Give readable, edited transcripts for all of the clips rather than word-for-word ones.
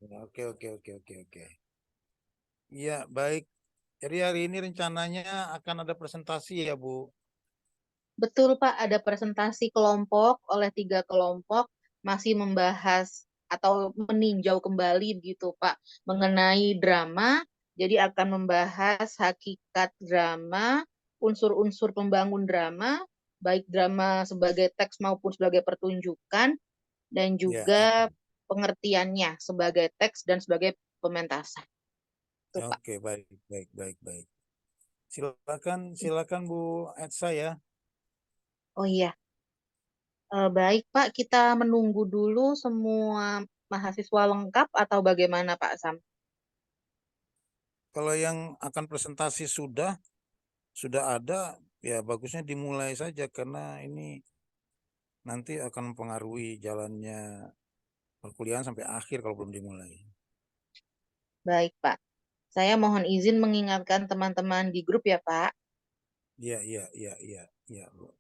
Oke, oke, oke, oke, oke. Iya, baik. Jadi hari ini rencananya akan ada presentasi ya, Bu? Betul, Pak, ada presentasi kelompok oleh 3 kelompok masih membahas atau meninjau kembali gitu, Pak, mengenai drama. Jadi akan membahas hakikat drama, unsur-unsur pembangun drama, baik drama sebagai teks maupun sebagai pertunjukan, dan Ya, ya. juga pengertiannya sebagai teks dan sebagai pementasan. Itu, Pak. Oke, baik, baik, baik, baik. Silakan, silakan Bu Etsa ya. Oh iya. Baik, Pak, kita menunggu dulu semua mahasiswa lengkap atau bagaimana, Pak Sam? Kalau yang akan presentasi sudah ada, ya bagusnya dimulai saja karena ini nanti akan mempengaruhi jalannya perkuliahan sampai akhir kalau belum dimulai. Baik, Pak. Saya mohon izin mengingatkan teman-teman di grup ya, Pak. Iya, iya, iya, iya, iya, Bu.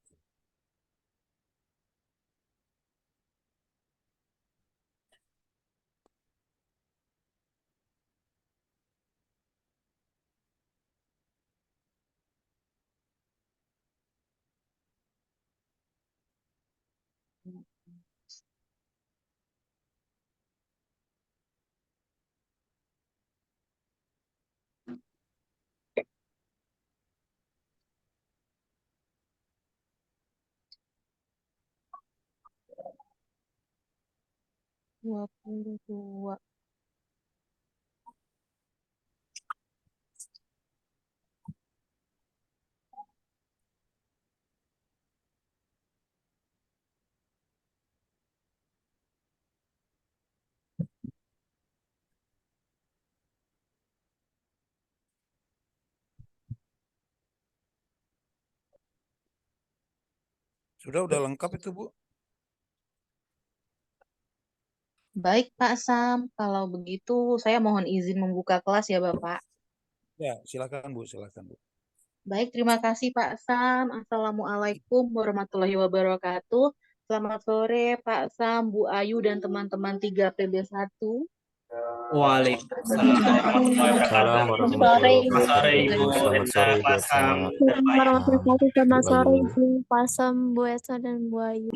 Hmm. 22. Sudah lengkap itu, Bu? Baik, Pak Sam. Kalau begitu, saya mohon izin membuka kelas ya, Bapak. Ya, silakan, Bu, silakan, Bu. Baik, terima kasih Pak Sam. Assalamualaikum warahmatullahi wabarakatuh. Selamat sore Pak Sam, Bu Ayu, dan teman-teman 3PB1. Waalaikumsalam warahmatullahi Salam wabarakatuh. Selamat sore, warahmatullahi Selamat sore Ibu wabarakatuh. Selamat Etsa, sore Ibu Pak Etsa, Sam, dan Pak Ayu. warahmatullahi wabarakatuh. Bu Selamat sore, Ayu. Ibu Pasam, Bu Esa, dan Bu Ayu.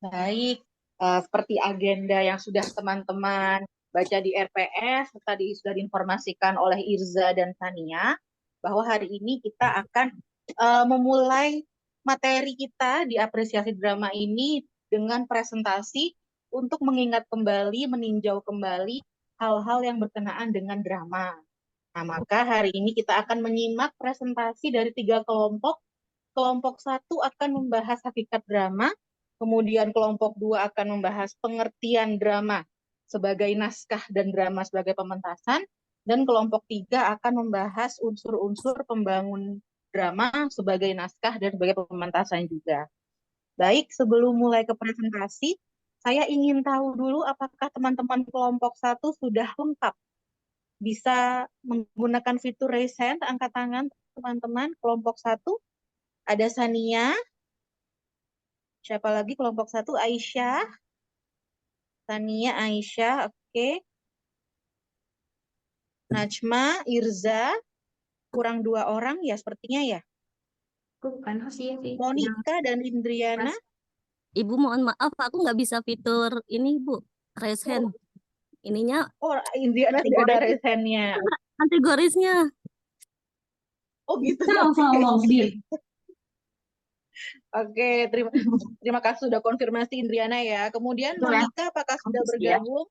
Baik, seperti agenda yang sudah teman-teman baca di RPS, tadi sudah diinformasikan oleh Irza dan Sania, bahwa hari ini kita akan memulai materi kita di apresiasi drama ini dengan presentasi untuk mengingat kembali, meninjau kembali hal-hal yang berkenaan dengan drama. Nah, maka hari ini kita akan menyimak presentasi dari 3 kelompok. Kelompok 1 akan membahas hakikat drama, kemudian kelompok 2 akan membahas pengertian drama sebagai naskah dan drama sebagai pementasan, dan kelompok 3 akan membahas unsur-unsur pembangun drama sebagai naskah dan sebagai pementasan juga. Baik, sebelum mulai ke presentasi, saya ingin tahu dulu apakah teman-teman kelompok 1 sudah lengkap bisa menggunakan fitur raise hand, angkat tangan teman-teman kelompok 1. Ada Sania, siapa lagi kelompok 1? Aisyah, Sania, Aisyah, oke. Najma, Irza, kurang 2 orang ya sepertinya ya. Aku bukan host ya sih. Monica dan Indriana. Ibu mohon maaf, aku nggak bisa fitur ini, Bu. Raise hand. Ininya Oh, Indriana tidak ada raise hand-nya. kategorisnya. Oh gitu. Sama login. Oke, terima kasih sudah konfirmasi Indriana ya. Kemudian Monica apakah sudah bergabung?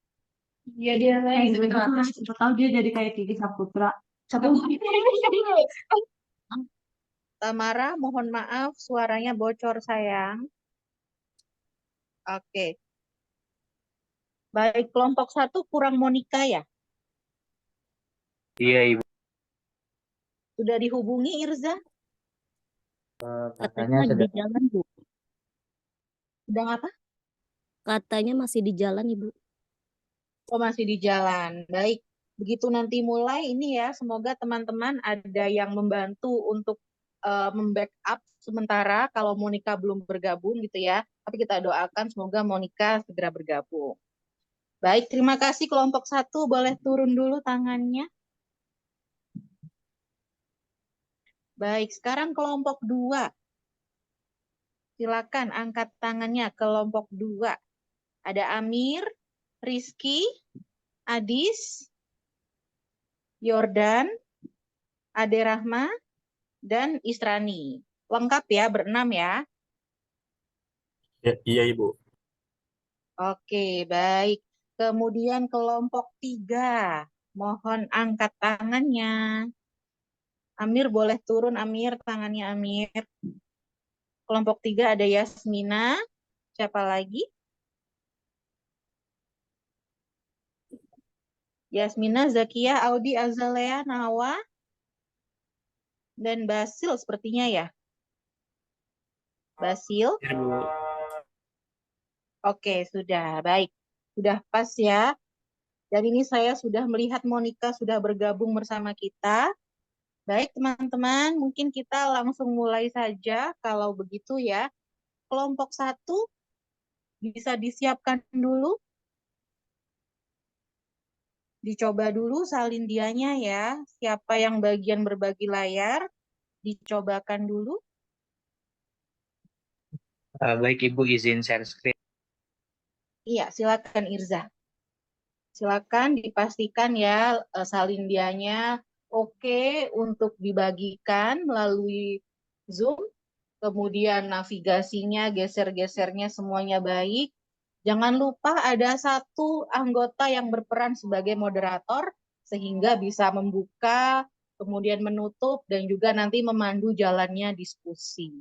Iya dia lain. Siapa tahu dia jadi kayak Kiki Saputra. Satu. Tamara, mohon maaf suaranya bocor sayang. Oke. Baik, kelompok 1 kurang Monica ya. Iya Ibu. Sudah dihubungi Irza? Katanya di jalan, Bu. Sedang apa? Katanya masih di jalan, Ibu. Oh, masih di jalan. Baik, begitu nanti mulai ini ya, semoga teman-teman ada yang membantu untuk membackup sementara kalau Monica belum bergabung gitu ya. Tapi kita doakan semoga Monica segera bergabung. Baik, terima kasih kelompok 1. Boleh turun dulu tangannya. Baik, sekarang kelompok 2. Silakan angkat tangannya kelompok 2. Ada Amir, Rizky, Adis, Yordan, Ade Rahma, dan Israni. Lengkap ya, berenam ya. Iya, Ibu. Oke, baik. Kemudian kelompok 3. Mohon angkat tangannya. Amir boleh turun, Amir. Tangannya Amir. Kelompok 3 ada Yasmina. Siapa lagi? Yasmina, Zakia, Audi, Azalea, Nawa, dan Basil sepertinya ya. Basil. Iya, Bu. Oke, sudah. Baik. Sudah pas ya. Dan ini saya sudah melihat Monica sudah bergabung bersama kita. Baik, teman-teman. Mungkin kita langsung mulai saja. Kalau begitu ya. Kelompok 1 bisa disiapkan dulu. Dicoba dulu salindianya ya. Siapa yang bagian berbagi layar, dicobakan dulu. Baik, Ibu, izin share screen. Iya, silakan Irza. Silakan dipastikan ya salindianya oke untuk dibagikan melalui Zoom. Kemudian navigasinya, geser-gesernya semuanya baik. Jangan lupa ada satu anggota yang berperan sebagai moderator sehingga bisa membuka, kemudian menutup, dan juga nanti memandu jalannya diskusi.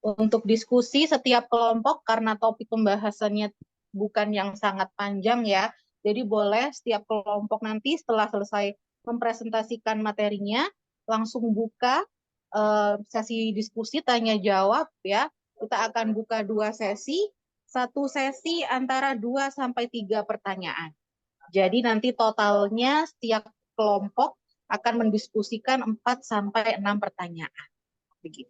Untuk diskusi setiap kelompok karena topik pembahasannya bukan yang sangat panjang ya. Jadi boleh setiap kelompok nanti setelah selesai mempresentasikan materinya langsung buka sesi diskusi tanya jawab ya. Kita akan buka 2 sesi, 1 sesi antara 2 sampai 3 pertanyaan. Jadi nanti totalnya setiap kelompok akan mendiskusikan 4 sampai 6 pertanyaan. Begitu.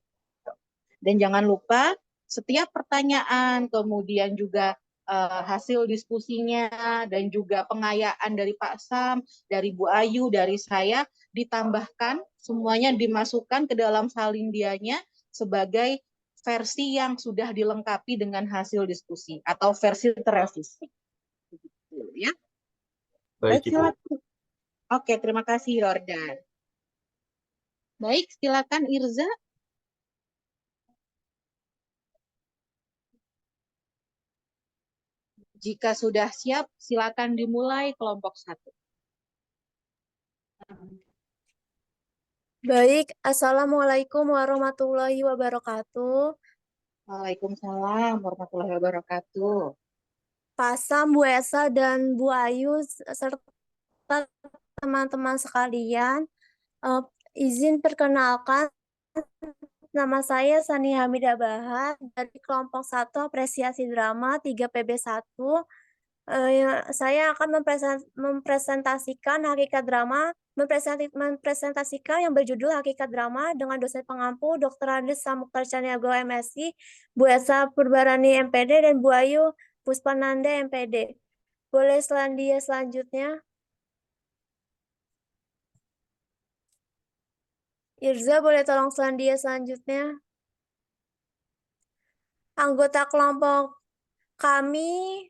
Dan jangan lupa setiap pertanyaan, kemudian juga hasil diskusinya, dan juga pengayaan dari Pak Sam, dari Bu Ayu, dari saya, ditambahkan, semuanya dimasukkan ke dalam salindianya sebagai versi yang sudah dilengkapi dengan hasil diskusi, atau versi terrevisi. Begitu, ya. Baik, Baik, Ibu. silakan. Oke, terima kasih, Yordan. Baik, silakan Irza. Jika sudah siap, silakan dimulai kelompok 1. Baik, Assalamualaikum warahmatullahi wabarakatuh. Waalaikumsalam warahmatullahi wabarakatuh. Pak Sam, Bu Esa, dan Bu Ayu, serta teman-teman sekalian, izin perkenalkan, nama saya Sani Hamidah Bahar dari kelompok 1 Apresiasi Drama 3PB1. Saya akan mempresentasikan mempresentasikan yang berjudul Hakikat Drama dengan dosen pengampu Dr. Andes Samukhtar Caniago MSc, Bu Esa Purbarani MPD, dan Bu Ayu Puspananda MPD. Boleh selanjutnya. Irza, boleh tolong selanjutnya. Anggota kelompok kami,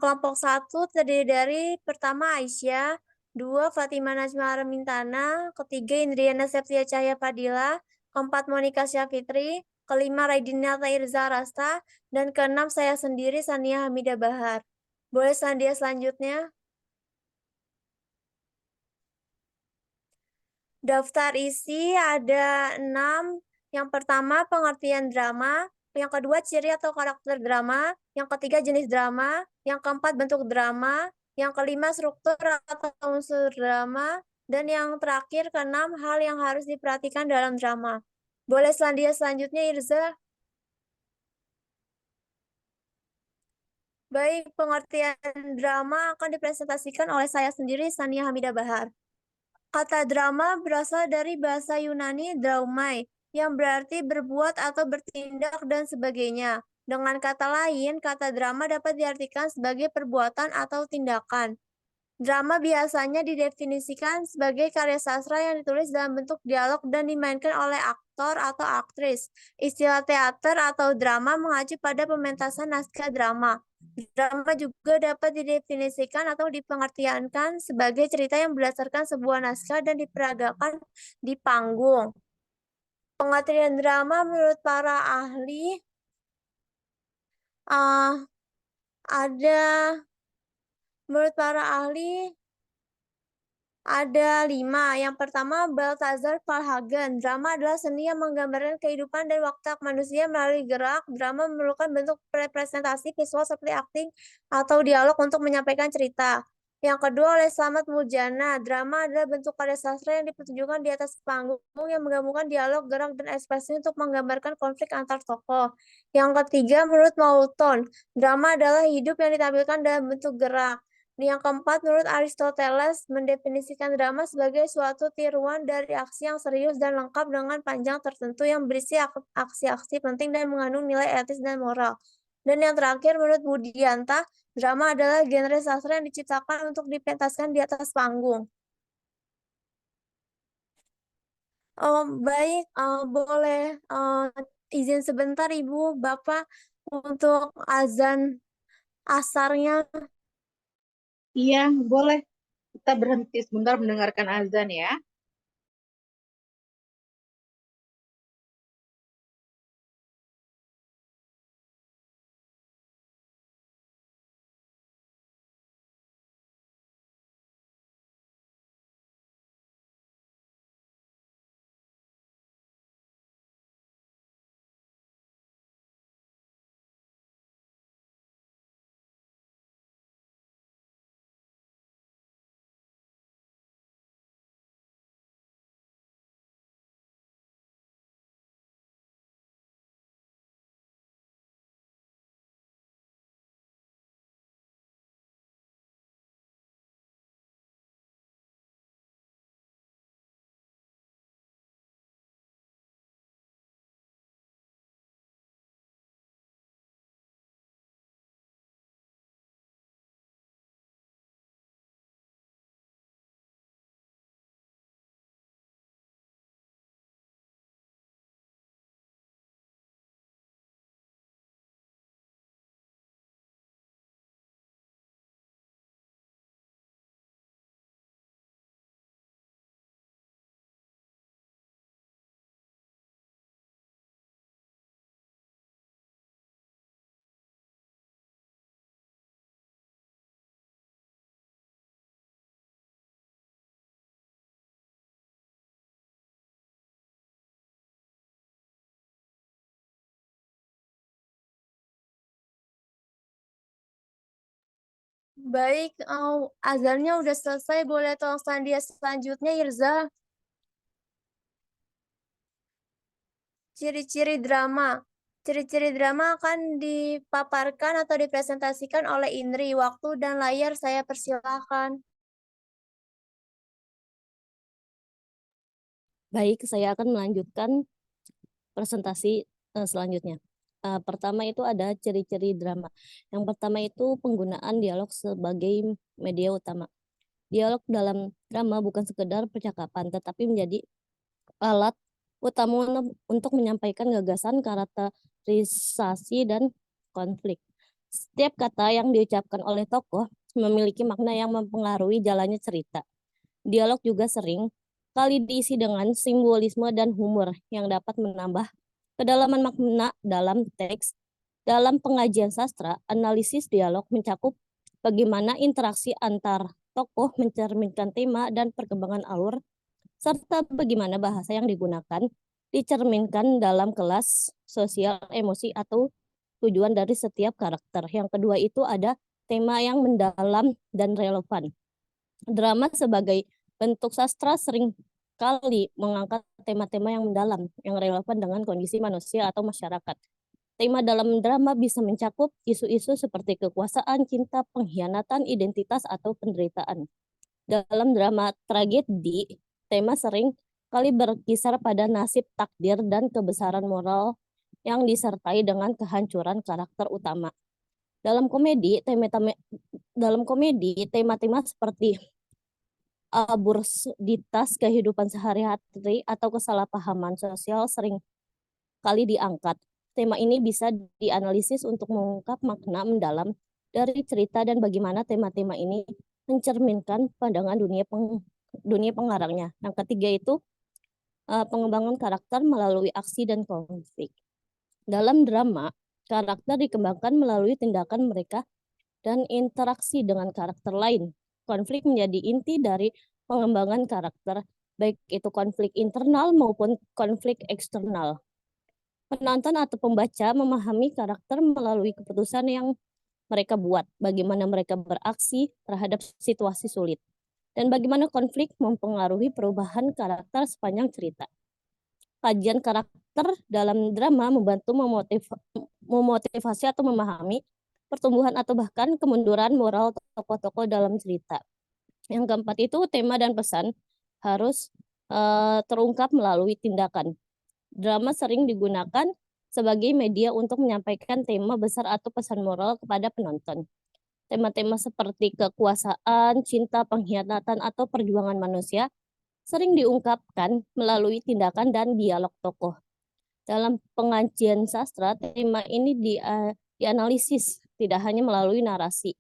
kelompok 1 terdiri dari pertama Aisyah, 2 Fatimah Najma Armintana, ketiga Indriana Septia Cahaya Fadila, keempat Monica Syafitri, kelima Raidina Irza Rasta, dan keenam saya sendiri Sania Hamidah Bahar. Boleh selanjutnya. Daftar isi ada 6. Yang pertama pengertian drama, yang kedua ciri atau karakter drama, yang ketiga jenis drama, yang keempat bentuk drama, yang kelima struktur atau unsur drama, dan yang terakhir keenam hal yang harus diperhatikan dalam drama. Boleh selanjutnya Irza. Baik, pengertian drama akan dipresentasikan oleh saya sendiri, Sania Hamidah Bahar. Kata drama berasal dari bahasa Yunani draumai, yang berarti berbuat atau bertindak dan sebagainya. Dengan kata lain, kata drama dapat diartikan sebagai perbuatan atau tindakan. Drama biasanya didefinisikan sebagai karya sastra yang ditulis dalam bentuk dialog dan dimainkan oleh aktor atau aktris. Istilah teater atau drama mengacu pada pementasan naskah drama. Drama juga dapat didefinisikan atau dipengertiankan sebagai cerita yang berdasarkan sebuah naskah dan diperagakan di panggung. Pengertian drama menurut para ahli ada 5. Yang pertama, Balthazar Verhagen. Drama adalah seni yang menggambarkan kehidupan dan watak manusia melalui gerak. Drama memerlukan bentuk representasi visual seperti akting atau dialog untuk menyampaikan cerita. Yang kedua, oleh Slamet Muljana. Drama adalah bentuk karya sastra yang dipertunjukkan di atas panggung yang menggabungkan dialog, gerak, dan ekspresi untuk menggambarkan konflik antar tokoh. Yang ketiga, menurut Moulton, drama adalah hidup yang ditampilkan dalam bentuk gerak. Yang keempat, menurut Aristoteles, mendefinisikan drama sebagai suatu tiruan dari aksi yang serius dan lengkap dengan panjang tertentu yang berisi aksi-aksi penting dan mengandung nilai etis dan moral. Dan yang terakhir, menurut Budianta, drama adalah genre sastra yang diciptakan untuk dipentaskan di atas panggung. Baik, boleh izin sebentar Ibu, Bapak, untuk azan asarnya. Iya, boleh. Kita berhenti sebentar mendengarkan azan ya. Baik, azannya udah selesai. Boleh tolong selandia selanjutnya, Irza. Ciri-ciri drama. Ciri-ciri drama akan dipaparkan atau dipresentasikan oleh Indri. Waktu dan layar saya persilahkan. Baik, saya akan melanjutkan presentasi selanjutnya. Pertama itu ada ciri-ciri drama. Yang pertama itu penggunaan dialog sebagai media utama. Dialog dalam drama bukan sekedar percakapan, tetapi menjadi alat utama untuk menyampaikan gagasan, karakterisasi, dan konflik. Setiap kata yang diucapkan oleh tokoh memiliki makna yang mempengaruhi jalannya cerita. Dialog juga sering kali diisi dengan simbolisme dan humor yang dapat menambah kedalaman makna dalam teks. Dalam pengajian sastra, analisis dialog mencakup bagaimana interaksi antar tokoh mencerminkan tema dan perkembangan alur, serta bagaimana bahasa yang digunakan dicerminkan dalam kelas sosial, emosi, atau tujuan dari setiap karakter. Yang kedua itu ada tema yang mendalam dan relevan. Drama sebagai bentuk sastra sering kali mengangkat tema-tema yang mendalam, yang relevan dengan kondisi manusia atau masyarakat. Tema dalam drama bisa mencakup isu-isu seperti kekuasaan, cinta, pengkhianatan, identitas, atau penderitaan. Dalam drama tragedi, tema sering kali berkisar pada nasib takdir dan kebesaran moral yang disertai dengan kehancuran karakter utama. Dalam komedi, tema-tema seperti absurditas kehidupan sehari-hari atau kesalahpahaman sosial sering kali diangkat. Tema ini bisa dianalisis untuk mengungkap makna mendalam dari cerita dan bagaimana tema-tema ini mencerminkan pandangan dunia pengarangnya. Yang ketiga itu pengembangan karakter melalui aksi dan konflik. Dalam drama, karakter dikembangkan melalui tindakan mereka dan interaksi dengan karakter lain. Konflik menjadi inti dari pengembangan karakter, baik itu konflik internal maupun konflik eksternal. Penonton atau pembaca memahami karakter melalui keputusan yang mereka buat, bagaimana mereka beraksi terhadap situasi sulit, dan bagaimana konflik mempengaruhi perubahan karakter sepanjang cerita. Kajian karakter dalam drama membantu memotivasi atau memahami pertumbuhan atau bahkan kemunduran moral tokoh-tokoh dalam cerita. Yang keempat itu tema dan pesan harus terungkap melalui tindakan. Drama sering digunakan sebagai media untuk menyampaikan tema besar atau pesan moral kepada penonton. Tema-tema seperti kekuasaan, cinta, pengkhianatan, atau perjuangan manusia sering diungkapkan melalui tindakan dan dialog tokoh. Dalam pengajian sastra, tema ini dianalisis tidak hanya melalui narasi,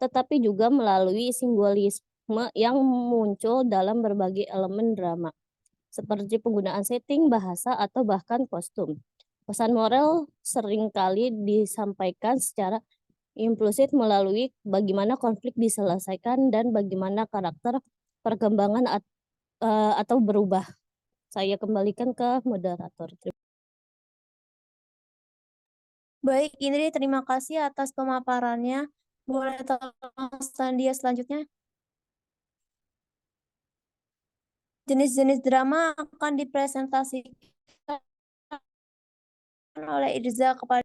tetapi juga melalui simbolisme yang muncul dalam berbagai elemen drama, seperti penggunaan setting, bahasa, atau bahkan kostum. Pesan moral seringkali disampaikan secara implisit melalui bagaimana konflik diselesaikan dan bagaimana karakter perkembangan atau berubah. Saya kembalikan ke moderator. Baik, Indri, terima kasih atas pemaparannya. Boleh tolong selandia selanjutnya? Jenis-jenis drama akan dipresentasikan oleh Irza kepada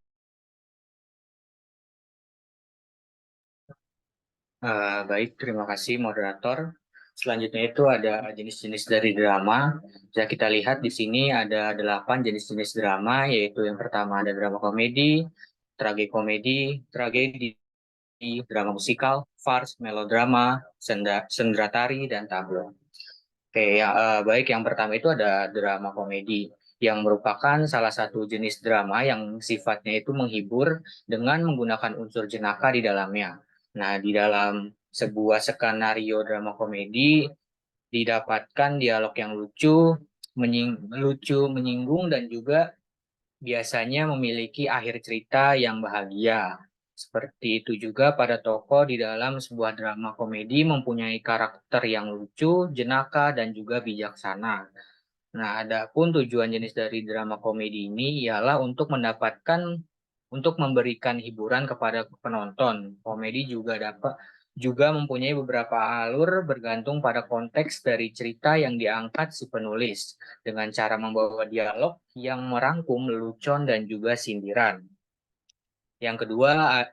Baik, terima kasih moderator. Selanjutnya itu ada jenis-jenis dari drama. Bisa kita lihat di sini ada 8 jenis-jenis drama, yaitu yang pertama ada drama komedi, tragikomedi, tragedi, drama musikal, farce, melodrama, sendratari, dan tabloid. Oke, baik, yang pertama itu ada drama komedi, yang merupakan salah satu jenis drama yang sifatnya itu menghibur dengan menggunakan unsur jenaka di dalamnya. Nah, di dalam sebuah skenario drama komedi didapatkan dialog yang lucu, menyinggung, dan juga biasanya memiliki akhir cerita yang bahagia. Seperti itu juga pada tokoh di dalam sebuah drama komedi mempunyai karakter yang lucu, jenaka, dan juga bijaksana. Nah, adapun tujuan jenis dari drama komedi ini ialah untuk memberikan hiburan kepada penonton. Komedi juga mempunyai beberapa alur bergantung pada konteks dari cerita yang diangkat si penulis dengan cara membawa dialog yang merangkum lelucon dan juga sindiran. Yang kedua,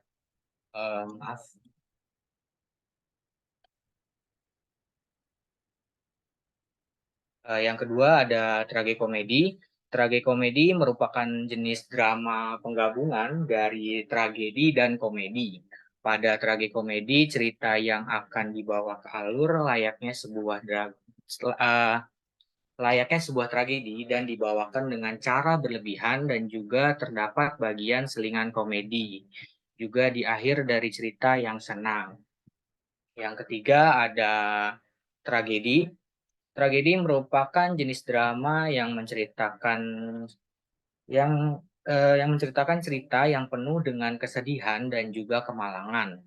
yang kedua ada tragikomedi. Tragikomedi merupakan jenis drama penggabungan dari tragedi dan komedi. Pada tragikomedi, cerita yang akan dibawa ke alur layaknya sebuah tragedi dan dibawakan dengan cara berlebihan, dan juga terdapat bagian selingan komedi. Juga di akhir dari cerita yang senang. Yang ketiga ada tragedi. Tragedi merupakan jenis drama yang menceritakan cerita yang penuh dengan kesedihan dan juga kemalangan.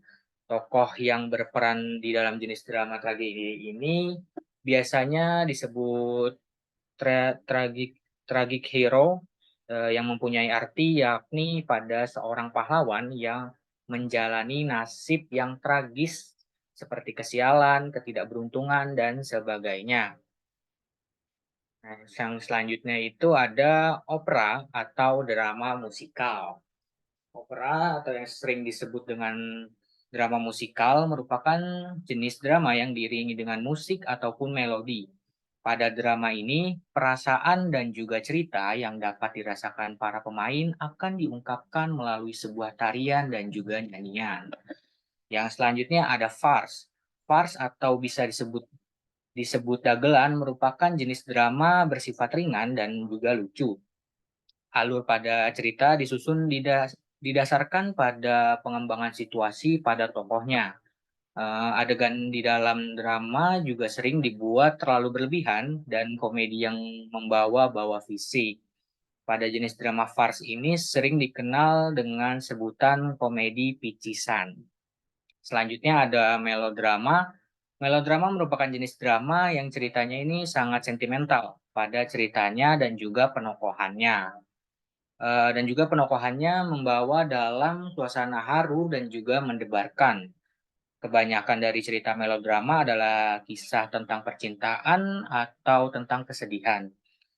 Tokoh yang berperan di dalam jenis drama tragedi ini biasanya disebut tragic hero, yang mempunyai arti yakni pada seorang pahlawan yang menjalani nasib yang tragis seperti kesialan, ketidakberuntungan, dan sebagainya. Nah, yang selanjutnya itu ada opera atau drama musikal. Opera atau yang sering disebut dengan drama musikal merupakan jenis drama yang diiringi dengan musik ataupun melodi. Pada drama ini, perasaan dan juga cerita yang dapat dirasakan para pemain akan diungkapkan melalui sebuah tarian dan juga nyanyian. Yang selanjutnya ada farce. Farce atau bisa disebut dagelan merupakan jenis drama bersifat ringan dan juga lucu. Alur pada cerita disusun didasarkan pada pengembangan situasi pada tokohnya. Adegan di dalam drama juga sering dibuat terlalu berlebihan dan komedi yang membawa fisik. Pada jenis drama farce ini sering dikenal dengan sebutan komedi picisan. Selanjutnya ada melodrama. Melodrama merupakan jenis drama yang ceritanya ini sangat sentimental pada ceritanya dan juga penokohannya. Dan juga penokohannya membawa dalam suasana haru dan juga mendebarkan. Kebanyakan dari cerita melodrama adalah kisah tentang percintaan atau tentang kesedihan.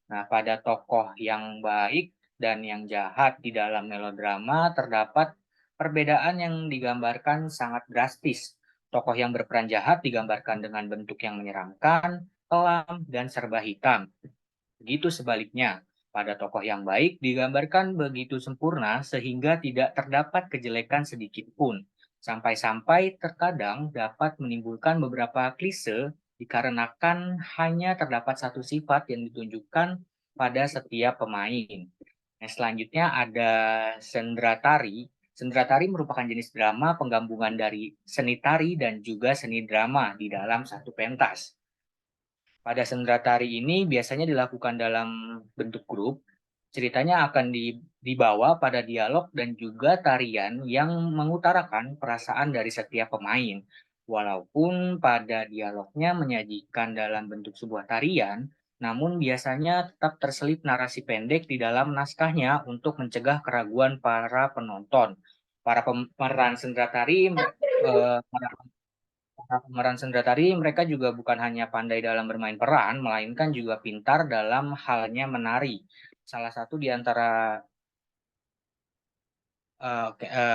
Nah, pada tokoh yang baik dan yang jahat di dalam melodrama terdapat perbedaan yang digambarkan sangat drastis. Tokoh yang berperan jahat digambarkan dengan bentuk yang menyeramkan, kelam, dan serba hitam. Begitu sebaliknya, pada tokoh yang baik digambarkan begitu sempurna sehingga tidak terdapat kejelekan sedikit pun. Sampai-sampai terkadang dapat menimbulkan beberapa klise dikarenakan hanya terdapat satu sifat yang ditunjukkan pada setiap pemain. Nah, selanjutnya ada sendratari. Sendratari merupakan jenis drama penggabungan dari seni tari dan juga seni drama di dalam satu pentas. Pada sendratari ini biasanya dilakukan dalam bentuk grup. Ceritanya akan dibawa pada dialog dan juga tarian yang mengutarakan perasaan dari setiap pemain. Walaupun pada dialognya menyajikan dalam bentuk sebuah tarian, namun biasanya tetap terselip narasi pendek di dalam naskahnya untuk mencegah keraguan para penonton. Para pemeran sendratari Para pemeran sendratari mereka juga bukan hanya pandai dalam bermain peran, melainkan juga pintar dalam halnya menari. Salah satu di antara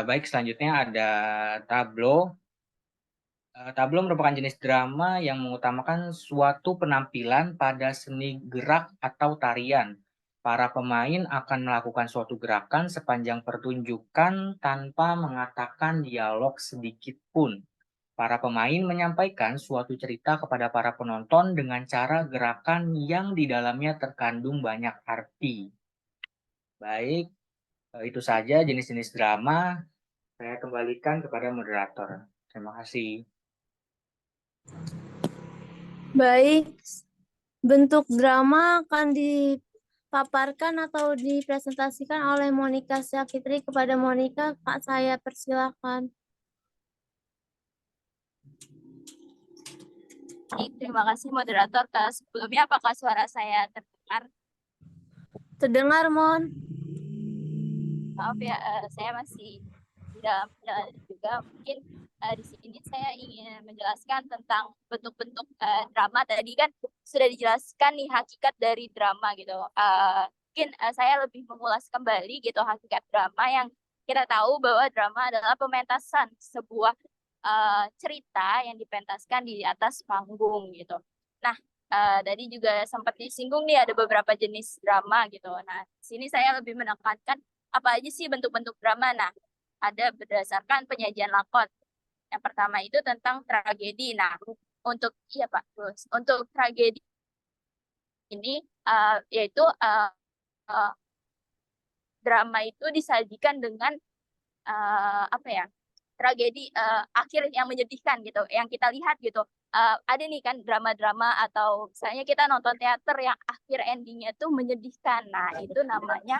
baik selanjutnya ada tablo. Tablo merupakan jenis drama yang mengutamakan suatu penampilan pada seni gerak atau tarian. Para pemain akan melakukan suatu gerakan sepanjang pertunjukan tanpa mengatakan dialog sedikit pun. Para pemain menyampaikan suatu cerita kepada para penonton dengan cara gerakan yang di dalamnya terkandung banyak arti. Baik, itu saja jenis-jenis drama. Saya kembalikan kepada moderator. Terima kasih. Baik, bentuk drama akan dipaparkan atau dipresentasikan oleh Monica Syafitri. Kepada Monica, Kak, saya persilakan. Baik, terima kasih moderator. Sebelumnya apakah suara saya terdengar? Terdengar, Mon. Maaf ya, saya masih di dalam perjalanan juga. Mungkin di sini saya ingin menjelaskan tentang bentuk-bentuk drama. Tadi kan sudah dijelaskan nih hakikat dari drama gitu. Mungkin saya lebih mengulas kembali gitu hakikat drama yang kita tahu bahwa drama adalah pementasan sebuah cerita yang dipentaskan di atas panggung gitu. Nah, tadi juga sempat disinggung nih ada beberapa jenis drama gitu. Nah, di sini saya lebih menekankan apa aja sih bentuk-bentuk drama. Nah, ada berdasarkan penyajian lakon. Yang pertama itu tentang tragedi. Nah, untuk iya Pak, terus untuk tragedi ini yaitu drama itu disajikan dengan apa ya? Tragedi akhir yang menyedihkan gitu, yang kita lihat gitu. Ada nih kan drama-drama atau misalnya kita nonton teater yang akhir endingnya tuh menyedihkan. Nah, itu namanya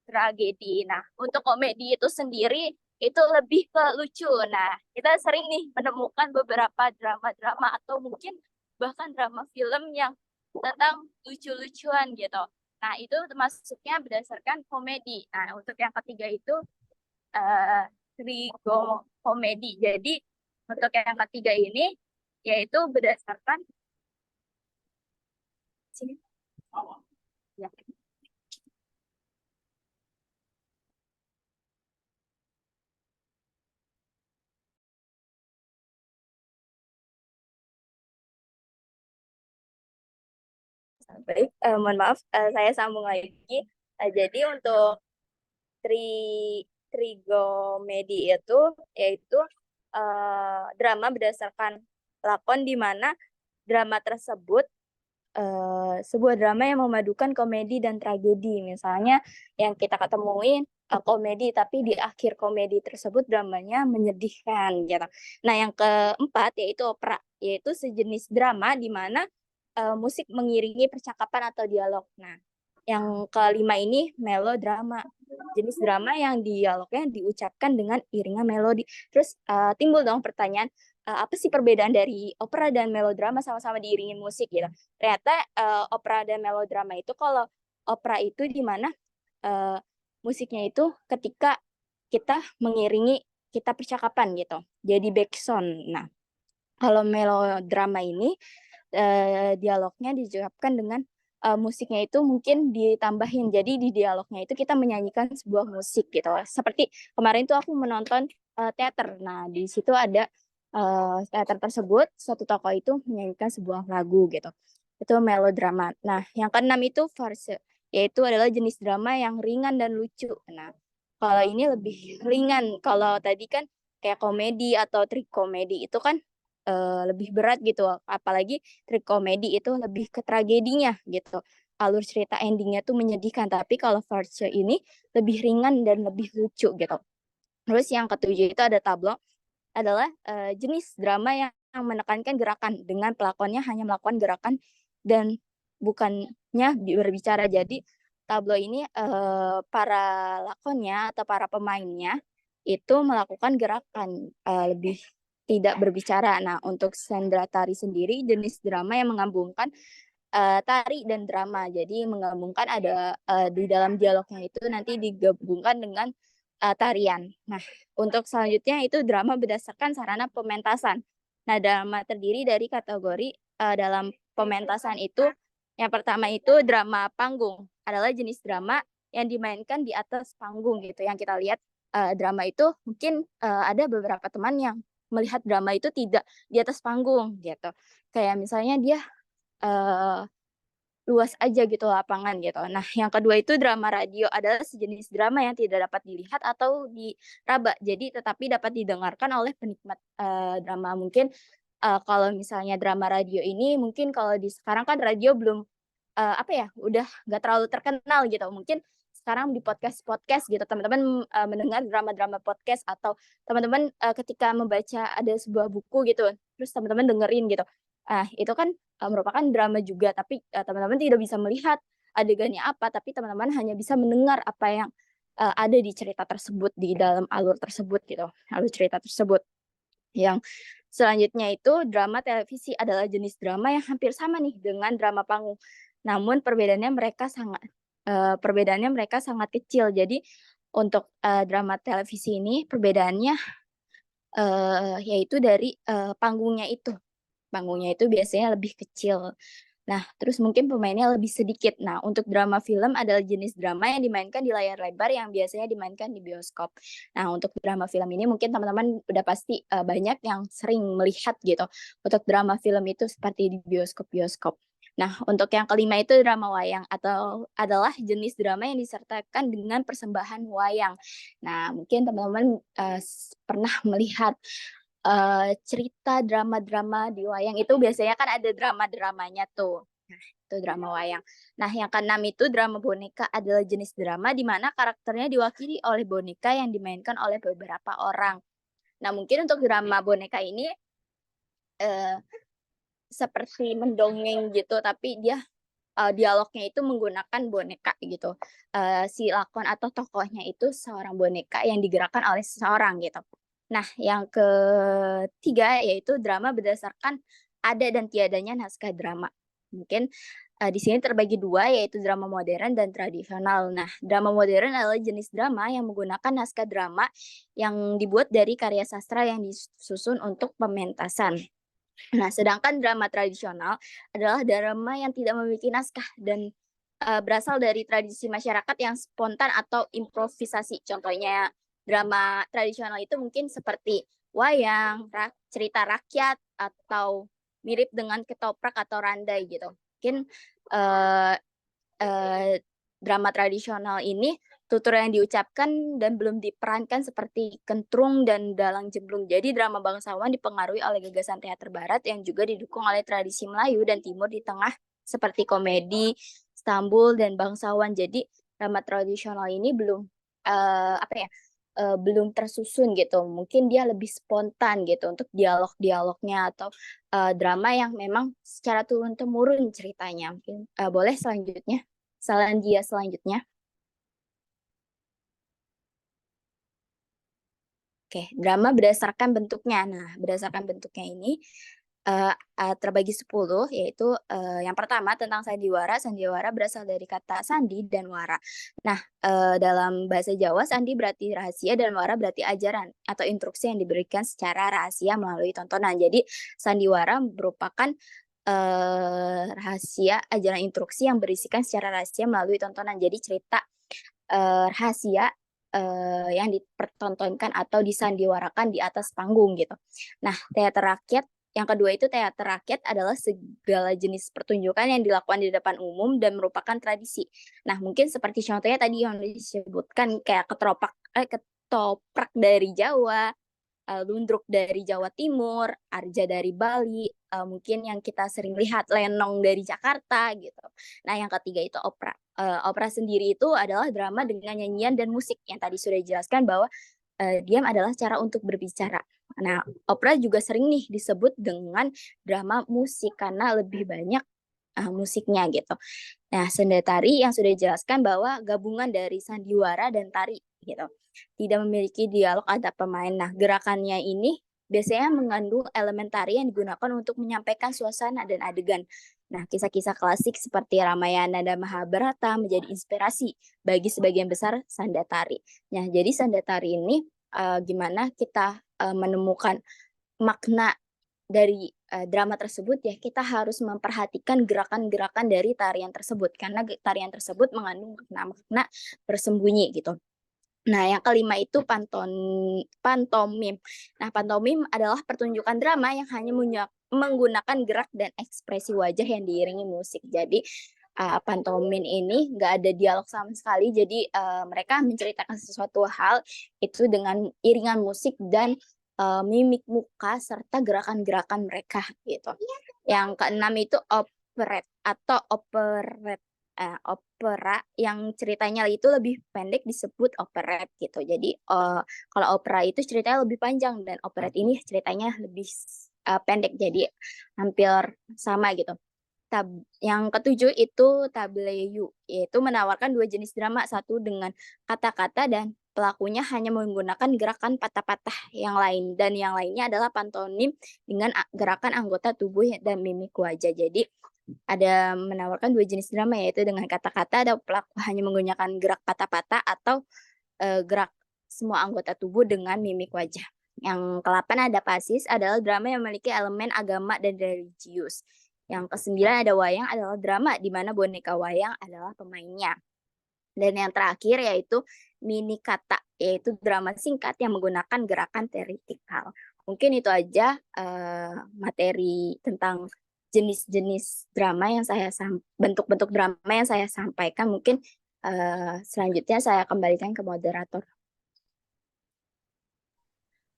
tragedi. Nah, untuk komedi itu sendiri itu lebih ke lucu. Nah, kita sering nih menemukan beberapa drama-drama atau mungkin bahkan drama film yang tentang lucu-lucuan gitu. Nah, itu termasuknya berdasarkan komedi. Nah, untuk yang ketiga itu komedi. Jadi, untuk yang ketiga ini yaitu berdasarkan sini. Ya. Baik, mohon maaf, saya sambung lagi. Jadi untuk trigomedi itu yaitu drama berdasarkan lakon di mana drama tersebut sebuah drama yang memadukan komedi dan tragedi. Misalnya yang kita ketemuin komedi, tapi di akhir komedi tersebut dramanya menyedihkan gitu. Nah, yang keempat yaitu opera, yaitu sejenis drama di mana musik mengiringi percakapan atau dialog. Nah, yang kelima ini melodrama, jenis drama yang dialognya diucapkan dengan iringan melodi. Terus timbul dong pertanyaan, apa sih perbedaan dari opera dan melodrama sama-sama diiringin musik gitu? Ternyata opera dan melodrama itu, kalau opera itu di mana musiknya itu ketika kita mengiringi kita percakapan gitu, jadi backsound. Nah, kalau melodrama ini dialognya diucapkan dengan musiknya itu mungkin ditambahin. Jadi di dialognya itu kita menyanyikan sebuah musik gitu. Seperti kemarin tuh aku menonton teater. Nah, di situ ada teater tersebut, satu tokoh itu menyanyikan sebuah lagu gitu. Itu melodrama. Nah, yang keenam itu farce, yaitu adalah jenis drama yang ringan dan lucu. Nah, kalau ini lebih ringan. Kalau tadi kan kayak komedi atau trikomedi itu kan lebih berat gitu. Apalagi trikomedi itu lebih ke tragedinya gitu. Alur cerita endingnya tuh menyedihkan. Tapi kalau farce ini lebih ringan dan lebih lucu gitu. Terus yang ketujuh itu ada tableau, adalah jenis drama yang menekankan gerakan dengan pelakonnya hanya melakukan gerakan dan bukannya berbicara. Jadi tableau ini para lakonnya atau para pemainnya itu melakukan gerakan, lebih tidak berbicara. Nah, untuk sendra tari sendiri jenis drama yang menggabungkan tari dan drama. Jadi menggabungkan ada di dalam dialognya itu nanti digabungkan dengan tarian. Nah, untuk selanjutnya itu drama berdasarkan sarana pementasan. Nah, drama terdiri dari kategori dalam pementasan itu. Yang pertama itu drama panggung, adalah jenis drama yang dimainkan di atas panggung gitu. Yang kita lihat drama itu mungkin ada beberapa teman yang melihat drama itu tidak di atas panggung gitu. Kayak misalnya dia luas aja gitu lapangan gitu. Nah, yang kedua itu drama radio, adalah sejenis drama yang tidak dapat dilihat atau diraba. Jadi tetapi dapat didengarkan oleh penikmat drama. Mungkin kalau misalnya drama radio ini mungkin kalau di sekarang kan radio belum apa ya, udah nggak terlalu terkenal gitu. Mungkin sekarang di podcast gitu teman-teman mendengar drama-drama podcast, atau teman-teman ketika membaca ada sebuah buku gitu, terus teman-teman dengerin gitu. Itu kan merupakan drama juga, tapi teman-teman tidak bisa melihat adegannya apa, tapi teman-teman hanya bisa mendengar apa yang ada di cerita tersebut, di dalam alur tersebut gitu, alur cerita tersebut. Yang selanjutnya itu drama televisi, adalah jenis drama yang hampir sama nih dengan drama panggung. Namun perbedaannya mereka sangat kecil. Jadi untuk drama televisi ini perbedaannya yaitu dari panggungnya itu. Panggungnya itu biasanya lebih kecil. Nah, terus mungkin pemainnya lebih sedikit. Nah, untuk drama film adalah jenis drama yang dimainkan di layar lebar yang biasanya dimainkan di bioskop. Nah, untuk drama film ini mungkin teman-teman udah pasti banyak yang sering melihat gitu. Untuk drama film itu seperti di bioskop-bioskop. Nah, untuk yang kelima itu drama wayang, atau adalah jenis drama yang disertakan dengan persembahan wayang. Nah, mungkin teman-teman pernah melihat cerita drama-drama di wayang itu biasanya kan ada drama-dramanya tuh. Nah, itu drama wayang. Nah, yang keenam itu drama boneka, adalah jenis drama di mana karakternya diwakili oleh boneka yang dimainkan oleh beberapa orang. Nah, mungkin untuk drama boneka ini seperti mendongeng gitu, tapi dia dialognya itu menggunakan boneka gitu. Si lakon atau tokohnya itu seorang boneka yang digerakkan oleh seseorang gitu. Nah, yang ketiga yaitu drama berdasarkan ada dan tiadanya naskah drama. Mungkin di sini terbagi dua, yaitu drama modern dan tradisional. Nah, drama modern adalah jenis drama yang menggunakan naskah drama yang dibuat dari karya sastra yang disusun untuk pementasan. Nah, sedangkan drama tradisional adalah drama yang tidak memiliki naskah dan berasal dari tradisi masyarakat yang spontan atau improvisasi. Contohnya drama tradisional itu mungkin seperti wayang, cerita rakyat, atau mirip dengan ketoprak atau randai gitu. Mungkin eh, drama tradisional ini tutur yang diucapkan dan belum diperankan seperti kentrung dan dalang jemblung. Jadi drama bangsawan dipengaruhi oleh gagasan teater barat yang juga didukung oleh tradisi Melayu dan Timur di tengah seperti komedi, Istanbul dan bangsawan. Jadi drama tradisional ini belum belum tersusun gitu. Mungkin dia lebih spontan gitu untuk dialog-dialognya atau drama yang memang secara turun-temurun ceritanya. Mungkin boleh selanjutnya. Selanjutnya. Oke, drama berdasarkan bentuknya. Nah, berdasarkan bentuknya ini terbagi 10, yaitu yang pertama tentang sandiwara. Sandiwara berasal dari kata sandi dan wara. Nah, dalam bahasa Jawa, sandi berarti rahasia dan wara berarti ajaran atau instruksi yang diberikan secara rahasia melalui tontonan. Jadi, sandiwara merupakan rahasia, ajaran instruksi yang berisikan secara rahasia melalui tontonan. Jadi, cerita rahasia yang dipertontonkan atau disandiwarakan di atas panggung gitu. Nah, teater rakyat yang kedua itu teater rakyat adalah segala jenis pertunjukan yang dilakukan di depan umum dan merupakan tradisi. Nah, mungkin seperti contohnya tadi yang disebutkan kayak ketoprak dari Jawa, Lundruk dari Jawa Timur, Arja dari Bali, mungkin yang kita sering lihat lenong dari Jakarta gitu. Nah, yang ketiga itu opera. Opera sendiri itu adalah drama dengan nyanyian dan musik yang tadi sudah dijelaskan bahwa diam adalah cara untuk berbicara. Nah, opera juga sering nih disebut dengan drama musik karena lebih banyak musiknya gitu. Nah, senda tari yang sudah dijelaskan bahwa gabungan dari sandiwara dan tari gitu. Tidak memiliki dialog antar pemain. Nah, gerakannya ini biasanya mengandung elemen tari yang digunakan untuk menyampaikan suasana dan adegan. Nah, kisah-kisah klasik seperti Ramayana dan Mahabharata menjadi inspirasi bagi sebagian besar sanda tari. Nah, jadi sanda tari ini gimana kita menemukan makna dari drama tersebut ya, kita harus memperhatikan gerakan-gerakan dari tarian tersebut karena tarian tersebut mengandung makna-makna tersembunyi gitu. Nah, yang kelima itu pantomim. Nah, pantomim adalah pertunjukan drama yang hanya menggunakan gerak dan ekspresi wajah yang diiringi musik. Jadi, pantomim ini nggak ada dialog sama sekali. Jadi, mereka menceritakan sesuatu hal itu dengan iringan musik dan mimik muka serta gerakan-gerakan mereka gitu. Yang keenam itu operet atau operet. Opera yang ceritanya itu lebih pendek disebut operet gitu. Jadi kalau opera itu ceritanya lebih panjang dan operet ini ceritanya lebih pendek, jadi hampir sama gitu. Yang ketujuh itu tableau, yaitu menawarkan dua jenis drama, satu dengan kata-kata dan pelakunya hanya menggunakan gerakan patah-patah yang lain, dan yang lainnya adalah pantomim dengan gerakan anggota tubuh dan mimik wajah. Jadi ada menawarkan dua jenis drama, yaitu dengan kata-kata, ada pelaku hanya menggunakan gerak patah-patah atau gerak semua anggota tubuh dengan mimik wajah. Yang ke-8 ada pasis, adalah drama yang memiliki elemen agama dan religius. Yang ke-9 ada wayang, adalah drama di mana boneka wayang adalah pemainnya. Dan yang terakhir yaitu mini kata, yaitu drama singkat yang menggunakan gerakan teatrikal. Mungkin itu aja materi tentang jenis-jenis drama yang bentuk-bentuk drama yang saya sampaikan. Mungkin selanjutnya saya kembalikan ke moderator.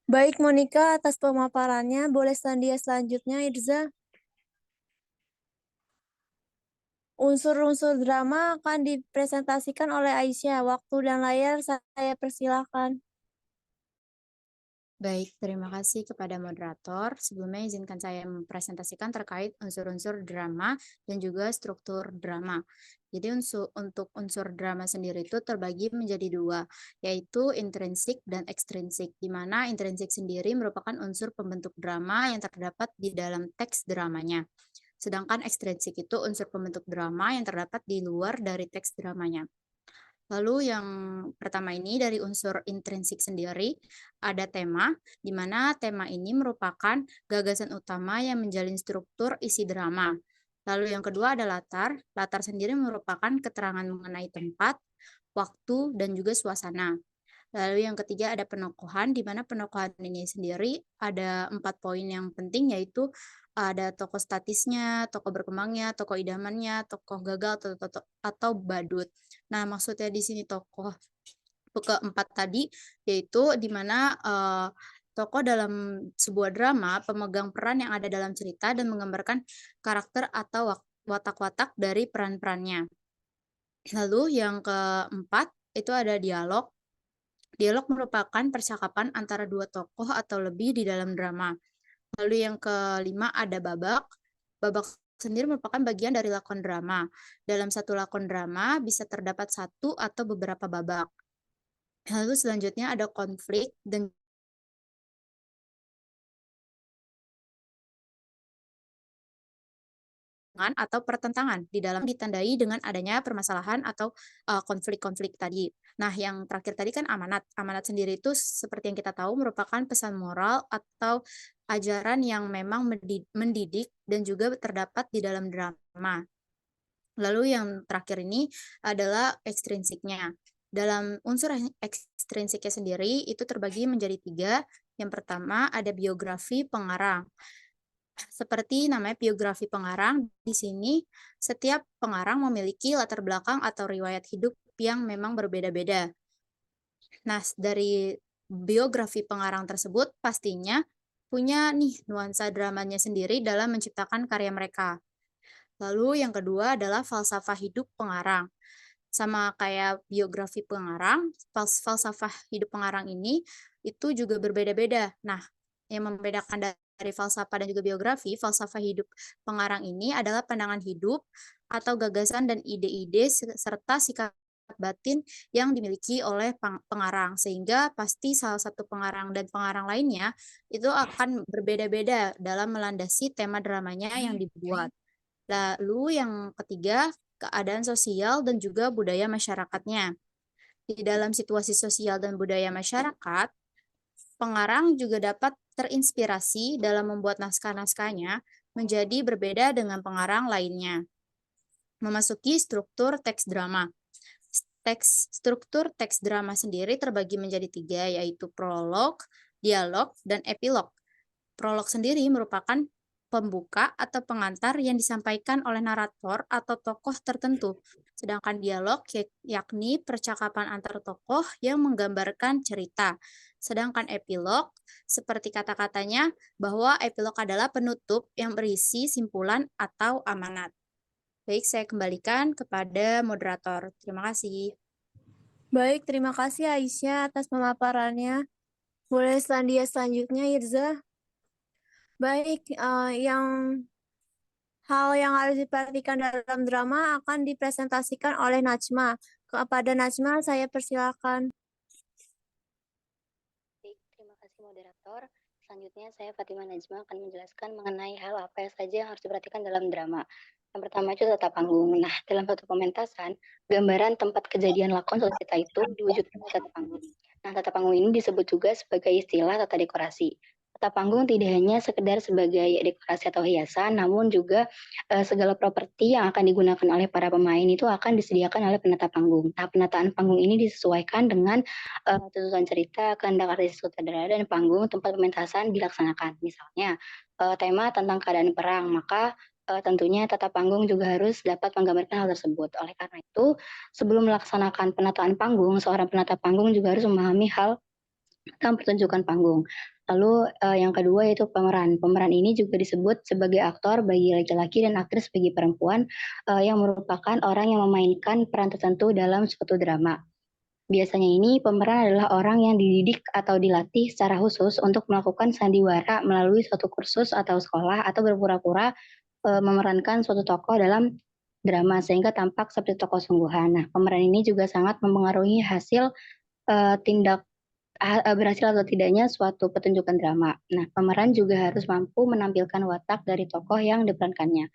Baik, Monica, atas pemaparannya. Boleh selanjutnya, Irza. Unsur-unsur drama akan dipresentasikan oleh Aisyah. Waktu dan layar saya persilahkan. Baik, terima kasih kepada moderator. Sebelumnya izinkan saya mempresentasikan terkait unsur-unsur drama dan juga struktur drama. Jadi untuk unsur drama sendiri itu terbagi menjadi dua, yaitu intrinsik dan ekstrinsik, di mana intrinsik sendiri merupakan unsur pembentuk drama yang terdapat di dalam teks dramanya. Sedangkan ekstrinsik itu unsur pembentuk drama yang terdapat di luar dari teks dramanya. Lalu yang pertama ini dari unsur intrinsik sendiri ada tema, di mana tema ini merupakan gagasan utama yang menjalin struktur isi drama. Lalu yang kedua ada latar. Latar sendiri merupakan keterangan mengenai tempat, waktu, dan juga suasana. Lalu yang ketiga ada penokohan, di mana penokohan ini sendiri ada 4 poin yang penting, yaitu ada tokoh statisnya, tokoh berkembangnya, tokoh idamannya, tokoh gagal atau badut. Nah, maksudnya di sini tokoh keempat tadi, yaitu di mana tokoh dalam sebuah drama pemegang peran yang ada dalam cerita dan menggambarkan karakter atau watak-watak dari peran-perannya. Lalu yang keempat itu ada dialog. Dialog merupakan percakapan antara dua tokoh atau lebih di dalam drama. Lalu yang kelima ada babak. Babak sendiri merupakan bagian dari lakon drama. Dalam satu lakon drama bisa terdapat satu atau beberapa babak. Lalu selanjutnya ada konflik dan atau pertentangan di dalam ditandai dengan adanya permasalahan atau konflik-konflik tadi. Nah, yang terakhir tadi kan amanat. Amanat sendiri itu seperti yang kita tahu merupakan pesan moral atau ajaran yang memang mendidik dan juga terdapat di dalam drama. Lalu yang terakhir ini adalah ekstrinsiknya. Dalam unsur ekstrinsiknya sendiri itu terbagi menjadi 3. Yang pertama ada biografi pengarang. Seperti namanya biografi pengarang, di sini setiap pengarang memiliki latar belakang atau riwayat hidup yang memang berbeda-beda. Nah, dari biografi pengarang tersebut pastinya punya nih nuansa dramanya sendiri dalam menciptakan karya mereka. Lalu yang kedua adalah falsafah hidup pengarang. Sama kayak biografi pengarang, falsafah hidup pengarang ini itu juga berbeda-beda. Nah, yang membedakan dari falsafah dan juga biografi, falsafah hidup pengarang ini adalah pandangan hidup atau gagasan dan ide-ide serta sikap batin yang dimiliki oleh pengarang, sehingga pasti salah satu pengarang dan pengarang lainnya itu akan berbeda-beda dalam melandasi tema dramanya yang dibuat. Lalu yang ketiga, keadaan sosial dan juga budaya masyarakatnya. Di dalam situasi sosial dan budaya masyarakat, pengarang juga dapat terinspirasi dalam membuat naskah-naskahnya menjadi berbeda dengan pengarang lainnya. Memasuki struktur teks drama. Struktur teks drama sendiri terbagi menjadi 3, yaitu prolog, dialog, dan epilog. Prolog sendiri merupakan pembuka atau pengantar yang disampaikan oleh narator atau tokoh tertentu. Sedangkan dialog yakni percakapan antar tokoh yang menggambarkan cerita. Sedangkan epilog, seperti kata-katanya, bahwa epilog adalah penutup yang berisi simpulan atau amanat. Baik, saya kembalikan kepada moderator. Terima kasih. Baik, terima kasih Aisyah atas pemaparannya. Boleh selanjutnya, Irza. Baik, hal yang harus diperhatikan dalam drama akan dipresentasikan oleh Najma. Kepada Najma, saya persilakan. Baik, terima kasih moderator. Selanjutnya saya Fatima Najma akan menjelaskan mengenai hal apa saja yang harus diperhatikan dalam drama. Yang pertama itu tata panggung. Nah, dalam satu pementasan, gambaran tempat kejadian lakon atau cerita itu diwujudkan di tata panggung. Nah, tata panggung ini disebut juga sebagai istilah tata dekorasi. Tata panggung tidak hanya sekedar sebagai dekorasi atau hiasan, namun juga segala properti yang akan digunakan oleh para pemain itu akan disediakan oleh penata panggung. Nah, penataan panggung ini disesuaikan dengan tuntutan cerita, kehendak artis sutradara, dan panggung tempat pementasan dilaksanakan. Misalnya, tema tentang keadaan perang, maka tentunya tata panggung juga harus dapat menggambarkan hal tersebut. Oleh karena itu, sebelum melaksanakan penataan panggung, seorang penata panggung juga harus memahami hal tentang pertunjukan panggung. Lalu yang kedua yaitu pemeran. Pemeran ini juga disebut sebagai aktor bagi laki-laki dan aktris bagi perempuan yang merupakan orang yang memainkan peran tertentu dalam suatu drama. Biasanya ini pemeran adalah orang yang dididik atau dilatih secara khusus untuk melakukan sandiwara melalui suatu kursus atau sekolah atau berpura-pura memerankan suatu tokoh dalam drama sehingga tampak seperti tokoh sungguhan. Nah, pemeran ini juga sangat mempengaruhi hasil berhasil atau tidaknya suatu pertunjukan drama. Nah, pemeran juga harus mampu menampilkan watak dari tokoh yang diperankannya.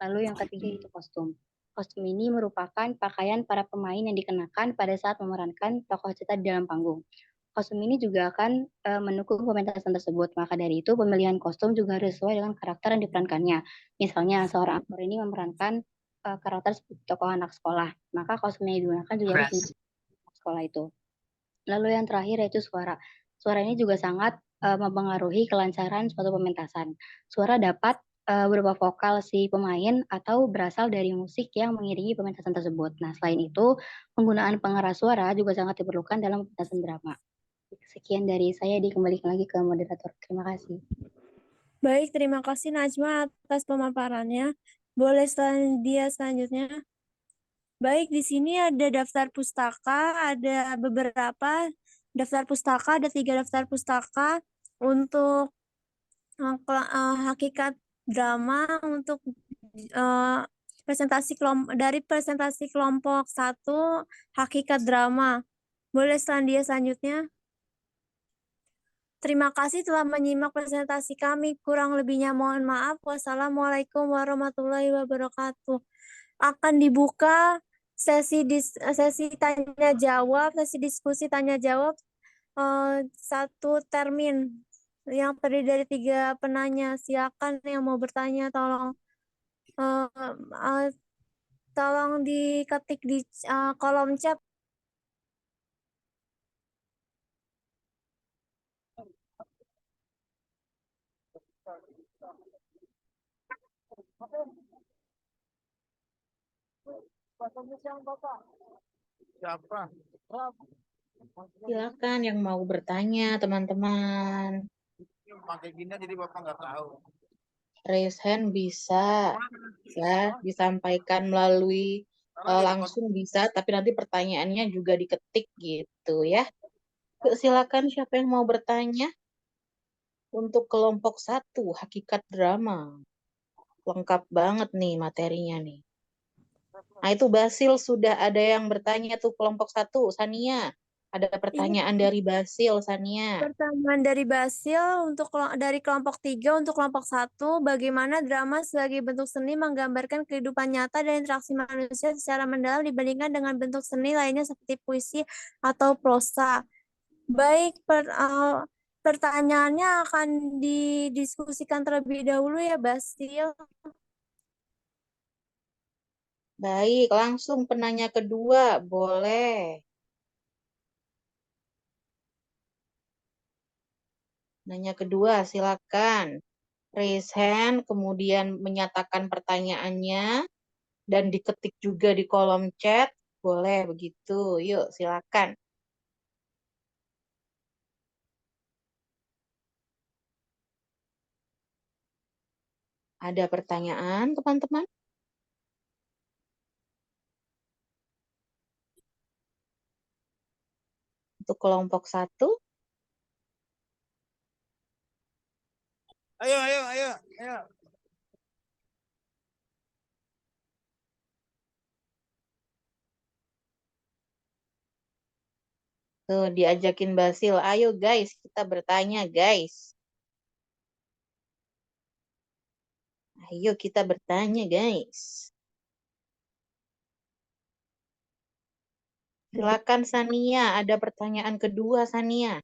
Lalu yang ketiga itu kostum. Kostum ini merupakan pakaian para pemain yang dikenakan pada saat memerankan tokoh cerita di dalam panggung. Kostum ini juga akan mendukung pementasan tersebut. Maka dari itu pemilihan kostum juga harus sesuai dengan karakter yang diperankannya. Misalnya seorang aktor ini memerankan karakter seperti tokoh anak sekolah, maka kostum yang digunakan juga harus menjadi anak sekolah itu. Lalu yang terakhir yaitu suara. Suara ini juga sangat mempengaruhi kelancaran suatu pementasan. Suara dapat berupa vokal si pemain atau berasal dari musik yang mengiringi pementasan tersebut. Nah, selain itu, penggunaan pengeras suara juga sangat diperlukan dalam pementasan drama. Sekian dari saya, dikembalikan lagi ke moderator. Terima kasih. Baik, terima kasih Najma atas pemaparannya. Boleh selanjutnya. Baik, di sini ada daftar pustaka, ada beberapa daftar pustaka, ada 3 daftar pustaka untuk hakikat drama untuk presentasi kelompok 1 hakikat drama. Boleh selanjutnya. Terima kasih telah menyimak presentasi kami. Kurang lebihnya mohon maaf. Wassalamualaikum warahmatullahi wabarakatuh. Akan dibuka sesi tanya jawab, sesi diskusi tanya jawab 1 termin yang terdiri dari 3 penanya. Silakan yang mau bertanya tolong diketik di kolom chat. Siapa? Silakan yang mau bertanya, teman-teman. Pakai gini jadi Bapak nggak tahu. Raise hand bisa, ya, disampaikan melalui langsung bisa, tapi nanti pertanyaannya juga diketik gitu ya. Yuk, silakan siapa yang mau bertanya untuk kelompok 1 hakikat drama. Lengkap banget nih materinya nih. Nah, itu Basil sudah ada yang bertanya tuh kelompok 1, Sania. Ada pertanyaan dari Basil, Sania. Pertanyaan dari Basil dari kelompok 3 untuk kelompok 1, bagaimana drama sebagai bentuk seni menggambarkan kehidupan nyata dan interaksi manusia secara mendalam dibandingkan dengan bentuk seni lainnya seperti puisi atau prosa. Baik, pertanyaannya akan didiskusikan terlebih dahulu ya, Basil. Baik, langsung penanya kedua, boleh. Nanya kedua, silakan. Raise hand, kemudian menyatakan pertanyaannya, dan diketik juga di kolom chat. Boleh begitu. Yuk, silakan. Ada pertanyaan, teman-teman? Untuk kelompok 1? Ayo. Tuh, diajakin Basil. Ayo guys, kita bertanya guys. Ayo kita bertanya guys. Silakan Sania, ada pertanyaan kedua Sania.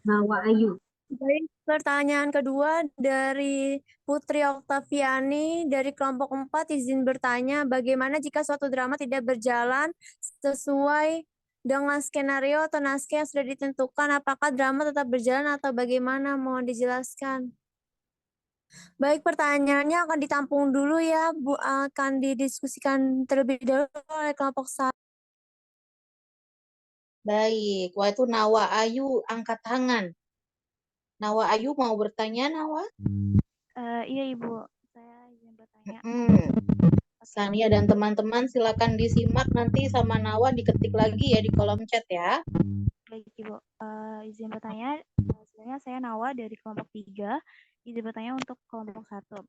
Nawa Ayu. Baik, pertanyaan kedua dari Putri Oktaviani dari kelompok 4 izin bertanya, bagaimana jika suatu drama tidak berjalan sesuai dengan skenario atau naskah yang sudah ditentukan, apakah drama tetap berjalan atau bagaimana? Mohon dijelaskan. Baik, pertanyaannya akan ditampung dulu ya, Bu, akan didiskusikan terlebih dahulu oleh kelompok 1. Baik, wah itu Nawa Ayu angkat tangan. Nawa Ayu mau bertanya, Nawa? Iya Ibu, saya izin bertanya. Sania dan teman-teman silakan disimak nanti sama Nawa diketik lagi ya di kolom chat ya. Baik Ibu, izin bertanya, sebenarnya saya Nawa dari kelompok 3, izin bertanya untuk kelompok 1.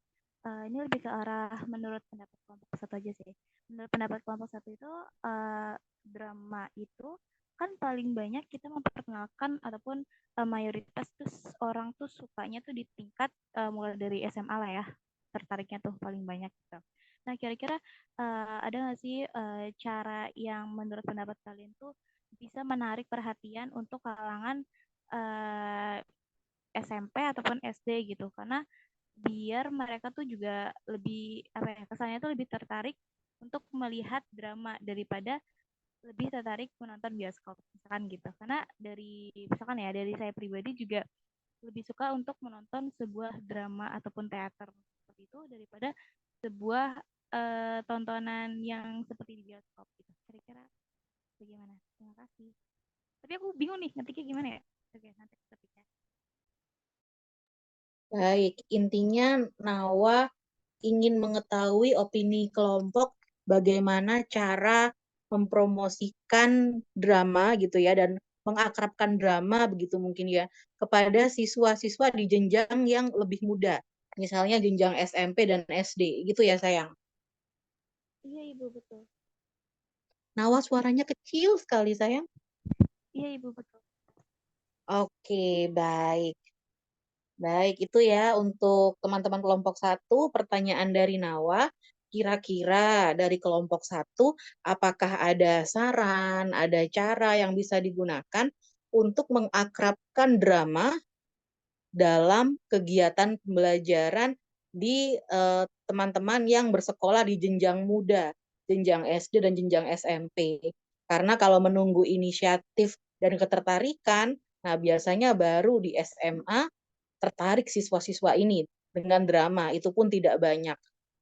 Ini lebih ke arah menurut pendapat kelompok 1 aja sih. Menurut pendapat kelompok 1 itu, drama itu kan paling banyak kita memperkenalkan ataupun mayoritas tuh orang tuh sukanya tuh di tingkat mulai dari SMA lah ya, tertariknya tuh paling banyak gitu. Nah, kira-kira ada nggak sih cara yang menurut pendapat kalian tuh bisa menarik perhatian untuk kalangan SMP ataupun SD gitu, karena biar mereka tuh juga lebih kesannya tuh lebih tertarik untuk melihat drama daripada lebih tertarik menonton bioskop misalkan gitu. Karena dari misalkan ya dari saya pribadi juga lebih suka untuk menonton sebuah drama ataupun teater seperti itu daripada sebuah tontonan yang seperti di bioskop gitu. Kira-kira bagaimana? Terima kasih. Tapi aku bingung nih ngetiknya gimana ya? Oke, nanti aku ketik ya. Baik, intinya Nawa ingin mengetahui opini kelompok bagaimana cara mempromosikan drama gitu ya dan mengakrabkan drama begitu mungkin ya kepada siswa-siswa di jenjang yang lebih muda. Misalnya jenjang SMP dan SD gitu ya sayang. Iya Ibu, betul. Nawa suaranya kecil sekali sayang. Iya Ibu, betul. Oke, baik. Baik, itu ya untuk teman-teman kelompok 1, pertanyaan dari Nawa. Kira-kira dari kelompok 1, apakah ada saran, ada cara yang bisa digunakan untuk mengakrabkan drama dalam kegiatan pembelajaran di teman-teman yang bersekolah di jenjang muda, jenjang SD dan jenjang SMP. Karena kalau menunggu inisiatif dan ketertarikan, nah biasanya baru di SMA tertarik siswa-siswa ini dengan drama, itu pun tidak banyak.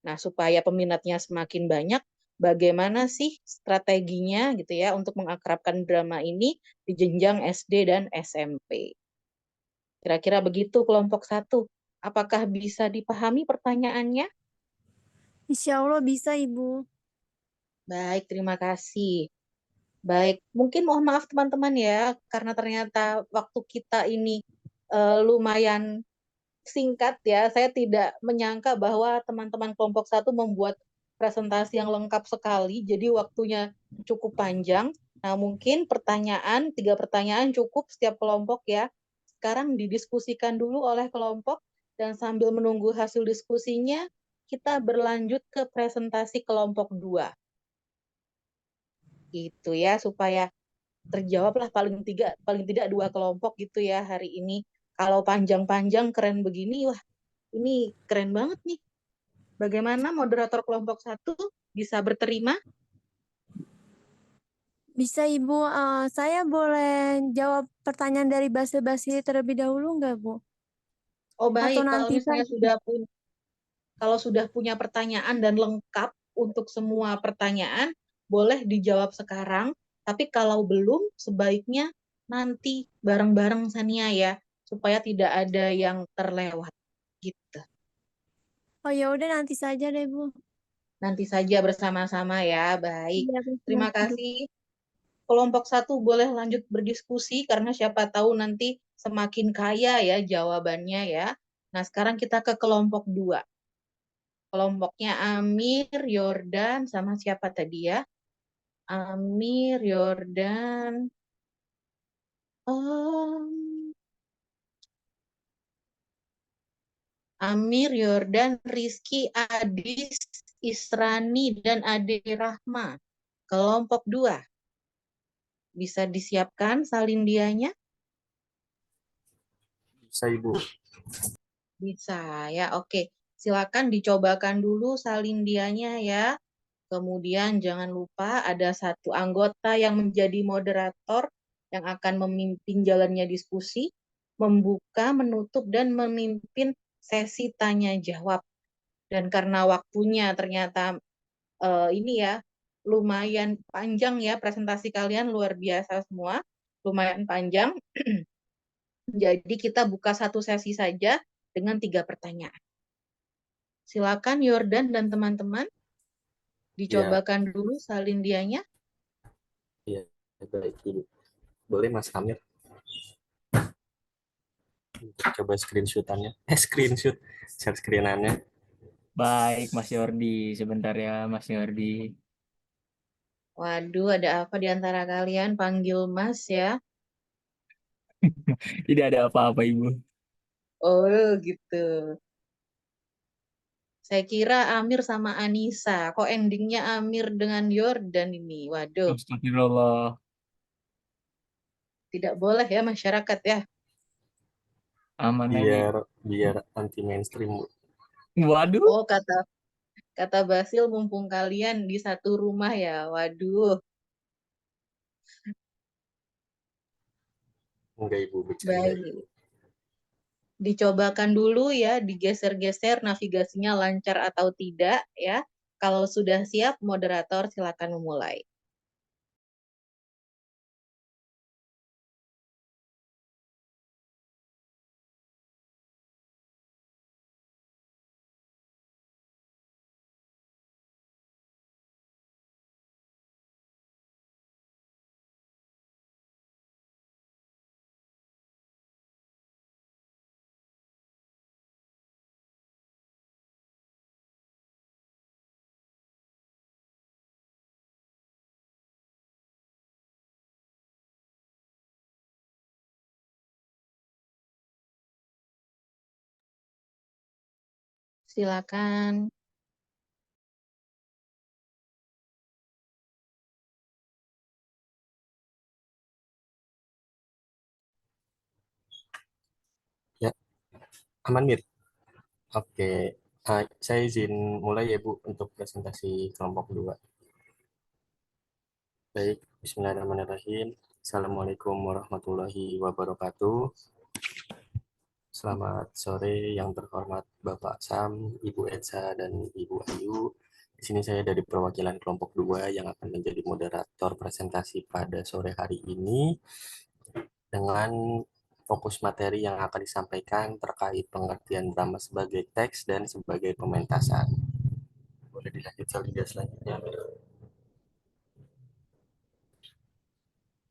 Nah, supaya peminatnya semakin banyak, bagaimana sih strateginya gitu ya untuk mengakrabkan drama ini di jenjang SD dan SMP? Kira-kira begitu kelompok 1. Apakah bisa dipahami pertanyaannya? Insya Allah bisa, Ibu. Baik, terima kasih. Baik, mungkin mohon maaf teman-teman ya, karena ternyata waktu kita ini lumayan singkat ya. Saya tidak menyangka bahwa teman-teman kelompok 1 membuat presentasi yang lengkap sekali, jadi waktunya cukup panjang. Nah, mungkin 3 pertanyaan cukup setiap kelompok ya. Sekarang didiskusikan dulu oleh kelompok, dan sambil menunggu hasil diskusinya, kita berlanjut ke presentasi kelompok 2. Gitu ya, supaya terjawablah paling tidak 2 kelompok gitu ya hari ini. Kalau panjang-panjang keren begini, wah ini keren banget nih. Bagaimana moderator kelompok 1 bisa berterima? Bisa, Ibu. Saya boleh jawab pertanyaan dari Basil terlebih dahulu nggak, Bu? Oh Atau baik, nanti saja? kalau sudah punya pertanyaan dan lengkap untuk semua pertanyaan, boleh dijawab sekarang. Tapi kalau belum, sebaiknya nanti bareng-bareng Sania ya, supaya tidak ada yang terlewat. Gitu. Oh ya udah nanti saja deh, Bu. Nanti saja bersama-sama ya. Baik. Iya, Terima kasih. Kelompok 1 boleh lanjut berdiskusi karena siapa tahu nanti semakin kaya ya jawabannya ya. Nah, sekarang kita ke kelompok 2. Kelompoknya Amir, Yordan, sama siapa tadi ya? Amir, Yordan, Amir, Yordan, Rizky, Adis, Israni, dan Ade Rahma. Kelompok 2. Bisa disiapkan salindianya? Bisa, Ibu. Bisa ya, oke. Silakan dicobakan dulu salindianya ya. Kemudian jangan lupa ada satu anggota yang menjadi moderator yang akan memimpin jalannya diskusi, membuka, menutup, dan memimpin sesi tanya jawab. Dan karena waktunya ternyata ini ya lumayan panjang ya, presentasi kalian luar biasa semua, lumayan panjang. Jadi kita buka satu sesi saja dengan 3 pertanyaan. Silakan Yordan dan teman-teman dicobakan dulu salindianya. Iya, baik, Ibu. Boleh Mas Amir? Coba screenshot-annya. Screenshot. Share screen-annya. Baik, Mas Yordi. Sebentar ya, Mas Yordi. Waduh, ada apa di antara kalian panggil Mas ya? Tidak ada apa-apa, Ibu. Oh, gitu. Saya kira Amir sama Anissa. Kok endingnya Amir dengan Yordan ini? Waduh, Astagfirullah. tidak boleh ya masyarakat ya. Aman aja. Biar anti mainstream, Bu. Waduh. Oh, kata Basil mumpung kalian di satu rumah ya. Waduh. Enggak Ibu, bercanda. Baik. Dicobakan dulu ya, digeser-geser navigasinya lancar atau tidak ya. Kalau sudah siap, moderator silakan memulai. Silakan. Ya, aman Mir. Oke, saya izin mulai ya Bu untuk presentasi kelompok 2. Baik, Bismillahirrahmanirrahim. Assalamualaikum warahmatullahi wabarakatuh. Selamat sore yang terhormat Bapak Sam, Ibu Etsa, dan Ibu Ayu. Di sini saya dari perwakilan kelompok 2 yang akan menjadi moderator presentasi pada sore hari ini dengan fokus materi yang akan disampaikan terkait pengertian drama sebagai teks dan sebagai pementasan. Boleh dilanjut selanjutnya.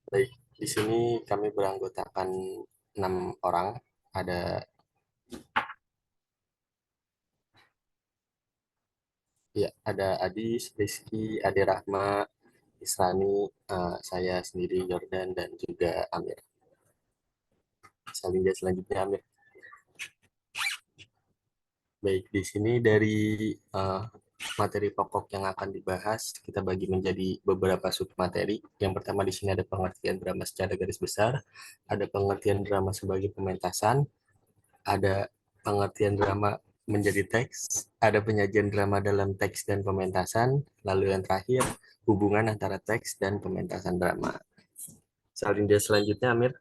Baik, di sini kami beranggotakan 6 orang. Ada Adis, Rizky, Ade Rahma, Israni, saya sendiri Jordan, dan juga Amir. Selanjutnya Amir. Baik, di sini dari materi pokok yang akan dibahas kita bagi menjadi beberapa submateri. Yang pertama di sini ada pengertian drama secara garis besar, ada pengertian drama sebagai pementasan, ada pengertian drama menjadi teks, ada penyajian drama dalam teks dan pementasan, lalu yang terakhir hubungan antara teks dan pementasan drama. Selanjutnya Amir.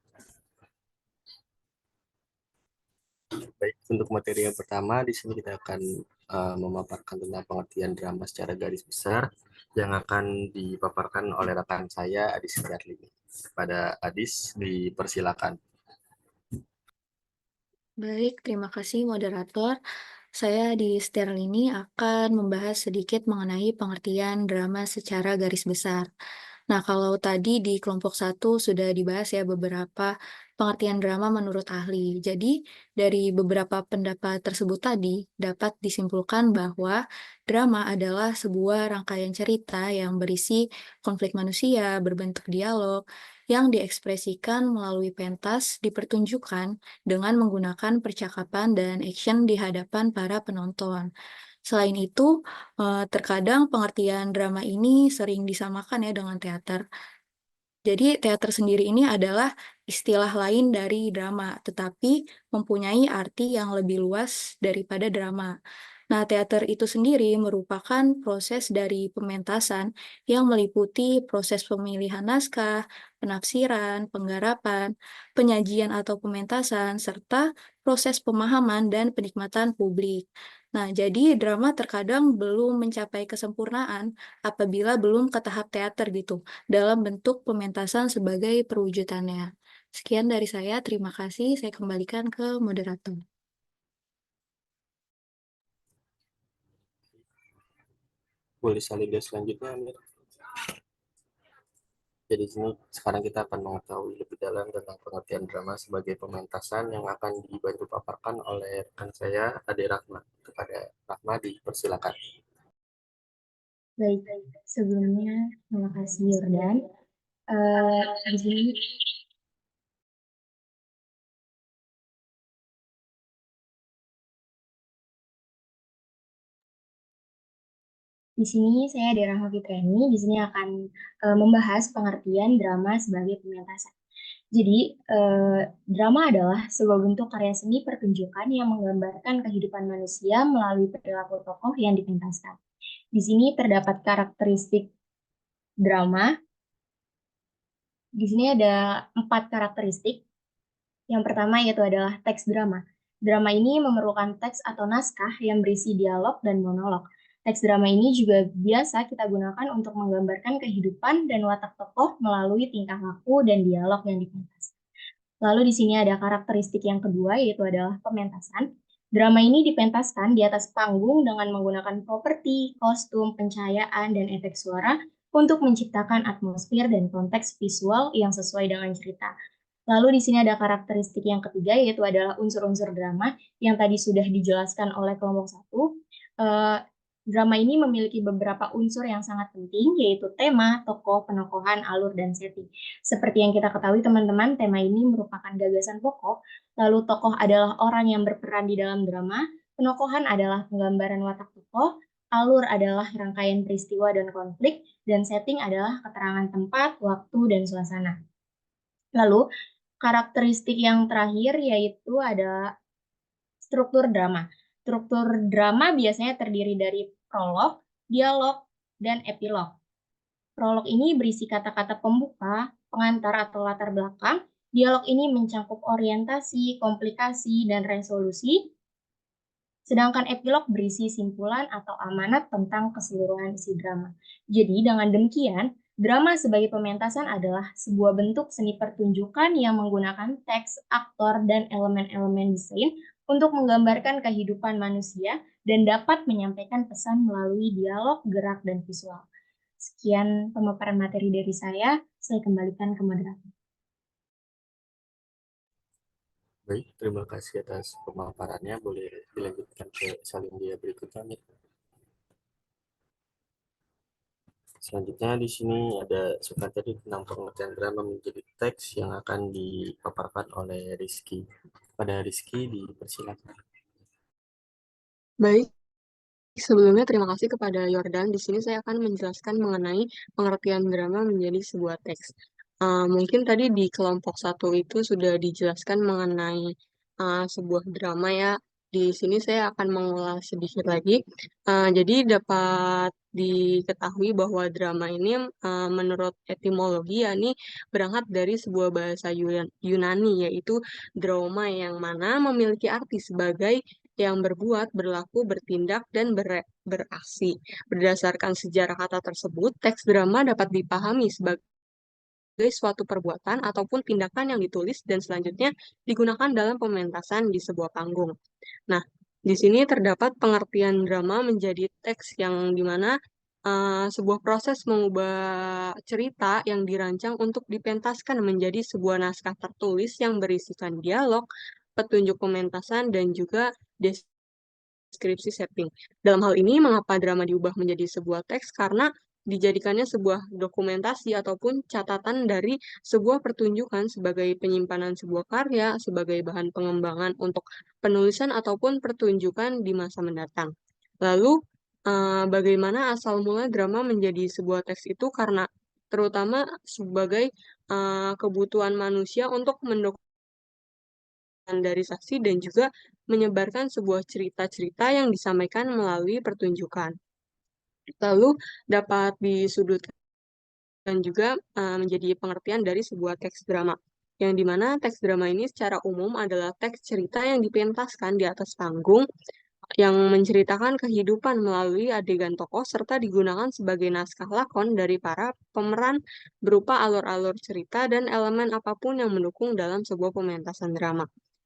Baik, untuk materi yang pertama di sini kita akan memaparkan tentang pengertian drama secara garis besar yang akan dipaparkan oleh rekan saya Adis Setiarlini. Kepada Adis dipersilakan. Baik, terima kasih moderator. Saya di Sterlini akan membahas sedikit mengenai pengertian drama secara garis besar. Nah, kalau tadi di kelompok 1 sudah dibahas ya beberapa pengertian drama menurut ahli. Jadi, dari beberapa pendapat tersebut tadi dapat disimpulkan bahwa drama adalah sebuah rangkaian cerita yang berisi konflik manusia berbentuk dialog yang diekspresikan melalui pentas dipertunjukkan dengan menggunakan percakapan dan action di hadapan para penonton. Selain itu, terkadang pengertian drama ini sering disamakan ya dengan teater. Jadi teater sendiri ini adalah istilah lain dari drama, tetapi mempunyai arti yang lebih luas daripada drama. Nah, teater itu sendiri merupakan proses dari pementasan yang meliputi proses pemilihan naskah, penafsiran, penggarapan, penyajian atau pementasan, serta proses pemahaman dan penikmatan publik. Nah, jadi drama terkadang belum mencapai kesempurnaan apabila belum ke tahap teater gitu, dalam bentuk pementasan sebagai perwujudannya. Sekian dari saya, terima kasih. Saya kembalikan ke moderator. Boleh selanjutnya Amir. Jadi sini sekarang kita akan mengetahui lebih dalam tentang pengertian drama sebagai pementasan yang akan dibantu paparkan oleh rekan saya Ade Rahma. Kepada Rahma dipersilakan. Baik, sebelumnya terima kasih Jordan. Di sini saya Dera Fitreni. Di sini akan membahas pengertian drama sebagai pementasan. Jadi, drama adalah sebuah bentuk karya seni pertunjukan yang menggambarkan kehidupan manusia melalui perilaku tokoh yang dipentaskan. Di sini terdapat karakteristik drama Di sini ada 4 karakteristik. Yang pertama yaitu adalah teks drama. Drama ini memerlukan teks atau naskah yang berisi dialog dan monolog. Teks drama ini juga biasa kita gunakan untuk menggambarkan kehidupan dan watak tokoh melalui tingkah laku dan dialog yang dipentaskan. Lalu di sini ada karakteristik yang kedua yaitu adalah pementasan. Drama ini dipentaskan di atas panggung dengan menggunakan properti, kostum, pencahayaan, dan efek suara untuk menciptakan atmosfer dan konteks visual yang sesuai dengan cerita. Lalu di sini ada karakteristik yang ketiga yaitu adalah unsur-unsur drama yang tadi sudah dijelaskan oleh kelompok 1. Drama ini memiliki beberapa unsur yang sangat penting yaitu tema, tokoh, penokohan, alur, dan setting. Seperti yang kita ketahui teman-teman, tema ini merupakan gagasan pokok, lalu tokoh adalah orang yang berperan di dalam drama, penokohan adalah penggambaran watak tokoh, alur adalah rangkaian peristiwa dan konflik, dan setting adalah keterangan tempat, waktu, dan suasana. Lalu, karakteristik yang terakhir yaitu ada struktur drama. Struktur drama biasanya terdiri dari prolog, dialog, dan epilog. Prolog ini berisi kata-kata pembuka, pengantar atau latar belakang. Dialog ini mencakup orientasi, komplikasi, dan resolusi. Sedangkan epilog berisi simpulan atau amanat tentang keseluruhan isi drama. Jadi dengan demikian, drama sebagai pementasan adalah sebuah bentuk seni pertunjukan yang menggunakan teks, aktor, dan elemen-elemen desain untuk menggambarkan kehidupan manusia dan dapat menyampaikan pesan melalui dialog, gerak, dan visual. Sekian pemaparan materi dari saya kembalikan ke moderator. Baik, terima kasih atas pemaparannya. Boleh dilanjutkan ke salin berikutnya. Selanjutnya di sini ada submateri tentang pengertian drama menjadi teks yang akan dipaparkan oleh Rizky. Pada Rizky dipersilakan. Baik, sebelumnya terima kasih kepada Yordan. Di sini saya akan menjelaskan mengenai pengertian drama menjadi sebuah teks. Mungkin tadi di kelompok 1 itu sudah dijelaskan mengenai sebuah drama ya. Di sini saya akan mengulas sedikit lagi. Jadi dapat diketahui bahwa drama ini menurut etimologi yakni berangkat dari sebuah bahasa Yunani yaitu drama yang mana memiliki arti sebagai yang berbuat, berlaku, bertindak, dan beraksi. Berdasarkan sejarah kata tersebut, teks drama dapat dipahami sebagai suatu perbuatan ataupun tindakan yang ditulis dan selanjutnya digunakan dalam pementasan di sebuah panggung. Nah, di sini terdapat pengertian drama menjadi teks yang dimana sebuah proses mengubah cerita yang dirancang untuk dipentaskan menjadi sebuah naskah tertulis yang berisikan dialog, petunjuk pementasan, dan juga deskripsi setting. Dalam hal ini, mengapa drama diubah menjadi sebuah teks? Karena dijadikannya sebuah dokumentasi ataupun catatan dari sebuah pertunjukan sebagai penyimpanan sebuah karya, sebagai bahan pengembangan untuk penulisan ataupun pertunjukan di masa mendatang. Lalu, bagaimana asal mula drama menjadi sebuah teks itu? Karena terutama sebagai kebutuhan manusia untuk mendokumentasi dan juga menyebarkan sebuah cerita-cerita yang disampaikan melalui pertunjukan. Lalu dapat disudutkan juga menjadi pengertian dari sebuah teks drama, yang dimana teks drama ini secara umum adalah teks cerita yang dipentaskan di atas panggung, yang menceritakan kehidupan melalui adegan tokoh serta digunakan sebagai naskah lakon dari para pemeran berupa alur-alur cerita dan elemen apapun yang mendukung dalam sebuah pementasan drama.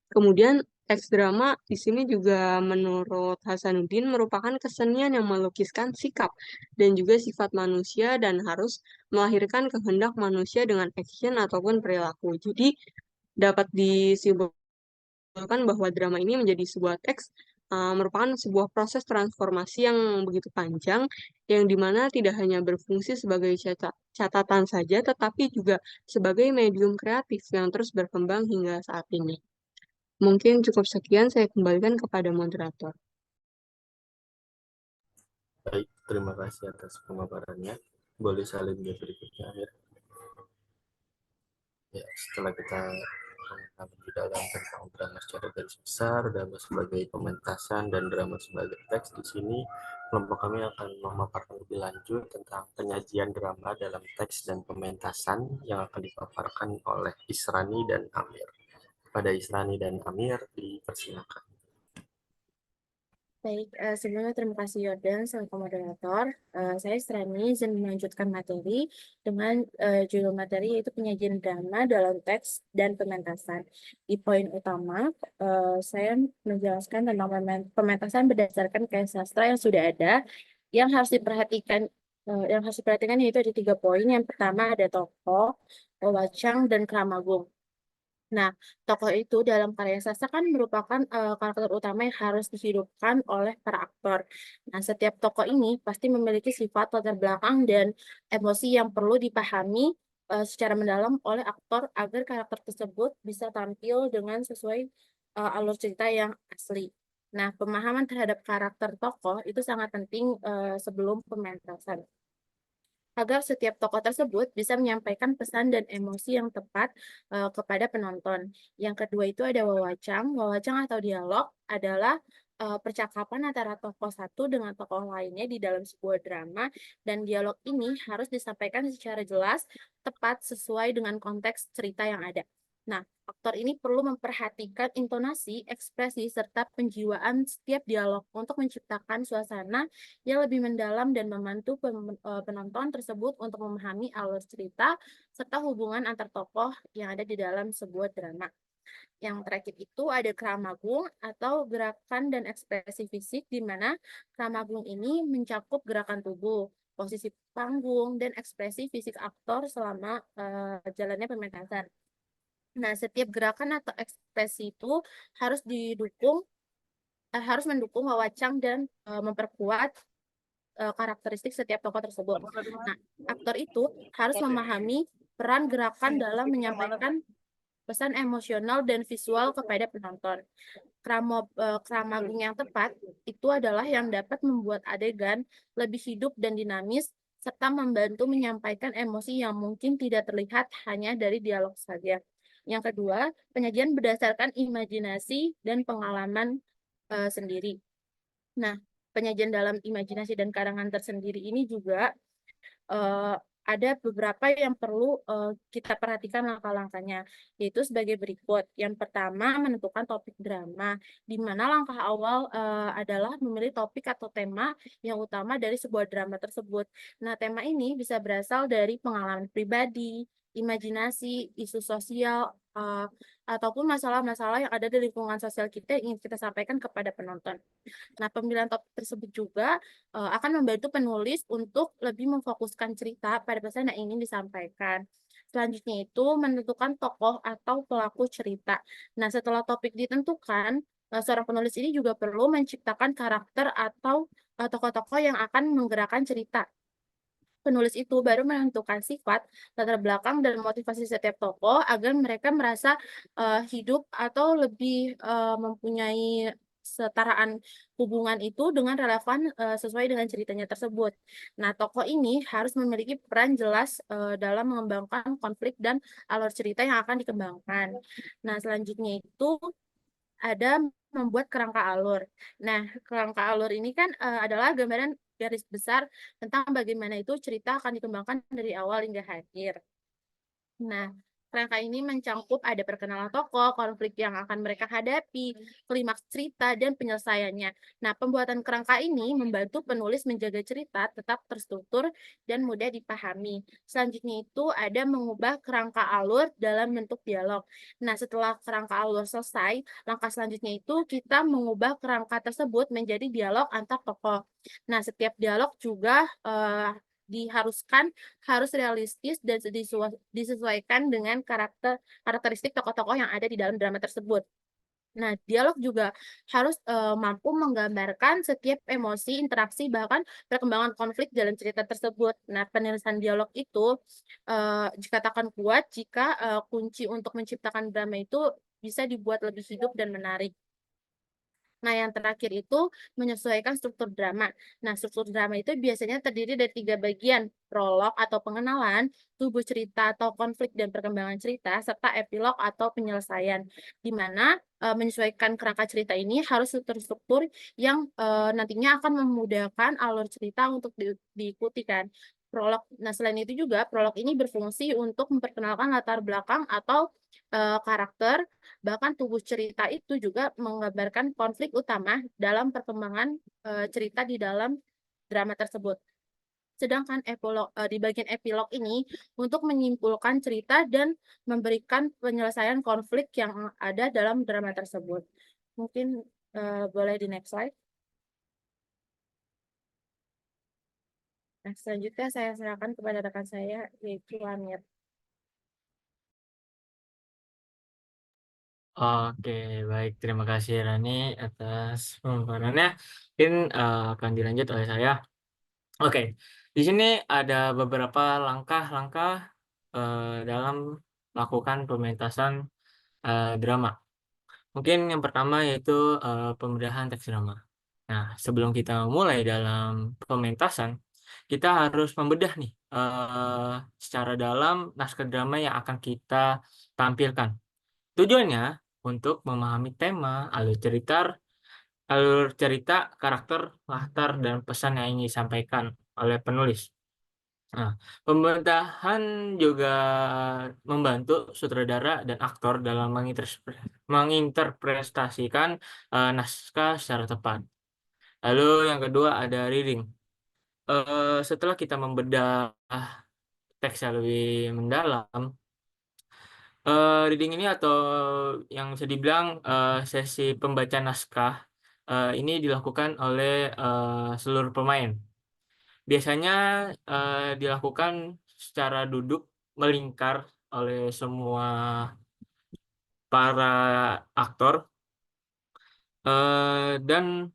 Kemudian teks drama di sini juga menurut Hasanuddin merupakan kesenian yang melukiskan sikap dan juga sifat manusia dan harus melahirkan kehendak manusia dengan action ataupun perilaku. Jadi dapat disimpulkan bahwa drama ini menjadi sebuah teks merupakan sebuah proses transformasi yang begitu panjang, yang dimana tidak hanya berfungsi sebagai catatan saja, tetapi juga sebagai medium kreatif yang terus berkembang hingga saat ini. Mungkin cukup sekian, saya kembalikan kepada moderator. Baik, terima kasih atas pemaparannya. Boleh salin berikutnya. Ya, setelah kita menjudakan tentang drama secara garis besar, drama sebagai pementasan, dan drama sebagai teks. Di sini kelompok kami akan memaparkan lebih lanjut tentang penyajian drama dalam teks dan pementasan yang akan dipaparkan oleh Israni dan Amir. Pada Israni dan Amir, dipersilakan. Baik, sebelumnya terima kasih Yordan selaku moderator. Saya Srani izin melanjutkan materi dengan judul materi yaitu penyajian drama dalam teks dan pementasan. Di poin utama, saya menjelaskan tentang pementasan berdasarkan karya sastra yang sudah ada, yang harus diperhatikan, yaitu ada 3 poin. Yang pertama ada tokoh, wewacang, dan kramagung. Nah, tokoh itu dalam karya sastra kan merupakan karakter utama yang harus dihidupkan oleh para aktor. Nah, setiap tokoh ini pasti memiliki sifat latar belakang dan emosi yang perlu dipahami secara mendalam oleh aktor agar karakter tersebut bisa tampil dengan sesuai alur cerita yang asli. Nah, pemahaman terhadap karakter tokoh itu sangat penting sebelum pementasan, agar setiap tokoh tersebut bisa menyampaikan pesan dan emosi yang tepat kepada penonton. Yang kedua itu ada wewacang. Wewacang atau dialog adalah percakapan antara tokoh satu dengan tokoh lainnya di dalam sebuah drama, dan dialog ini harus disampaikan secara jelas, tepat, sesuai dengan konteks cerita yang ada. Nah, aktor ini perlu memperhatikan intonasi, ekspresi, serta penjiwaan setiap dialog untuk menciptakan suasana yang lebih mendalam dan membantu penonton tersebut untuk memahami alur cerita serta hubungan antar tokoh yang ada di dalam sebuah drama. Yang terakhir itu ada kramagung atau gerakan dan ekspresi fisik, di mana kramagung ini mencakup gerakan tubuh, posisi panggung, dan ekspresi fisik aktor selama jalannya pementasan. Nah, setiap gerakan atau ekspresi itu harus mendukung wewacang dan memperkuat karakteristik setiap tokoh tersebut. Nah, aktor itu harus memahami peran gerakan dalam menyampaikan pesan emosional dan visual kepada penonton. Kramagung yang tepat itu adalah yang dapat membuat adegan lebih hidup dan dinamis, serta membantu menyampaikan emosi yang mungkin tidak terlihat hanya dari dialog saja. Yang kedua, penyajian berdasarkan imajinasi dan pengalaman sendiri. Nah, penyajian dalam imajinasi dan karangan tersendiri ini juga ada beberapa yang perlu kita perhatikan langkah-langkahnya, yaitu sebagai berikut. Yang pertama, menentukan topik drama, di mana langkah awal adalah memilih topik atau tema yang utama dari sebuah drama tersebut. Nah, tema ini bisa berasal dari pengalaman pribadi, imajinasi, isu sosial, ataupun masalah-masalah yang ada di lingkungan sosial kita yang ingin kita sampaikan kepada penonton. Nah, pemilihan topik tersebut juga akan membantu penulis untuk lebih memfokuskan cerita pada pesan yang ingin disampaikan. Selanjutnya itu menentukan tokoh atau pelaku cerita. Nah, setelah topik ditentukan, seorang penulis ini juga perlu menciptakan karakter atau tokoh-tokoh yang akan menggerakkan cerita. Penulis itu baru menentukan sifat, latar belakang, dan motivasi setiap tokoh agar mereka merasa hidup atau lebih mempunyai setaraan hubungan itu dengan relevan sesuai dengan ceritanya tersebut. Nah, tokoh ini harus memiliki peran jelas dalam mengembangkan konflik dan alur cerita yang akan dikembangkan. Nah, selanjutnya itu ada membuat kerangka alur. Nah, kerangka alur ini kan adalah gambaran garis besar tentang bagaimana itu cerita akan dikembangkan dari awal hingga akhir. Nah, kerangka ini mencangkup ada perkenalan tokoh, konflik yang akan mereka hadapi, klimaks cerita, dan penyelesaiannya. Nah, pembuatan kerangka ini membantu penulis menjaga cerita tetap terstruktur dan mudah dipahami. Selanjutnya itu ada mengubah kerangka alur dalam bentuk dialog. Nah, setelah kerangka alur selesai, langkah selanjutnya itu kita mengubah kerangka tersebut menjadi dialog antar tokoh. Nah, setiap dialog juga diharuskan harus realistis dan disesuaikan dengan karakteristik tokoh-tokoh yang ada di dalam drama tersebut. Nah, dialog juga harus mampu menggambarkan setiap emosi, interaksi, bahkan perkembangan konflik dalam cerita tersebut. Nah, penulisan dialog itu dikatakan kuat jika kunci untuk menciptakan drama itu bisa dibuat lebih hidup dan menarik. Nah, yang terakhir itu menyesuaikan struktur drama. Nah, struktur drama itu biasanya terdiri dari 3 bagian, prolog atau pengenalan, tubuh cerita atau konflik dan perkembangan cerita, serta epilog atau penyelesaian. Di mana menyesuaikan kerangka cerita ini harus struktur-struktur yang nantinya akan memudahkan alur cerita untuk diikuti kan. Prolog. Nah, selain itu juga prolog ini berfungsi untuk memperkenalkan latar belakang atau karakter. Bahkan tubuh cerita itu juga menggambarkan konflik utama dalam perkembangan cerita di dalam drama tersebut. Sedangkan di bagian epilog ini untuk menyimpulkan cerita dan memberikan penyelesaian konflik yang ada dalam drama tersebut. Mungkin boleh di next slide. Nah, selanjutnya saya serahkan kepada rekan saya, yaitu Amir. Oke, baik. Terima kasih Rani atas pemaparannya. Mungkin akan dilanjut oleh saya. Oke, di sini ada beberapa langkah-langkah dalam melakukan pementasan drama. Mungkin yang pertama yaitu pembedahan teks drama. Nah, sebelum kita mulai dalam pementasan, kita harus membedah nih secara dalam naskah drama yang akan kita tampilkan. Tujuannya untuk memahami tema, alur cerita, karakter, latar, dan pesan yang ingin disampaikan oleh penulis. Nah, pembedahan juga membantu sutradara dan aktor dalam menginterpretasikan naskah secara tepat. Lalu yang kedua ada reading. Setelah kita membedah teksnya lebih mendalam, reading ini atau yang bisa dibilang sesi pembaca naskah ini dilakukan oleh seluruh pemain. Biasanya dilakukan secara duduk melingkar oleh semua para aktor dan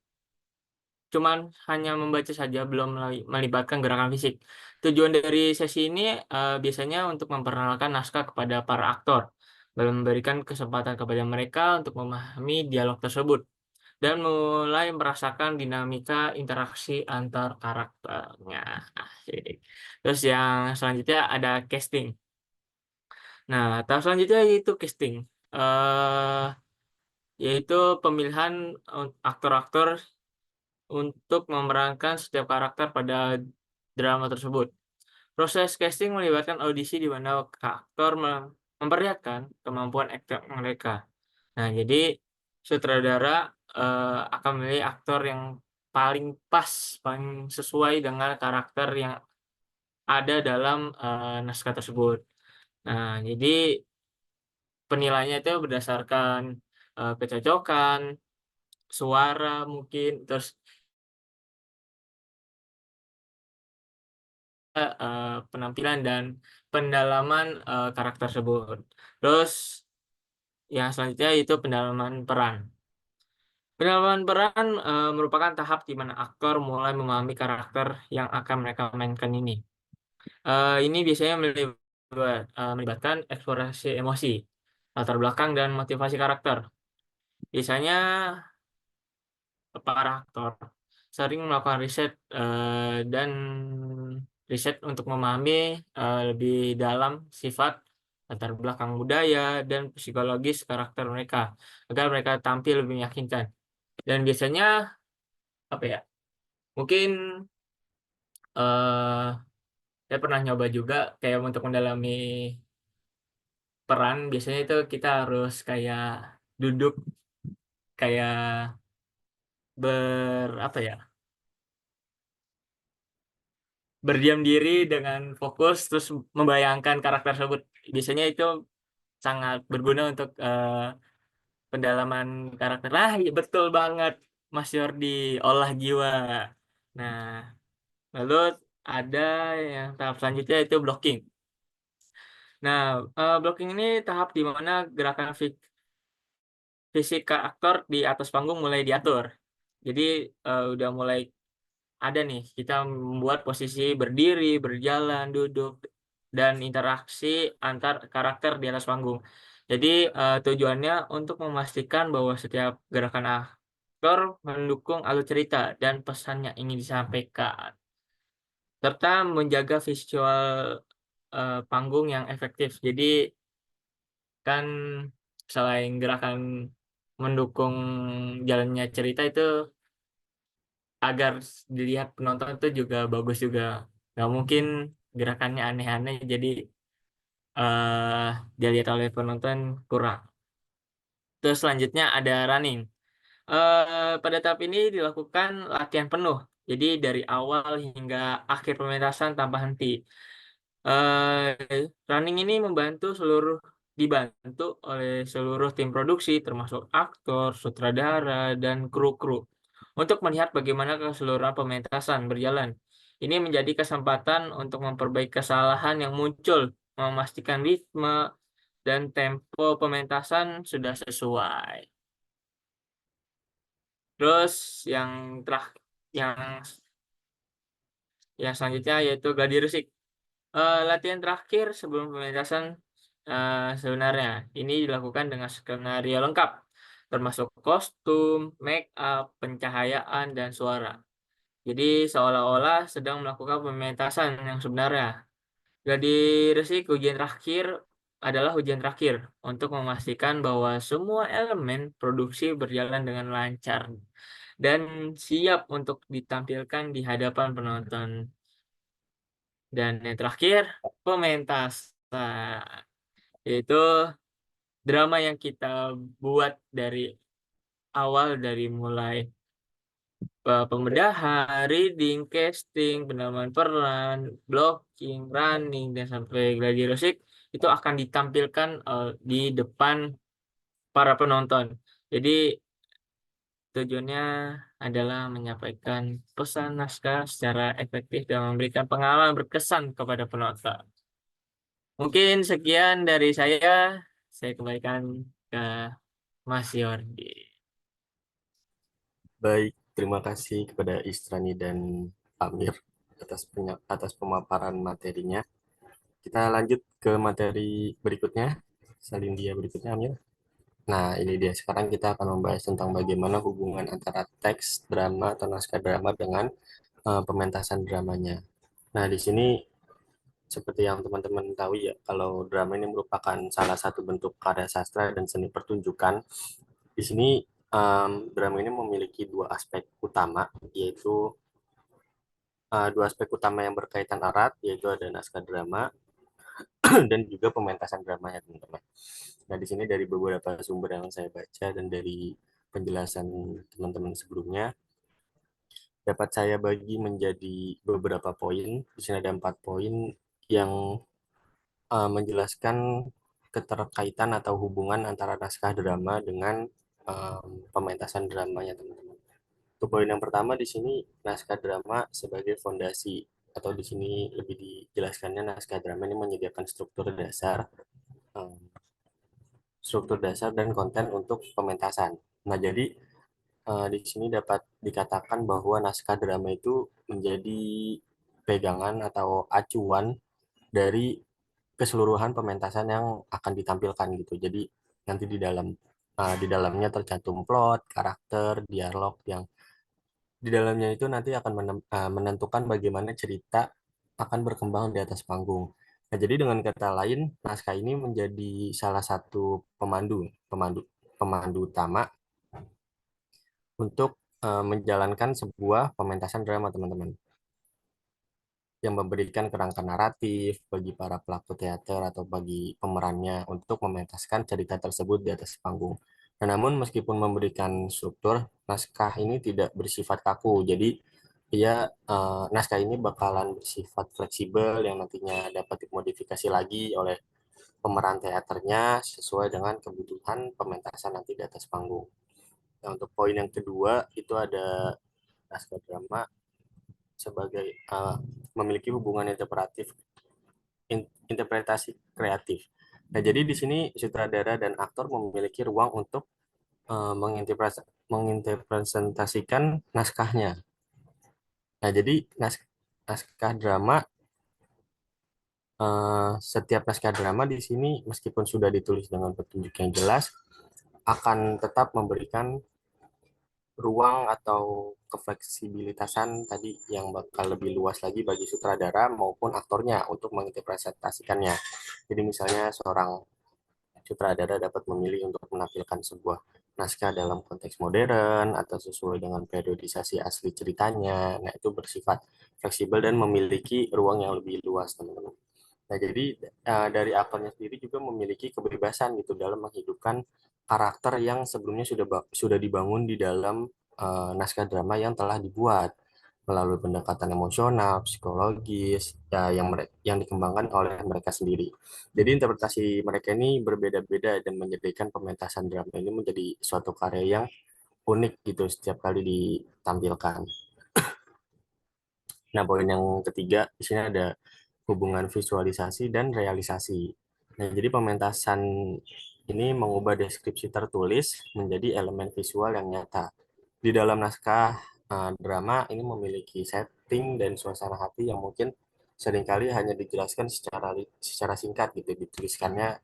cuman hanya membaca saja, belum melibatkan gerakan fisik. Tujuan dari sesi ini biasanya untuk memperkenalkan naskah kepada para aktor dan memberikan kesempatan kepada mereka untuk memahami dialog tersebut dan mulai merasakan dinamika interaksi antar karakternya. Asik. Terus yang selanjutnya ada casting. Nah, tahap selanjutnya yaitu casting. Yaitu pemilihan aktor-aktor untuk memerankan setiap karakter pada drama tersebut. Proses casting melibatkan audisi di mana aktor memperlihatkan kemampuan akting mereka. Nah, jadi sutradara akan memilih aktor yang paling pas, paling sesuai dengan karakter yang ada dalam naskah tersebut. Nah, jadi penilaiannya itu berdasarkan kecocokan, suara mungkin, terus penampilan dan pendalaman karakter tersebut. Terus yang selanjutnya itu pendalaman peran. Pendalaman peran merupakan tahap di mana aktor mulai memahami karakter yang akan mereka mainkan ini. Ini biasanya melibatkan eksplorasi emosi, latar belakang, dan motivasi karakter. Biasanya para aktor sering melakukan riset untuk memahami lebih dalam sifat, latar belakang budaya, dan psikologis karakter mereka agar mereka tampil lebih meyakinkan. Dan biasanya apa ya? Mungkin saya pernah nyoba juga kayak untuk mendalami peran. Biasanya itu kita harus kayak duduk kayak berdiam diri dengan fokus terus membayangkan karakter tersebut. Biasanya itu sangat berguna untuk pendalaman karakter. Iya, betul banget Mas Yordi, olah jiwa. Nah, lalu ada yang tahap selanjutnya itu blocking. Nah, blocking ini tahap di mana gerakan fisik aktor di atas panggung mulai diatur. Jadi udah mulai ada nih, kita membuat posisi berdiri, berjalan, duduk, dan interaksi antar karakter di atas panggung. Jadi tujuannya untuk memastikan bahwa setiap gerakan aktor mendukung alur cerita dan pesan yang ingin disampaikan, serta menjaga visual panggung yang efektif. Jadi kan selain gerakan mendukung jalannya cerita itu agar dilihat penonton itu juga bagus juga. Nggak mungkin gerakannya aneh-aneh jadi dilihat oleh penonton kurang. Terus selanjutnya ada running. Pada tahap ini dilakukan latihan penuh. Jadi dari awal hingga akhir pementasan tanpa henti. Running ini dibantu oleh seluruh tim produksi termasuk aktor, sutradara, dan kru-kru untuk melihat bagaimana keseluruhan pementasan berjalan. Ini menjadi kesempatan untuk memperbaiki kesalahan yang muncul, memastikan ritme dan tempo pementasan sudah sesuai. Terus yang terakhir, yang selanjutnya yaitu gladi resik. Latihan terakhir sebelum pementasan sebenarnya ini dilakukan dengan skenario lengkap, termasuk kostum, make up, pencahayaan, dan suara. Jadi seolah-olah sedang melakukan pementasan yang sebenarnya. Gladi resik adalah ujian terakhir untuk memastikan bahwa semua elemen produksi berjalan dengan lancar dan siap untuk ditampilkan di hadapan penonton. Dan yang terakhir, pementasan, yaitu drama yang kita buat dari awal, dari mulai pembedahan, reading, casting, pendalaman peran, blocking, running, dan sampai gladi resik itu akan ditampilkan di depan para penonton. Jadi tujuannya adalah menyampaikan pesan naskah secara efektif dan memberikan pengalaman berkesan kepada penonton. Mungkin sekian dari saya kembalikan ke Mas Yordi. Baik, terima kasih kepada Istrani dan Amir atas pemaparan materinya. Kita lanjut ke materi berikutnya, salin dia berikutnya, Amir. Nah, ini dia. Sekarang kita akan membahas tentang bagaimana hubungan antara teks drama atau naskah drama dengan pementasan dramanya. Nah, di sini seperti yang teman-teman tahu ya, kalau drama ini merupakan salah satu bentuk karya sastra dan seni pertunjukan. Di sini drama ini memiliki dua aspek utama, yaitu dua aspek utama yang berkaitan erat, yaitu ada naskah drama dan juga pementasan dramanya, teman-teman. Nah, di sini dari beberapa sumber yang saya baca dan dari penjelasan teman-teman sebelumnya, dapat saya bagi menjadi beberapa poin. Di sini ada 4 poin yang menjelaskan keterkaitan atau hubungan antara naskah drama dengan pementasan dramanya, teman-teman. Untuk poin yang pertama di sini naskah drama sebagai fondasi, atau di sini lebih dijelaskannya naskah drama ini menyediakan struktur dasar dan konten untuk pementasan. Nah, jadi di sini dapat dikatakan bahwa naskah drama itu menjadi pegangan atau acuan dari keseluruhan pementasan yang akan ditampilkan gitu. Jadi nanti di dalamnya tercantum plot, karakter, dialog yang di dalamnya itu nanti akan menentukan bagaimana cerita akan berkembang di atas panggung. Nah, jadi dengan kata lain, naskah ini menjadi salah satu pemandu utama untuk menjalankan sebuah pementasan drama, teman-teman, yang memberikan kerangka naratif bagi para pelaku teater atau bagi pemerannya untuk mementaskan cerita tersebut di atas panggung. Nah, namun meskipun memberikan struktur, naskah ini tidak bersifat kaku. Jadi naskah ini bakalan bersifat fleksibel yang nantinya dapat dimodifikasi lagi oleh pemeran teaternya sesuai dengan kebutuhan pementasan nanti di atas panggung. Nah, untuk poin yang kedua itu ada naskah drama sebagai memiliki hubungan interpretasi kreatif. Nah, jadi di sini sutradara dan aktor memiliki ruang untuk menginterpretasikan naskahnya. Nah, jadi naskah drama setiap naskah drama di sini meskipun sudah ditulis dengan petunjuk yang jelas akan tetap memberikan ruang atau kefleksibilitasan tadi yang bakal lebih luas lagi bagi sutradara maupun aktornya untuk menginterpretasikannya. Jadi misalnya seorang sutradara dapat memilih untuk menampilkan sebuah naskah dalam konteks modern atau sesuai dengan periodisasi asli ceritanya. Nah, itu bersifat fleksibel dan memiliki ruang yang lebih luas, teman-teman. Nah, jadi dari aktornya sendiri juga memiliki kebebasan gitu dalam menghidupkan karakter yang sebelumnya sudah dibangun di dalam naskah drama yang telah dibuat melalui pendekatan emosional, psikologis, ya yang dikembangkan oleh mereka sendiri. Jadi interpretasi mereka ini berbeda-beda dan menjadikan pementasan drama ini menjadi suatu karya yang unik gitu setiap kali ditampilkan. Nah, poin yang ketiga di sini ada hubungan visualisasi dan realisasi. Nah, jadi pementasan ini mengubah deskripsi tertulis menjadi elemen visual yang nyata. Di dalam naskah drama ini memiliki setting dan suasana hati yang mungkin seringkali hanya dijelaskan secara singkat gitu, dituliskannya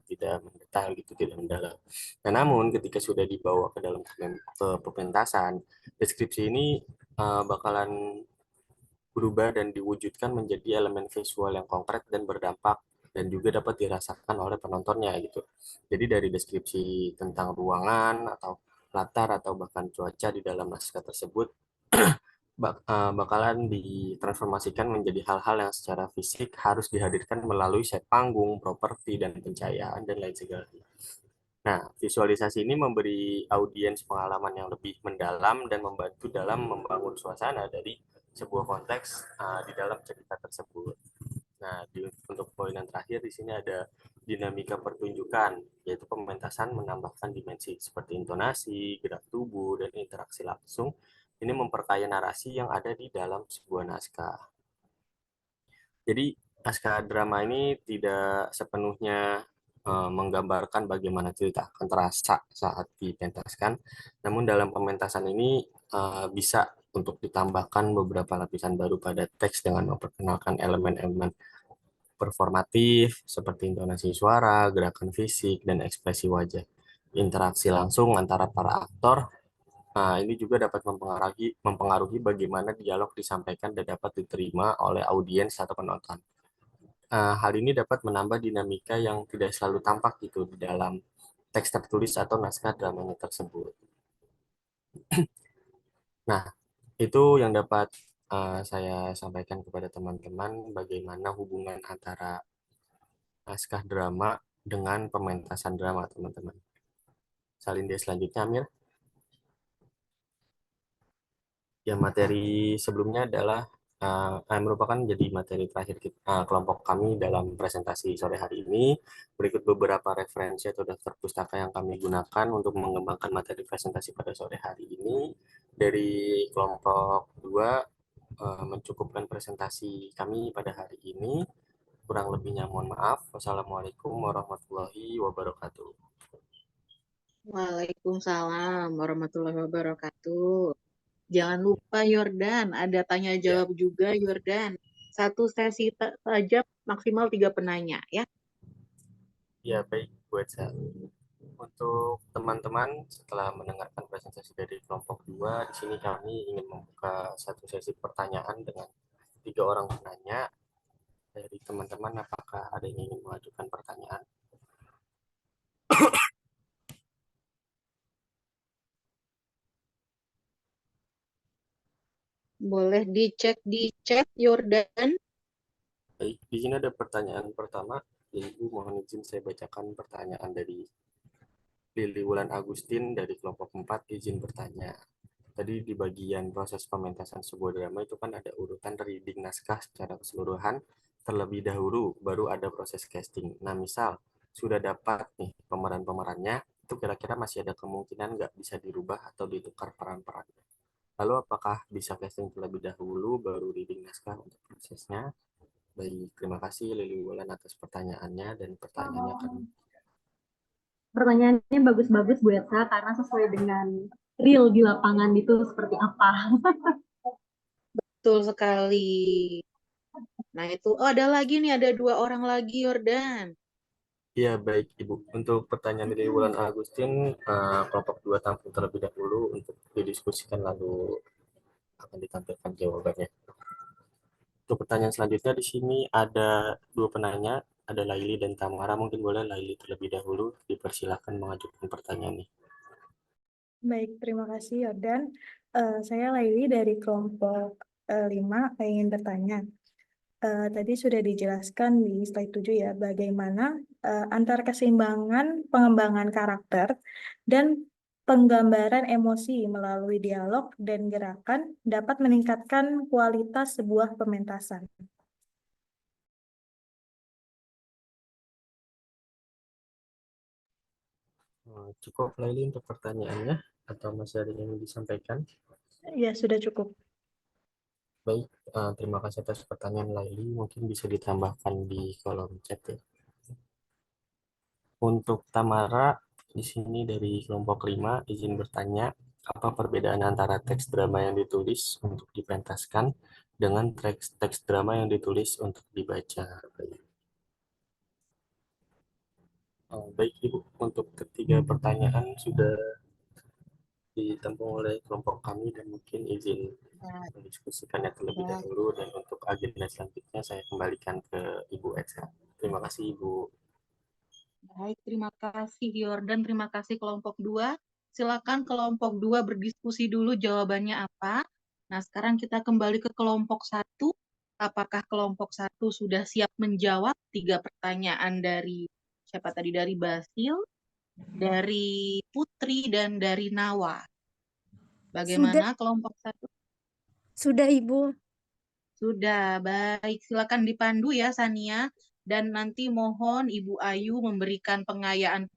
tidak mendetail gitu, tidak mendalam. Nah, namun ketika sudah dibawa ke dalam ke pementasan, deskripsi ini bakalan berubah dan diwujudkan menjadi elemen visual yang konkret dan berdampak dan juga dapat dirasakan oleh penontonnya gitu. Jadi dari deskripsi tentang ruangan atau latar atau bahkan cuaca di dalam naskah tersebut bakalan ditransformasikan menjadi hal-hal yang secara fisik harus dihadirkan melalui set panggung, properti, dan pencahayaan, dan lain sebagainya. Nah, visualisasi ini memberi audiens pengalaman yang lebih mendalam dan membantu dalam membangun suasana dari sebuah konteks di dalam cerita tersebut. Nah, untuk poin yang terakhir di sini ada dinamika pertunjukan, yaitu pementasan menambahkan dimensi seperti intonasi, gerak tubuh, dan interaksi langsung. Ini memperkaya narasi yang ada di dalam sebuah naskah. Jadi, naskah drama ini tidak sepenuhnya menggambarkan bagaimana cerita akan terasa saat dipentaskan, namun dalam pementasan ini bisa untuk ditambahkan beberapa lapisan baru pada teks dengan memperkenalkan elemen-elemen performatif seperti intonasi suara, gerakan fisik, dan ekspresi wajah. Interaksi langsung antara para aktor ini juga dapat mempengaruhi bagaimana dialog disampaikan dan dapat diterima oleh audiens atau penonton. Hal ini dapat menambah dinamika yang tidak selalu tampak gitu di dalam teks tertulis atau naskah dramanya tersebut. Nah, itu yang dapat saya sampaikan kepada teman-teman bagaimana hubungan antara naskah drama dengan pementasan drama, teman-teman. Salin dia selanjutnya, Amir. Ya, materi sebelumnya adalah merupakan jadi materi terakhir kelompok kami dalam presentasi sore hari ini. Berikut beberapa referensi atau daftar pustaka yang kami gunakan untuk mengembangkan materi presentasi pada sore hari ini. Dari kelompok 2 mencukupkan presentasi kami pada hari ini. Kurang lebihnya mohon maaf. Wassalamualaikum warahmatullahi wabarakatuh. Waalaikumsalam warahmatullahi wabarakatuh. Jangan lupa Yordan, ada tanya jawab juga Yordan. Satu sesi saja maksimal 3 penanya ya. Ya, baik buat saya. Untuk teman-teman, setelah mendengarkan presentasi dari kelompok 2, di sini kami ingin membuka satu sesi pertanyaan dengan 3 orang penanya. Dari teman-teman, apakah ada yang ingin mengajukan pertanyaan? Boleh dicek di chat Yordan. Baik, di sini ada pertanyaan pertama, yaitu mohon izin saya bacakan pertanyaan dari Lili Wulan Agustin dari kelompok 4, izin bertanya. Tadi di bagian proses pementasan sebuah drama itu kan ada urutan reading naskah secara keseluruhan, terlebih dahulu baru ada proses casting. Nah, misal sudah dapat nih pemeran-pemerannya, itu kira-kira masih ada kemungkinan nggak bisa dirubah atau ditukar peran-perannya. Lalu apakah bisa casting terlebih dahulu baru reading naskah untuk prosesnya? Baik, terima kasih Lili Wulan atas pertanyaannya dan pertanyaannya akan Pertanyaannya bagus-bagus Bu Etsa karena sesuai dengan real di lapangan itu seperti apa. Betul sekali. Nah itu, ada lagi nih, ada 2 orang lagi Yordan. Iya, baik Ibu. Untuk pertanyaan dari Wulan Agustin, kelompok 2 tampil terlebih dahulu untuk didiskusikan lalu akan ditampilkan jawabannya. Untuk pertanyaan selanjutnya di sini ada 2 penanya, ada Laili dan Tamara. Mungkin boleh Laili terlebih dahulu dipersilakan mengajukan pertanyaannya. Baik, terima kasih Yordan. Saya Laili dari kelompok 5 ingin bertanya. Tadi sudah dijelaskan di slide 7 ya, bagaimana antara keseimbangan pengembangan karakter dan penggambaran emosi melalui dialog dan gerakan dapat meningkatkan kualitas sebuah pementasan. Cukup Laili untuk pertanyaannya atau masih ada yang disampaikan? Ya, sudah cukup. Baik, terima kasih atas pertanyaan Laili. Mungkin bisa ditambahkan di kolom chat ya. Untuk Tamara, di sini dari kelompok 5, izin bertanya, apa perbedaan antara teks drama yang ditulis untuk dipentaskan dengan teks drama yang ditulis untuk dibaca? Baik Ibu, untuk ketiga pertanyaan sudah ditempuh oleh kelompok kami dan mungkin izin mendiskusikannya terlebih dahulu, dan untuk agenda selanjutnya saya kembalikan ke Ibu Etsa. Terima kasih Ibu. Baik, terima kasih Yordan, terima kasih kelompok 2. Silakan kelompok 2 berdiskusi dulu jawabannya apa. Nah, sekarang kita kembali ke kelompok 1. Apakah kelompok 1 sudah siap menjawab 3 pertanyaan dari siapa tadi? Dari Basil, dari Putri, dan dari Nawa. Bagaimana kelompok 1? Sudah Ibu. Sudah, baik. Silakan dipandu ya Sania. Dan nanti mohon Ibu Ayu memberikan pengayaan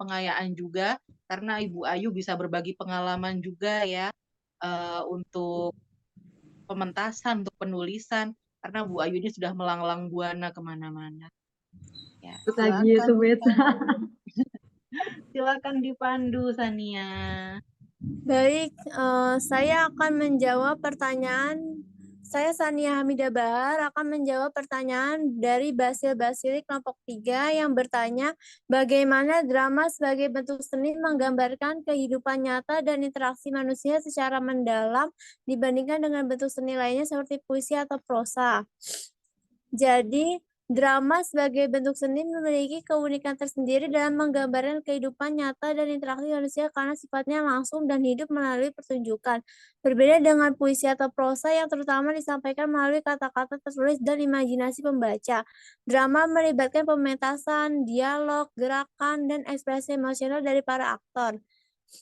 juga, karena Ibu Ayu bisa berbagi pengalaman juga ya untuk pementasan, untuk penulisan, karena Bu Ayu ini sudah melanglang buana kemana-mana. Ya, silakan dipandu Sania. Baik, saya akan menjawab pertanyaan. Saya Sania Hamidah Bahar akan menjawab pertanyaan dari Basil Basili kelompok 3 yang bertanya bagaimana drama sebagai bentuk seni menggambarkan kehidupan nyata dan interaksi manusia secara mendalam dibandingkan dengan bentuk seni lainnya seperti puisi atau prosa. Jadi, drama sebagai bentuk seni memiliki keunikan tersendiri dalam menggambarkan kehidupan nyata dan interaksi manusia karena sifatnya langsung dan hidup melalui pertunjukan. Berbeda dengan puisi atau prosa yang terutama disampaikan melalui kata-kata tertulis dan imajinasi pembaca. Drama melibatkan pementasan, dialog, gerakan, dan ekspresi emosional dari para aktor.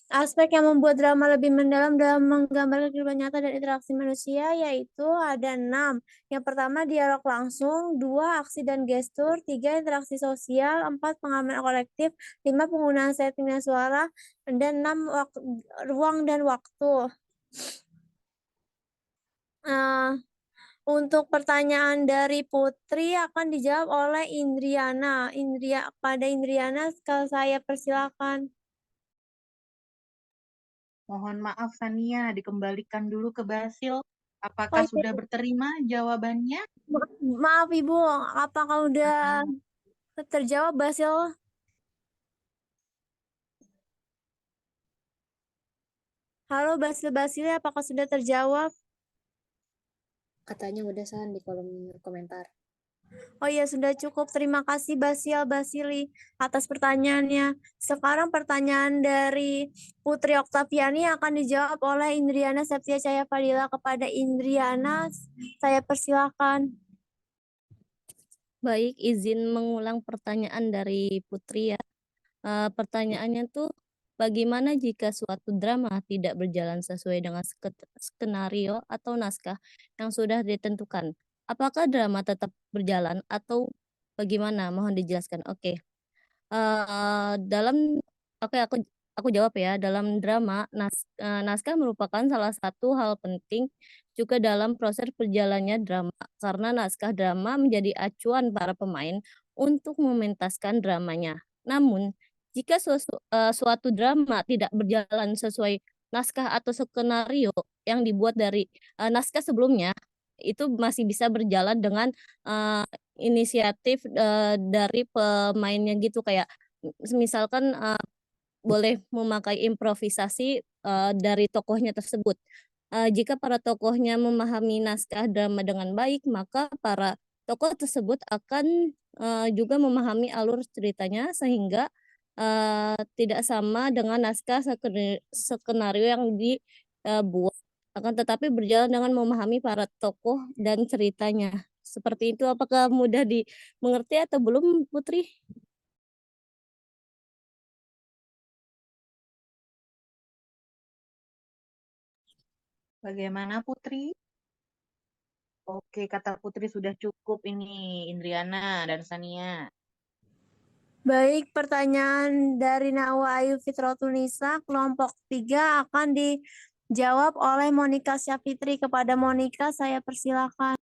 Aspek yang membuat drama lebih mendalam dalam menggambarkan kehidupan nyata dan interaksi manusia yaitu ada 6. Yang pertama dialog langsung, 2 aksi dan gestur, 3 interaksi sosial, 4 pengalaman kolektif, 5 penggunaan setting dan suara, dan 6 ruang dan waktu. Untuk pertanyaan dari Putri akan dijawab oleh Indriana. Pada Indriana, saya persilakan. Mohon maaf Sania, dikembalikan dulu ke Basil. Apakah sudah berterima jawabannya? Maaf Ibu, apakah udah terjawab Basil? Halo Basil, apakah sudah terjawab? Katanya udah San di kolom komentar. Oh iya, sudah cukup. Terima kasih Basili atas pertanyaannya. Sekarang pertanyaan dari Putri Oktaviani akan dijawab oleh Indriana Septia Cahaya Fadila. Kepada Indriana, saya persilakan. Baik, izin mengulang pertanyaan dari Putri ya. Pertanyaannya tuh, bagaimana jika suatu drama tidak berjalan sesuai dengan skenario atau naskah yang sudah ditentukan? Apakah drama tetap berjalan atau bagaimana? Mohon dijelaskan. Oke. Aku jawab ya. Dalam drama, naskah merupakan salah satu hal penting juga dalam proses berjalannya drama, karena naskah drama menjadi acuan para pemain untuk mementaskan dramanya. Namun, jika suatu drama tidak berjalan sesuai naskah atau skenario yang dibuat dari naskah sebelumnya, itu masih bisa berjalan dengan inisiatif dari pemainnya gitu, kayak misalkan boleh memakai improvisasi dari tokohnya tersebut. Jika para tokohnya memahami naskah drama dengan baik, maka para tokoh tersebut akan juga memahami alur ceritanya sehingga tidak sama dengan naskah skenario yang dibuat, akan tetapi berjalan dengan memahami para tokoh dan ceritanya. Seperti itu, apakah mudah dimengerti atau belum, Putri? Bagaimana Putri? Oke, kata Putri sudah cukup ini, Indriana dan Sania. Baik, pertanyaan dari Nawa Ayu Fitratunisa, kelompok 3 akan dijawab oleh Monika Syafitri. Kepada Monika, saya persilakan.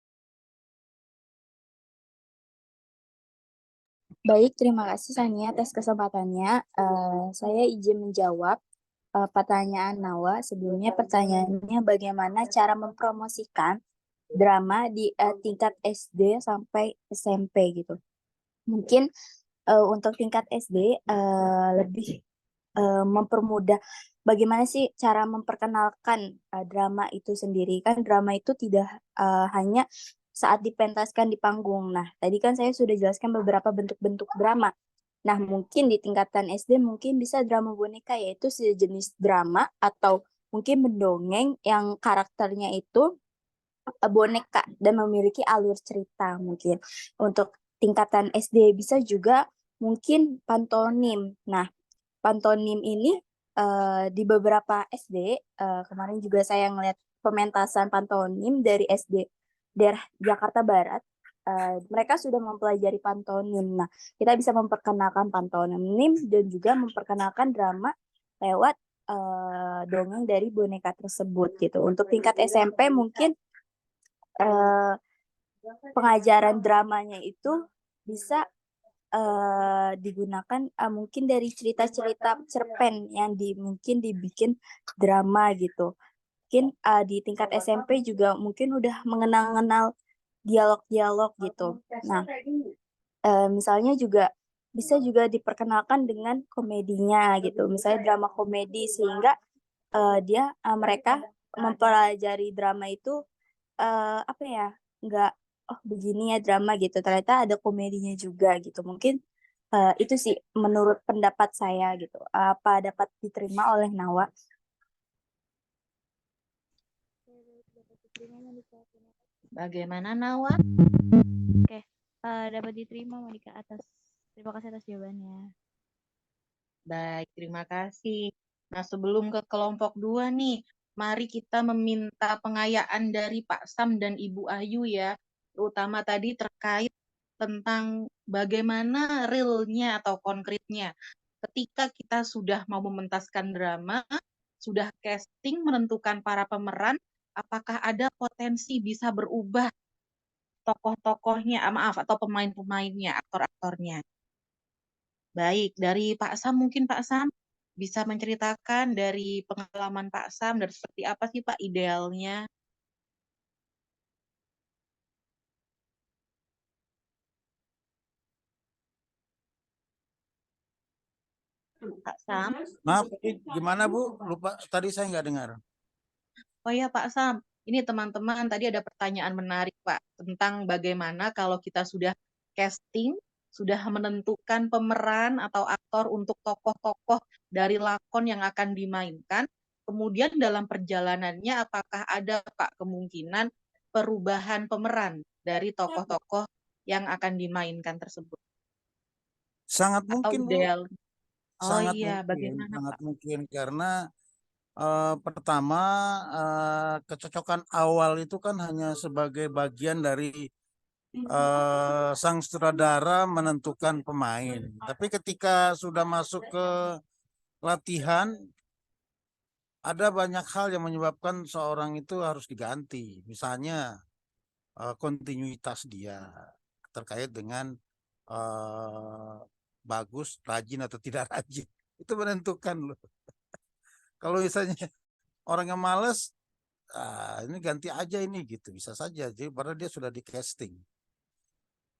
Baik, terima kasih Sania atas kesempatannya. Saya izin menjawab pertanyaan Nawa. Sebelumnya pertanyaannya bagaimana cara mempromosikan drama di tingkat SD sampai SMP gitu. Mungkin untuk tingkat SD lebih mempermudah bagaimana sih cara memperkenalkan drama itu sendiri. Kan drama itu tidak hanya saat dipentaskan di panggung. Nah, tadi kan saya sudah jelaskan beberapa bentuk-bentuk drama. Nah, mungkin di tingkatan SD mungkin bisa drama boneka, yaitu sejenis drama atau mungkin mendongeng yang karakternya itu boneka dan memiliki alur cerita mungkin. Untuk tingkatan SD bisa juga mungkin pantomim. Nah, pantomim ini di beberapa SD, kemarin juga saya ngeliat pementasan pantomim dari SD daerah Jakarta Barat, mereka sudah mempelajari pantomim. Nah, kita bisa memperkenalkan pantomim dan juga memperkenalkan drama lewat dongeng dari boneka tersebut gitu. Untuk tingkat SMP mungkin pengajaran dramanya itu bisa digunakan mungkin dari cerita-cerita cerpen yang mungkin dibikin drama gitu. Mungkin di tingkat SMP juga mungkin udah mengenal dialog-dialog gitu. Nah, misalnya juga bisa juga diperkenalkan dengan komedinya gitu. Misalnya drama komedi sehingga mereka mempelajari drama itu apa ya, nggak oh begini ya drama gitu, ternyata ada komedinya juga gitu. Mungkin itu sih menurut pendapat saya gitu, apa dapat diterima oleh Nawa. Bagaimana Nawa? Oke, dapat diterima Monika terima kasih atas jawabannya. Baik, terima kasih. Nah, sebelum ke kelompok 2 nih, mari kita meminta pengayaan dari Pak Sam dan Ibu Ayu ya, terutama tadi terkait tentang bagaimana realnya atau konkretnya ketika kita sudah mau mementaskan drama, sudah casting, menentukan para pemeran, apakah ada potensi bisa berubah tokoh-tokohnya, maaf, atau pemain-pemainnya, aktor-aktornya. Baik, dari Pak Sam mungkin Pak Sam bisa menceritakan dari pengalaman Pak Sam dan seperti apa sih Pak idealnya? Pak Sam? Maaf, gimana Bu? Lupa, tadi saya nggak dengar. Oh ya Pak Sam, ini teman-teman tadi ada pertanyaan menarik Pak tentang bagaimana kalau kita sudah casting, sudah menentukan pemeran atau aktor untuk tokoh-tokoh dari lakon yang akan dimainkan, kemudian dalam perjalanannya apakah ada Pak kemungkinan perubahan pemeran dari tokoh-tokoh yang akan dimainkan tersebut? Sangat Atau mungkin Bu, ideal? Oh sangat iya, mungkin, bagaimana sangat Pak? mungkin karena pertama kecocokan awal itu kan hanya sebagai bagian dari sang sutradara menentukan pemain. Tapi ketika sudah masuk ke latihan, ada banyak hal yang menyebabkan seorang itu harus diganti. Misalnya kontinuitas dia terkait dengan bagus, rajin atau tidak rajin. Itu menentukan loh. Kalau misalnya orang yang males, ini ganti aja ini gitu, bisa saja. Jadi padahal dia sudah di casting.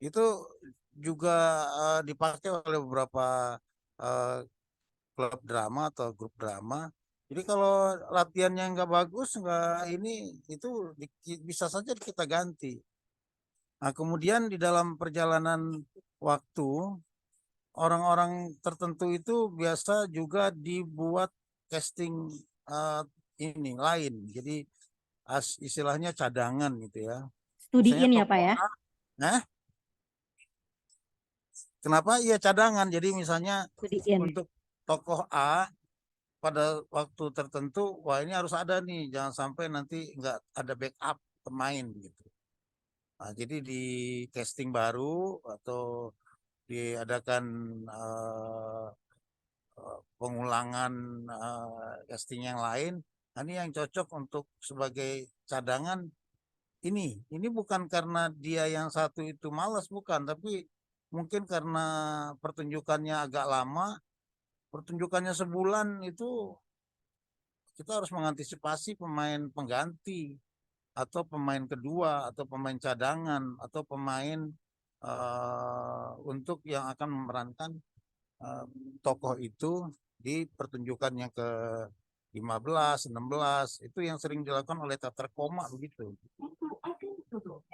Itu juga dipakai oleh beberapa klub drama atau grup drama. Jadi kalau latihannya nggak bagus, nggak ini itu bisa saja kita ganti. Nah, kemudian di dalam perjalanan waktu orang-orang tertentu itu biasa juga dibuat casting ini lain. Jadi istilahnya cadangan gitu ya. Studiin Misalnya ya Pak ya? tokoh A, nah, kenapa? Iya cadangan. Jadi misalnya Studiin. untuk tokoh A pada waktu tertentu, wah ini harus ada nih, jangan sampai nanti nggak ada backup pemain gitu. Nah, jadi di casting baru atau diadakan pengulangan casting yang lain. Nah, ini yang cocok untuk sebagai cadangan. Ini bukan karena dia yang satu itu malas, bukan, tapi mungkin karena pertunjukannya agak lama, pertunjukannya sebulan itu kita harus mengantisipasi pemain pengganti atau pemain kedua atau pemain cadangan atau pemain untuk yang akan memerankan tokoh itu di pertunjukan yang ke 15, 16 itu yang sering dilakukan oleh teater koma begitu.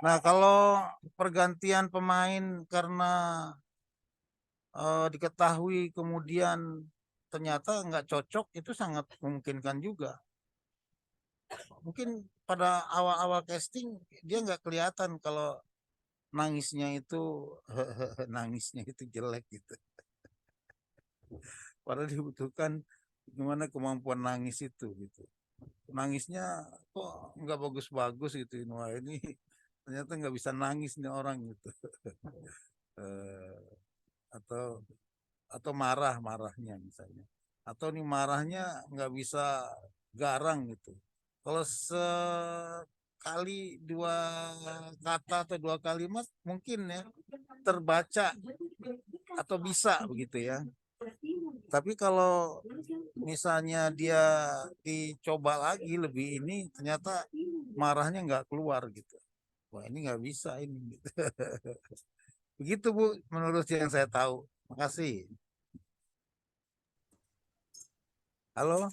Nah, kalau pergantian pemain karena diketahui kemudian ternyata nggak cocok, itu sangat memungkinkan juga. Mungkin pada awal-awal casting dia nggak kelihatan kalau nangisnya itu nangisnya itu jelek gitu. Padahal dibutuhkan gimana kemampuan nangis itu gitu. Nangisnya kok nggak bagus-bagus gitu. Wah ini ternyata nggak bisa nangis nih orang gitu. Atau marahnya misalnya. Atau nih marahnya nggak bisa garang gitu. Kalau sekali 2 kata atau 2 kalimat mungkin ya terbaca atau bisa begitu ya. Tapi kalau misalnya dia dicoba lagi lebih ini ternyata marahnya nggak keluar gitu. Wah ini nggak bisa ini. Gitu. Begitu Bu, menurut yang saya tahu. Makasih. Halo.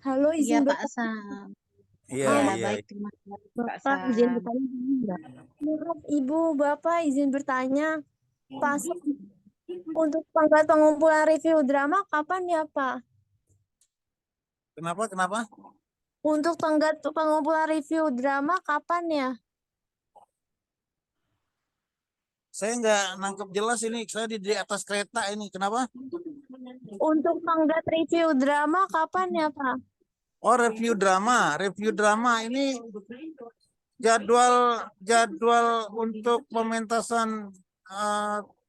Halo, Iya izin Pak bertanya. Sam. Iya, Ya, iya. baik, terima kasih Pak Bapak izin Sam. bertanya enggak? Maaf Ibu, Bapak izin bertanya. Pas untuk tanggal pengumpulan review drama kapan ya Pak? Kenapa? Untuk tanggal pengumpulan review drama kapan ya? Saya nggak nangkep jelas ini. Saya di atas kereta ini. Kenapa? Untuk tanggal review drama kapan ya Pak? Oh, review drama. Review drama ini jadwal untuk pementasan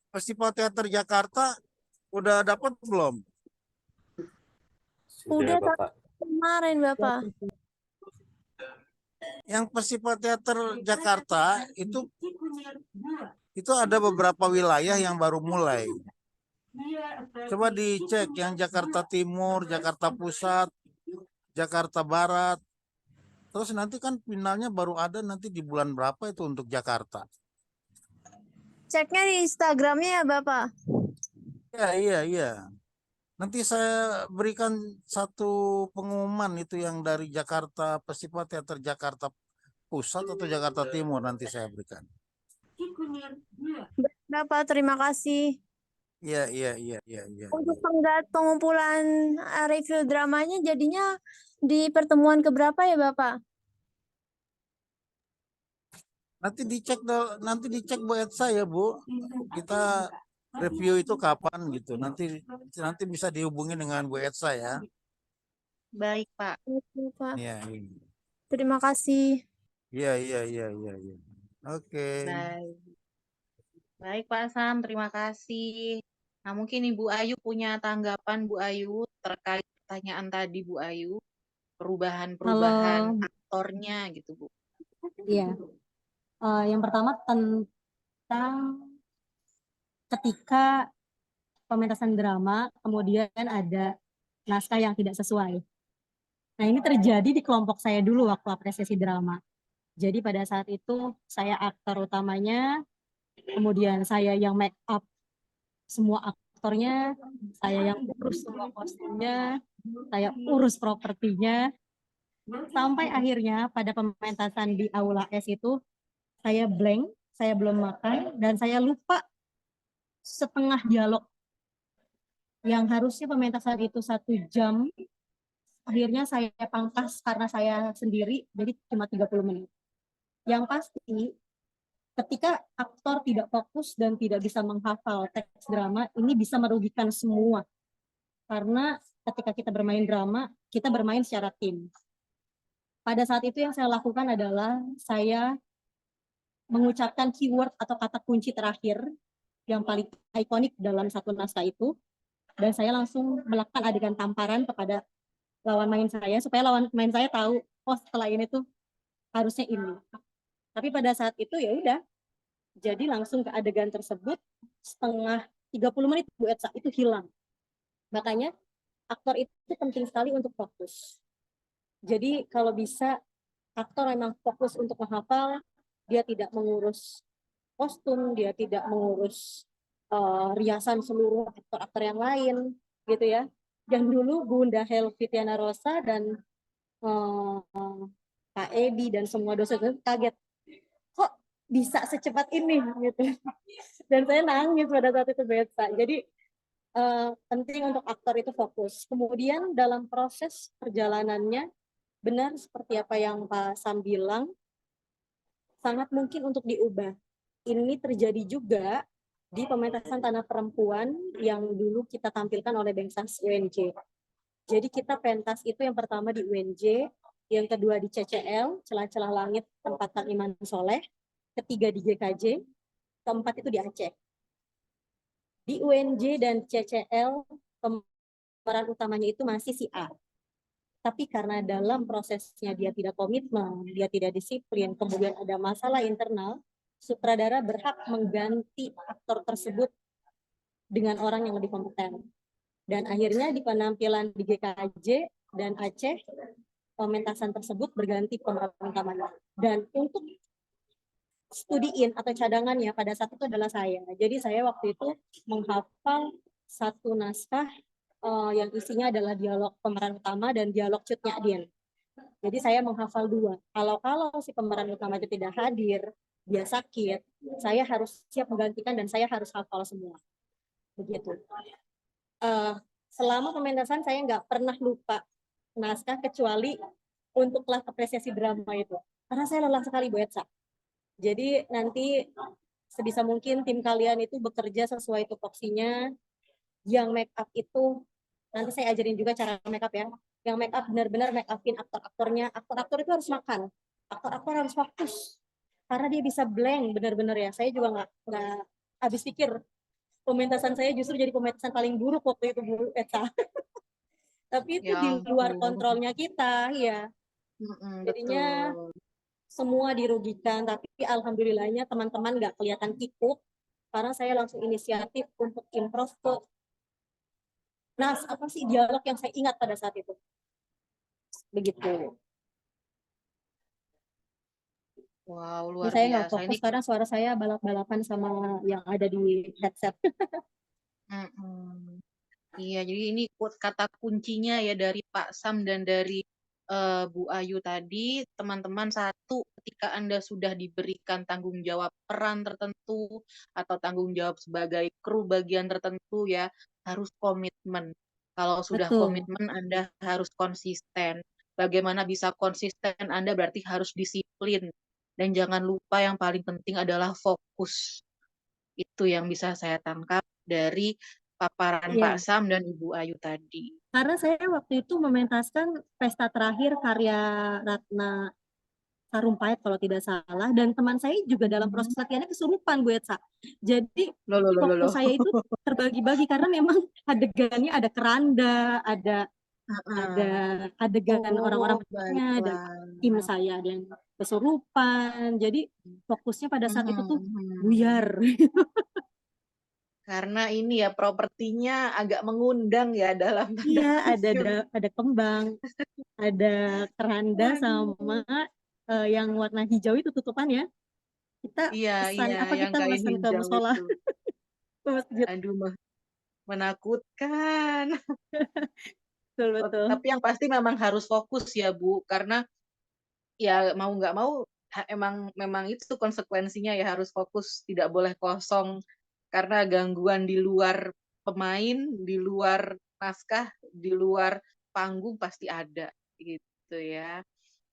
Festival Teater Jakarta udah dapat belum? Udah Bapak. kemarin Bapak. Yang Festival Teater Jakarta itu ada beberapa wilayah yang baru mulai. Coba dicek yang Jakarta Timur, Jakarta Pusat, Jakarta Barat. Terus nanti kan finalnya baru ada nanti di bulan berapa itu untuk Jakarta. Ceknya di Instagramnya ya Bapak? Iya. Nanti saya berikan satu pengumuman itu yang dari Jakarta, Festival Teater Jakarta Pusat atau Jakarta Timur nanti saya berikan. Bapak, terima kasih. Iya. Untuk tanggal pengumpulan review dramanya jadinya di pertemuan keberapa ya Bapak? Nanti dicek Bu Etsa ya Bu. Kita review itu kapan gitu. Nanti bisa dihubungi dengan Bu Etsa ya. Baik Pak. Pak. Iya. Terima kasih. Iya. Oke. Baik Pak Sam, terima kasih. Nah mungkin Ibu Ayu punya tanggapan Bu Ayu terkait pertanyaan tadi Bu Ayu. Perubahan aktornya gitu Bu. Iya. Yang pertama tentang ketika pementasan drama, kemudian ada naskah yang tidak sesuai. Nah, ini terjadi di kelompok saya dulu waktu apresiasi drama. Jadi pada saat itu saya aktor utamanya, kemudian saya yang make up semua aktor aktornya, saya yang urus semua kostumnya, saya urus propertinya, sampai akhirnya pada pementasan di Aula S itu saya blank, saya belum makan, dan saya lupa setengah dialog yang harusnya pementasan itu 1 jam. Akhirnya saya pangkas karena saya sendiri, jadi cuma 30 menit. Yang pasti, ketika aktor tidak fokus dan tidak bisa menghafal teks drama, ini bisa merugikan semua. Karena ketika kita bermain drama, kita bermain secara tim. Pada saat itu yang saya lakukan adalah saya mengucapkan keyword atau kata kunci terakhir yang paling ikonik dalam satu naskah itu, dan saya langsung melakukan adegan tamparan kepada lawan main saya supaya lawan main saya tahu, oh setelah ini tuh harusnya ini. Tapi pada saat itu ya udah, jadi langsung ke adegan tersebut, setengah 30 menit Bu Etsa itu hilang. Makanya aktor itu penting sekali untuk fokus. Jadi kalau bisa aktor memang fokus untuk menghafal, dia tidak mengurus kostum, dia tidak mengurus riasan seluruh aktor-aktor yang lain, gitu ya. Dan dulu Bunda Helvitiana Rosa dan Pak Edi dan semua dosen kaget, kok bisa secepat ini, gitu. Dan saya nangis pada saat itu Betsa. Jadi penting untuk aktor itu fokus. Kemudian dalam proses perjalanannya, benar seperti apa yang Pak Sam bilang, sangat mungkin untuk diubah. Ini terjadi juga di pementasan Tanah Perempuan yang dulu kita tampilkan oleh Bengsas UNJ. Jadi kita pentas itu yang pertama di UNJ, yang kedua di CCL, Celah-Celah Langit tempat Kang Iman Soleh, ketiga di GKJ, keempat itu di Aceh. Di UNJ dan CCL, pemeran utamanya itu masih si A. Tapi karena dalam prosesnya dia tidak komitmen, dia tidak disiplin, kemudian ada masalah internal, sutradara berhak mengganti aktor tersebut dengan orang yang lebih kompeten. Dan akhirnya di penampilan di GKJ dan Aceh, pementasan tersebut berganti pemeran utamanya. Dan untuk studiin atau cadangannya pada saat itu adalah saya. Jadi saya waktu itu menghafal satu naskah yang isinya adalah dialog pemeran utama dan dialog cutnya Adien. Jadi saya menghafal 2. Kalau si pemeran utama itu tidak hadir, dia sakit, saya harus siap menggantikan dan saya harus hafal semua. Begitu. Selama pementasan saya nggak pernah lupa naskah kecuali untuk kelas apresiasi drama itu. Karena saya lelah sekali Bu Etsa. Jadi nanti sebisa mungkin tim kalian itu bekerja sesuai tupoksinya. Yang make up itu nanti saya ajarin juga cara make up ya. Yang make up benar-benar make upin aktor-aktornya. Aktor-aktor itu harus makan. Aktor-aktor harus fokus. Karena dia bisa blank benar-benar ya. Saya juga nggak habis pikir. Pementasan saya justru jadi pementasan paling buruk waktu itu Bu Etsa. Tapi itu di luar kontrolnya kita ya. Jadinya semua dirugikan. Tapi alhamdulillahnya teman-teman nggak kelihatan kikuk. Karena saya langsung inisiatif untuk improv ke apa sih dialog yang saya ingat pada saat itu. Begitu. Wow, luar saya nggak biasa. fokus karena suara saya balap-balapan sama yang ada di headset. Iya, jadi ini kata kuncinya ya dari Pak Sam dan dari Bu Ayu tadi, teman-teman, satu, ketika Anda sudah diberikan tanggung jawab peran tertentu atau tanggung jawab sebagai kru bagian tertentu ya, harus komitmen. Kalau sudah komitmen, Anda harus konsisten. Bagaimana bisa konsisten? Anda berarti harus disiplin. Dan jangan lupa yang paling penting adalah fokus. Itu yang bisa saya tangkap dari paparan Pak Sam dan Ibu Ayu tadi. Karena saya waktu itu mementaskan pesta terakhir karya Ratna Sarumpait kalau tidak salah, dan teman saya juga dalam proses latihannya kesurupan Bu Etsa. Jadi fokus saya itu terbagi-bagi karena memang adegannya ada keranda, ada adegan orang-orang dan tim saya ada yang kesurupan. Jadi fokusnya pada saat itu tuh buyar. Karena ini ya propertinya agak mengundang ya dalam tanda Iya, ada kembang, ada keranda sama yang warna hijau itu tutupan ya. Kita pesan apa yang kita kain pesan ke hijau musola. itu. Aduh, menakutkan. Betul. Tapi yang pasti memang harus fokus ya Bu, karena ya mau nggak mau memang itu konsekuensinya ya harus fokus, tidak boleh kosong karena gangguan di luar pemain, di luar naskah, di luar panggung pasti ada gitu ya.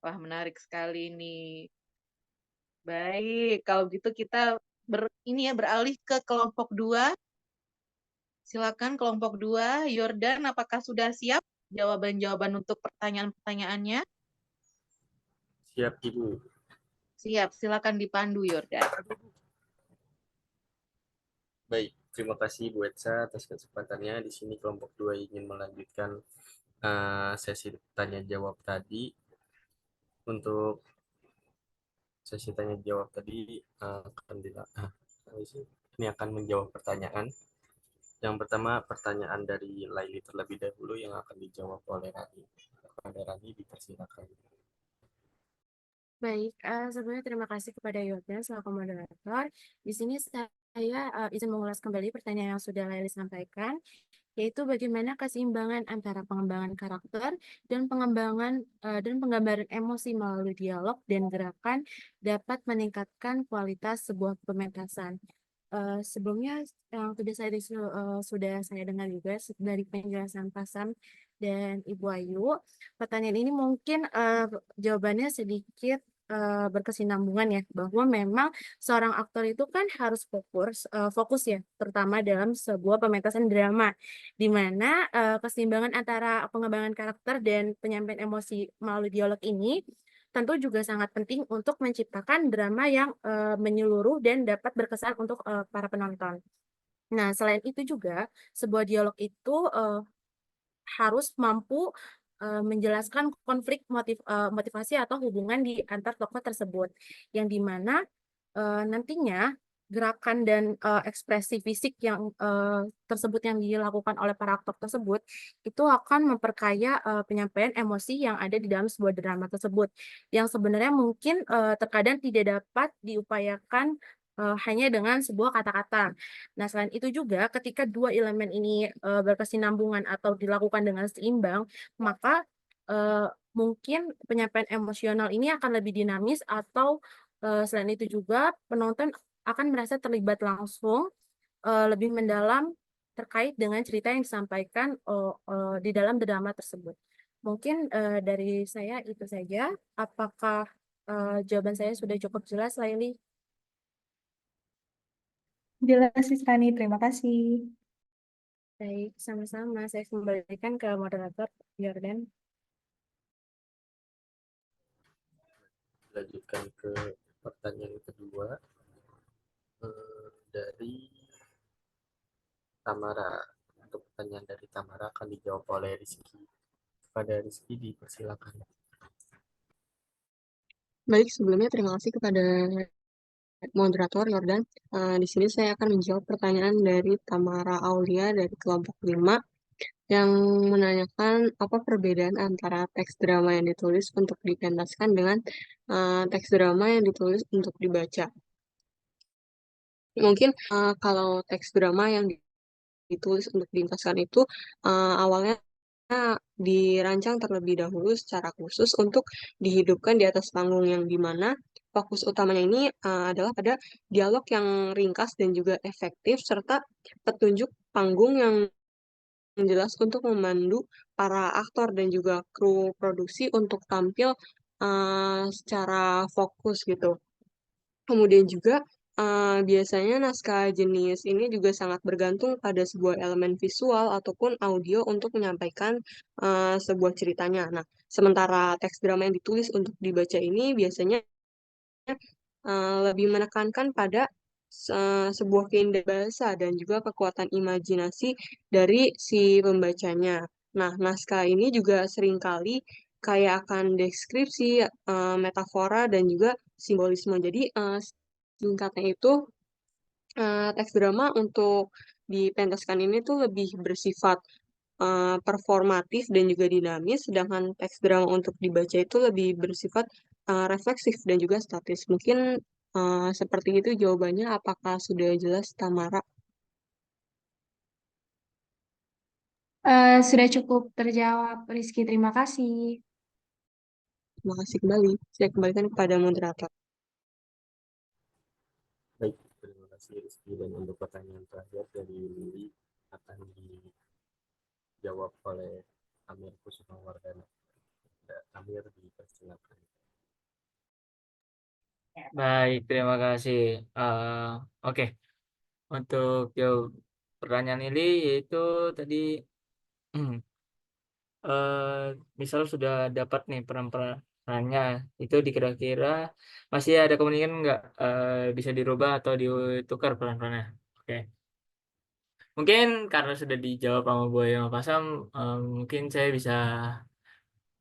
Wah, menarik sekali ini. Baik, kalau gitu kita beralih ke kelompok 2. Silakan kelompok 2, Yordan, apakah sudah siap jawaban-jawaban untuk pertanyaan-pertanyaannya? Siap, Ibu. Siap, silakan dipandu, Yordan. Baik, terima kasih Bu Etsa atas kesempatannya. Di sini kelompok 2 ingin melanjutkan sesi tanya jawab tadi. Untuk sesi tanya jawab tadi ini akan menjawab pertanyaan. Yang pertama, pertanyaan dari Laili terlebih dahulu yang akan dijawab oleh Rani. Kepada Rani, dipersilakan. Baik, sebelumnya terima kasih kepada Yordan selaku moderator. Di sini saya izin mengulas kembali pertanyaan yang sudah Laili sampaikan, yaitu bagaimana keseimbangan antara pengembangan karakter dan penggambaran emosi melalui dialog dan gerakan dapat meningkatkan kualitas sebuah pementasan. Sebelumnya yang sudah saya dengar juga dari penjelasan Pasam dan Ibu Ayu, pertanyaan ini mungkin jawabannya sedikit berkesinambungan ya, bahwa memang seorang aktor itu kan harus fokus ya, terutama dalam sebuah pementasan drama, di mana keseimbangan antara pengembangan karakter dan penyampaian emosi melalui dialog ini tentu juga sangat penting untuk menciptakan drama yang menyeluruh dan dapat berkesan untuk para penonton. Nah, selain itu juga sebuah dialog itu harus mampu menjelaskan konflik motivasi atau hubungan di antar tokoh tersebut, yang dimana nantinya gerakan dan ekspresi fisik yang tersebut yang dilakukan oleh para aktor tersebut itu akan memperkaya penyampaian emosi yang ada di dalam sebuah drama tersebut, yang sebenarnya mungkin terkadang tidak dapat diupayakan hanya dengan sebuah kata-kata. Nah, selain itu juga ketika dua elemen ini berkesinambungan atau dilakukan dengan seimbang, maka mungkin penyampaian emosional ini akan lebih dinamis, atau selain itu juga penonton akan merasa terlibat langsung lebih mendalam terkait dengan cerita yang disampaikan di dalam drama tersebut. Mungkin dari saya itu saja. Apakah jawaban saya sudah cukup jelas, Laili? Jelas, Rani. Terima kasih. Baik, sama-sama. Saya kembalikan ke moderator, Yordan. Lanjutkan ke pertanyaan kedua dari Tamara. Untuk pertanyaan dari Tamara akan dijawab oleh Rizky. Kepada Rizky, dipersilakan. Baik, sebelumnya terima kasih kepada moderator Yordan. Di sini saya akan menjawab pertanyaan dari Tamara Aulia dari kelompok 5 yang menanyakan apa perbedaan antara teks drama yang ditulis untuk dipentaskan dengan teks drama yang ditulis untuk dibaca. Mungkin kalau teks drama yang ditulis untuk dipentaskan itu awalnya dirancang terlebih dahulu secara khusus untuk dihidupkan di atas panggung, yang dimana fokus utamanya ini adalah pada dialog yang ringkas dan juga efektif, serta petunjuk panggung yang jelas untuk memandu para aktor dan juga kru produksi untuk tampil secara fokus gitu. Kemudian juga biasanya naskah jenis ini juga sangat bergantung pada sebuah elemen visual ataupun audio untuk menyampaikan sebuah ceritanya. Nah, sementara teks drama yang ditulis untuk dibaca ini biasanya lebih menekankan pada sebuah keindahan bahasa dan juga kekuatan imajinasi dari si pembacanya. Nah, naskah ini juga seringkali kayak akan deskripsi, metafora, dan juga simbolisme. Jadi, singkatnya itu, teks drama untuk dipentaskan ini tuh lebih bersifat performatif dan juga dinamis, sedangkan teks drama untuk dibaca itu lebih bersifat refleksif dan juga statis. Mungkin seperti itu jawabannya. Apakah sudah jelas, Tamara? Sudah cukup terjawab, Rizky. Terima kasih. Terima kasih kembali. Saya kembalikan kepada moderator. Baik, terima kasih Rizky. Dan untuk pertanyaan terakhir dari Lili akan dijawab oleh Amir Kusumawardana. Amir, dipersilakan. Baik, terima kasih. Oke, untuk jawab pertanyaan ini yaitu tadi misal sudah dapat nih peran-perannya, itu dikira-kira masih ada kemungkinan nggak bisa dirubah atau ditukar peran-perannya. Oke, mungkin karena sudah dijawab sama Boy sama Pasam, mungkin saya bisa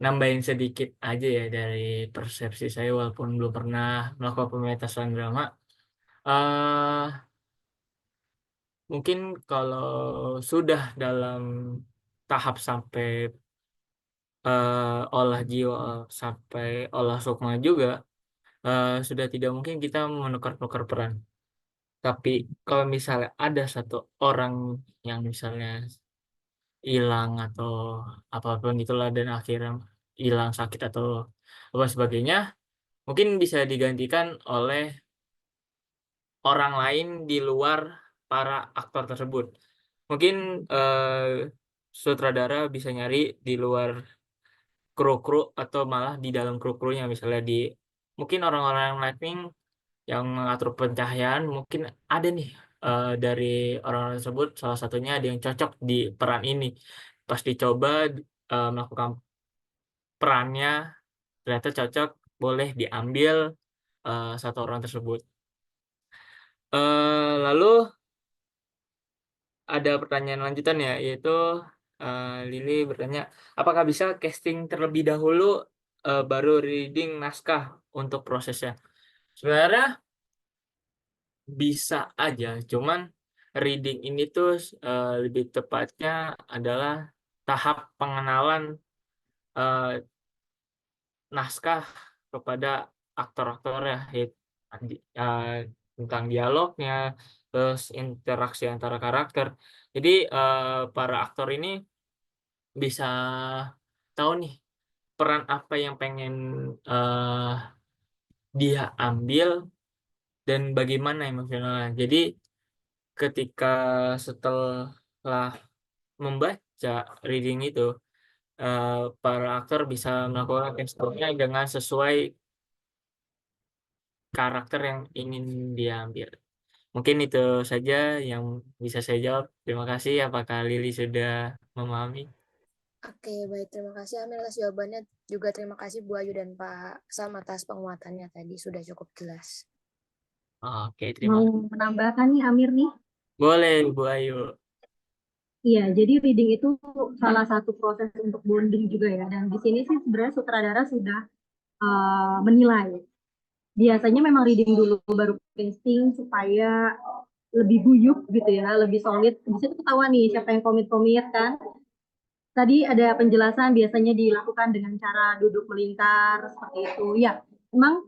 nambahin sedikit aja ya dari persepsi saya walaupun belum pernah melakukan pementasan drama. eh Mungkin kalau sudah dalam tahap sampai olah jiwa sampai olah sukma juga, sudah tidak mungkin kita menukar-tukar peran. Tapi kalau misalnya ada satu orang yang misalnya hilang atau apapun itulah dan akhirnya hilang sakit atau apa sebagainya, mungkin bisa digantikan oleh orang lain di luar para aktor tersebut. Mungkin sutradara bisa nyari di luar kru-kru atau malah di dalam kru-krunya, misalnya di mungkin orang-orang lighting yang mengatur pencahayaan, mungkin ada nih dari orang-orang tersebut salah satunya ada yang cocok di peran ini. Pas dicoba melakukan perannya ternyata cocok, boleh diambil satu orang tersebut. Lalu ada pertanyaan lanjutan ya, yaitu Lili bertanya, apakah bisa casting terlebih dahulu baru reading naskah untuk prosesnya? Sebenarnya bisa aja, cuman reading ini tuh lebih tepatnya adalah tahap pengenalan naskah kepada aktor-aktornya, tentang dialognya, terus interaksi antara karakter. Jadi para aktor ini bisa tahu nih peran apa yang pengen dia ambil dan bagaimana emosionalnya. Jadi ketika setelah membaca reading itu, para aktor bisa melakukan gesturnya dengan sesuai karakter yang ingin diambil. Mungkin itu saja yang bisa saya jawab. Terima kasih. Apakah Lili sudah memahami? Oke, baik. Terima kasih Amir atas jawabannya. Juga terima kasih Bu Ayu dan Pak Sam atas penguatannya tadi. Sudah cukup jelas. Oke, terima Mau kasih. menambahkan nih Amir nih? Boleh, Bu Ayu. Iya, jadi reading itu salah satu proses untuk bonding juga ya. Dan di sini sih sebenarnya sutradara sudah menilai. Biasanya memang reading dulu baru casting supaya lebih guyup gitu ya, lebih solid. Di situ ketahuan nih siapa yang komit-komit kan. Tadi ada penjelasan biasanya dilakukan dengan cara duduk melingkar seperti itu. Ya, memang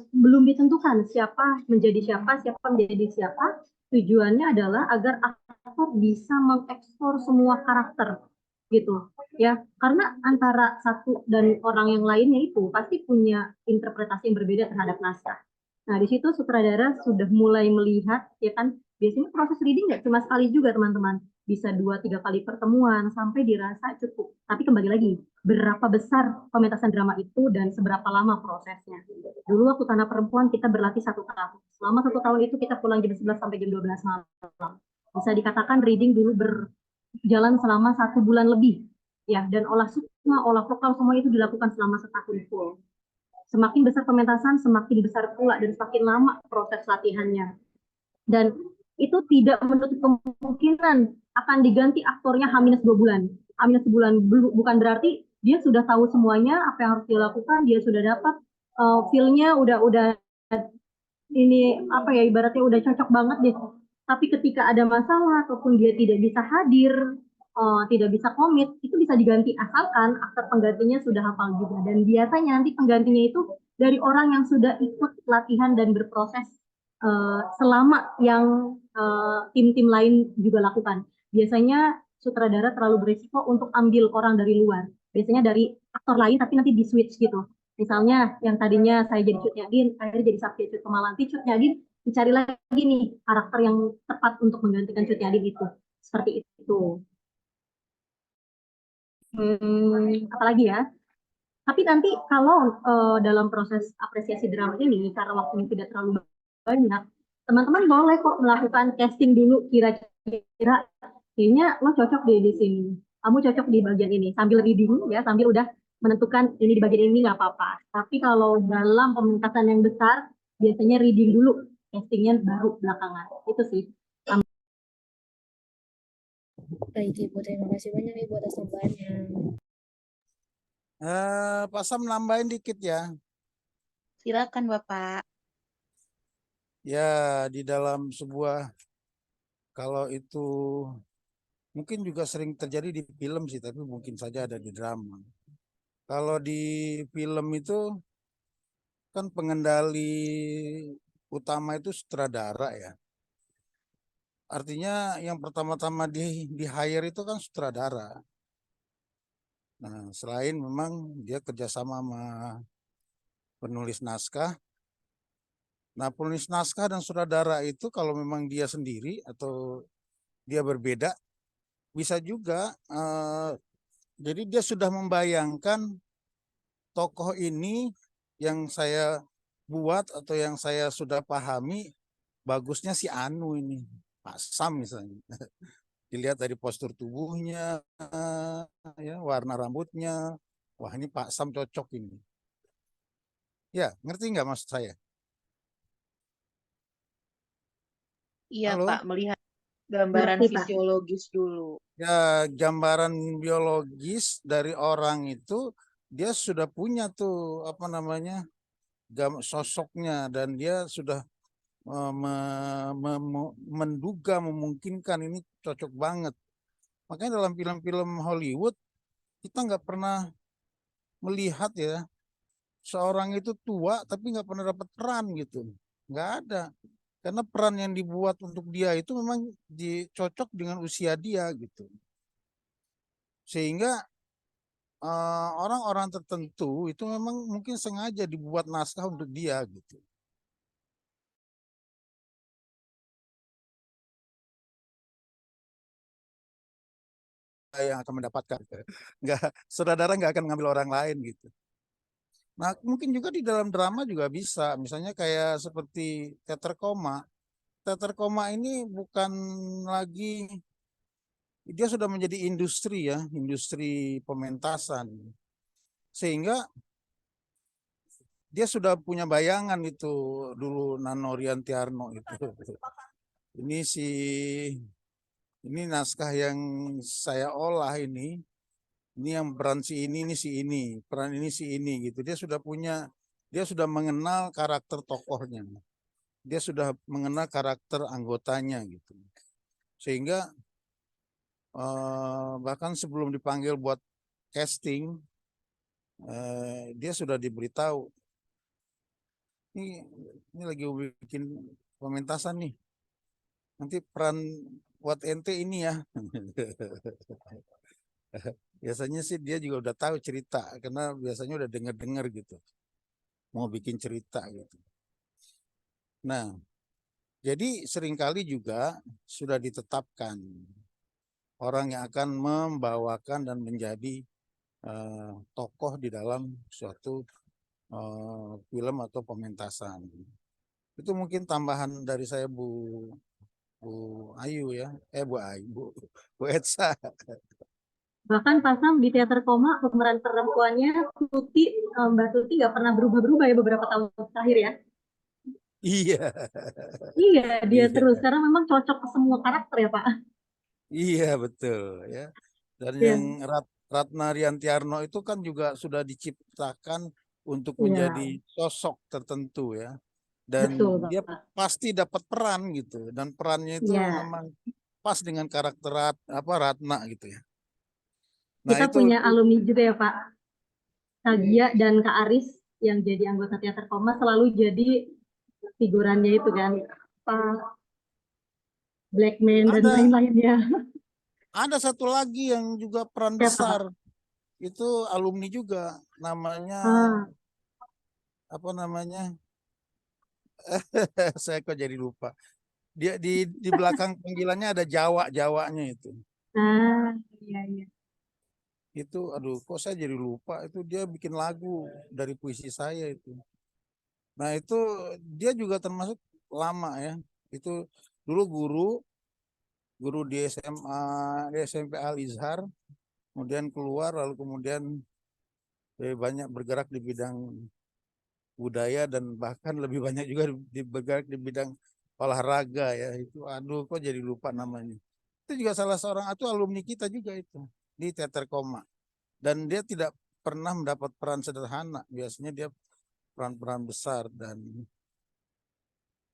belum ditentukan siapa menjadi siapa, siapa menjadi siapa. Tujuannya adalah agar aktor bisa mengekspor semua karakter gitu ya. Karena antara satu dan orang yang lainnya itu pasti punya interpretasi yang berbeda terhadap naskah. Nah, di situ sutradara sudah mulai melihat ya kan, biasanya proses reading nggak cuma sekali juga teman-teman, bisa 2-3 kali pertemuan sampai dirasa cukup. Tapi kembali lagi, berapa besar pementasan drama itu dan seberapa lama prosesnya. Dulu waktu Tanah Perempuan kita berlatih 1 tahun. Selama 1 tahun itu kita pulang jam 11 sampai jam 12 malam. Bisa dikatakan reading dulu berjalan selama 1 bulan lebih. Ya, dan olah sukma, olah vokal semua itu dilakukan selama 1 tahun full. Semakin besar pementasan, semakin besar pula dan semakin lama proses latihannya. Dan itu tidak menutup kemungkinan akan diganti aktornya H-2 bulan. H-1 bulan bukan berarti dia sudah tahu semuanya apa yang harus dilakukan, dia sudah dapat feel-nya udah ini apa ya, ibaratnya udah cocok banget deh. Tapi ketika ada masalah ataupun dia tidak bisa hadir, tidak bisa komit, itu bisa diganti asalkan aktor penggantinya sudah hafal juga. Dan biasanya nanti penggantinya itu dari orang yang sudah ikut latihan dan berproses selama yang tim-tim lain juga lakukan. Biasanya sutradara terlalu beresiko untuk ambil orang dari luar. Biasanya dari aktor lain tapi nanti di switch gitu. Misalnya yang tadinya saya jadi Cut Nyadin, akhirnya jadi Sabtia Cut Komal, nanti Cut Nyadin dicari lagi nih karakter yang tepat untuk menggantikan Cut Nyadin itu. Seperti itu. Apalagi ya? Tapi nanti kalau dalam proses apresiasi drama ini, karena waktunya tidak terlalu banyak, teman-teman boleh kok melakukan casting dulu, kira-kira kayaknya lo cocok deh di sini, kamu cocok di bagian ini, sambil reading ya, sambil udah menentukan ini di bagian ini nggak apa-apa. Tapi kalau dalam pementasan yang besar, biasanya reading dulu, castingnya baru belakangan. Itu sih. Baik Ibu, terima kasih banyak Ibu atas tambahannya. Pak Sam nambahin dikit ya. Silakan Bapak. Ya, di dalam sebuah, kalau itu mungkin juga sering terjadi di film sih, tapi mungkin saja ada di drama. Kalau di film itu kan pengendali utama itu sutradara ya. Artinya yang pertama-tama di hire itu kan sutradara. Nah, selain memang dia kerjasama sama penulis naskah. Nah, penulis naskah dan sutradara itu kalau memang dia sendiri atau dia berbeda, bisa juga. Jadi dia sudah membayangkan tokoh ini yang saya buat atau yang saya sudah pahami, bagusnya si Anu ini, Pak Sam misalnya. Dilihat dari postur tubuhnya, ya, warna rambutnya, wah ini Pak Sam cocok ini. Ya, ngerti nggak maksud saya? Iya Halo? Pak, melihat gambaran Ngerti, Pak. fisiologis dulu. Ya, gambaran biologis dari orang itu dia sudah punya tuh apa namanya sosoknya, dan dia sudah menduga memungkinkan ini cocok banget. Makanya dalam film-film Hollywood kita nggak pernah melihat ya seorang itu tua tapi nggak pernah dapat peran gitu, nggak ada, karena peran yang dibuat untuk dia itu memang cocok dengan usia dia gitu, sehingga orang-orang tertentu itu memang mungkin sengaja dibuat naskah untuk dia gitu. Yang akan mendapatkan, nggak, sutradara nggak akan mengambil orang lain gitu. Nah, mungkin juga di dalam drama juga bisa, misalnya kayak seperti teater koma. Teater koma ini bukan lagi, dia sudah menjadi industri ya, industri pementasan, sehingga dia sudah punya bayangan itu dulu Nano Riantiarno itu. Ini naskah yang saya olah ini yang peran si ini si ini, peran ini si ini gitu. Dia sudah mengenal karakter tokohnya. Dia sudah mengenal karakter anggotanya gitu. Sehingga bahkan sebelum dipanggil buat casting, dia sudah diberitahu. Ini lagi bikin pementasan nih. Nanti peran buat ente ini ya. Biasanya sih dia juga udah tahu cerita, karena biasanya udah dengar-dengar gitu, mau bikin cerita gitu. Nah, jadi seringkali juga sudah ditetapkan orang yang akan membawakan dan menjadi tokoh di dalam suatu film atau pementasan. Itu mungkin tambahan dari saya Bu Ayu ya, Bu Etsa. Bahkan Pak Sam di teater koma pemeran perempuannya Mbak Tuti nggak pernah berubah-berubah ya beberapa tahun terakhir ya. Iya. Iya, dia terus karena memang cocok ke semua karakter ya Pak. Iya betul ya. Dan Iya. yang Ratna Riantiarno itu kan juga sudah diciptakan untuk Iya. menjadi sosok tertentu ya. Dan Betul, dia Bapak. pasti dapat peran gitu, dan perannya itu Iya. memang pas dengan karakter Ratna gitu ya. Nah, Kita punya alumni juga ya Pak, Kak Gia dan Kak Aris yang jadi anggota teater koma selalu jadi figurannya itu kan Pak Blackman dan lain-lainnya. Ada satu lagi yang juga peran Siapa, Kak? besar. Itu alumni juga. Namanya Ah, apa namanya? Saya kok jadi lupa. Dia di belakang panggilannya ada Jawanya itu. iya, iya. Itu aduh kok saya jadi lupa, itu dia bikin lagu dari puisi saya itu. Nah, itu dia juga termasuk lama ya. Itu dulu guru di SMA, di SMP Al Izhar, kemudian keluar lalu kemudian banyak bergerak di bidang budaya dan bahkan lebih banyak juga bergerak di bidang olahraga ya. Itu aduh kok jadi lupa namanya. Itu juga salah seorang itu alumni kita juga itu di Teater Koma. Dan dia tidak pernah mendapat peran sederhana. Biasanya dia peran-peran besar dan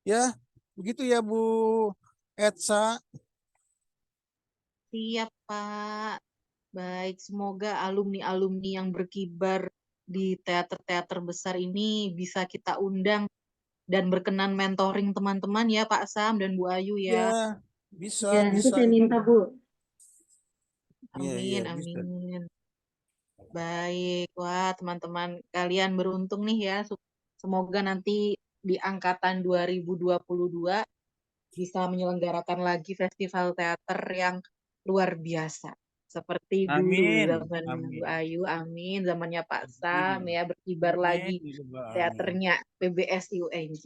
ya begitu ya Bu Etsa. Siap, Pak. Baik, semoga alumni-alumni yang berkibar di teater-teater besar ini bisa kita undang dan berkenan mentoring teman-teman ya Pak Sam dan Bu Ayu ya. Ya, bisa, Ya, nanti bisa saya itu. minta, Bu. Iya, iya, Amin, bisa. amin. Baik, wah teman-teman kalian beruntung nih ya. Semoga nanti di angkatan 2022 bisa menyelenggarakan lagi festival teater yang luar biasa. Seperti dulu Amin, zaman Bu amin. Ayu, amin. Zamannya Pak Sam Amin. ya, berkibar Amin, lagi ya Rabbal Alamin. teaternya PBS UNJ.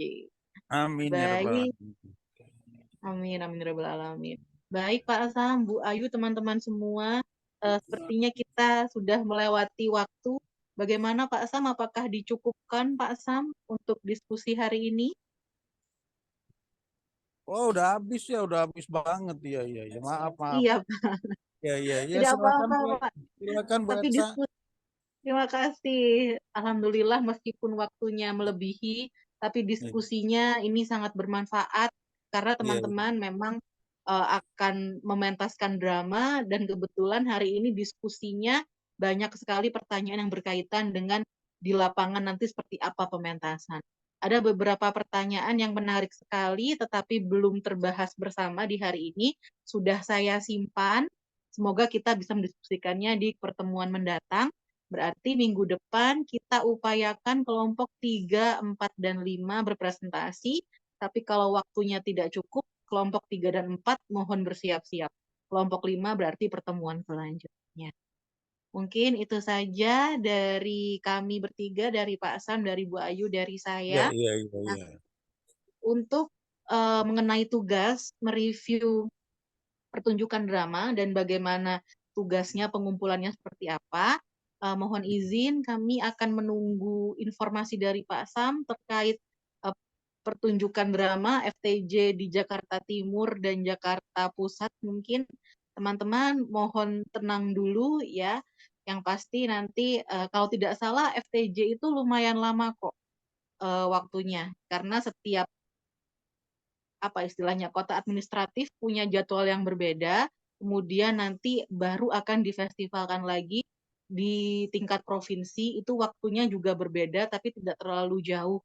Amin ya Rabbal Baik, Alamin. amin, amin, Rabbal Alamin. Baik Pak Sam, Bu Ayu, teman-teman semua, sepertinya kita sudah melewati waktu. Bagaimana Pak Sam, apakah dicukupkan Pak Sam untuk diskusi hari ini? Oh, udah habis ya, udah habis banget. Iya, iya, iya. Maaf, maaf. Iya Pak, Ya, ya, ya, tidak silakan apa-apa Bu. Pak. Silakan Bu Tapi Etsa. diskusi. Terima kasih. Alhamdulillah meskipun waktunya melebihi, tapi Iya, diskusinya ini sangat bermanfaat karena iya, iya. teman-teman memang akan mementaskan drama dan kebetulan hari ini diskusinya banyak sekali pertanyaan yang berkaitan dengan di lapangan nanti seperti apa pementasan. Ada beberapa pertanyaan yang menarik sekali tetapi belum terbahas bersama di hari ini. Sudah saya simpan. Semoga kita bisa mendiskusikannya di pertemuan mendatang. Berarti minggu depan kita upayakan kelompok 3, 4, dan 5 berpresentasi. Tapi kalau waktunya tidak cukup, kelompok 3 dan 4 mohon bersiap-siap. Kelompok 5 berarti pertemuan selanjutnya. Mungkin itu saja dari kami bertiga, dari Pak Sam, dari Bu Ayu, dari Iya, saya. iya, iya, Nah, iya. untuk mengenai tugas mereview pertunjukan drama dan bagaimana tugasnya, pengumpulannya seperti apa. Mohon izin, kami akan menunggu informasi dari Pak Sam terkait pertunjukan drama FTJ di Jakarta Timur dan Jakarta Pusat. Mungkin teman-teman mohon tenang dulu ya. Yang pasti nanti kalau tidak salah FTJ itu lumayan lama kok waktunya. Karena setiap apa istilahnya kota administratif punya jadwal yang berbeda, kemudian nanti baru akan difestivalkan lagi di tingkat provinsi, itu waktunya juga berbeda tapi tidak terlalu jauh.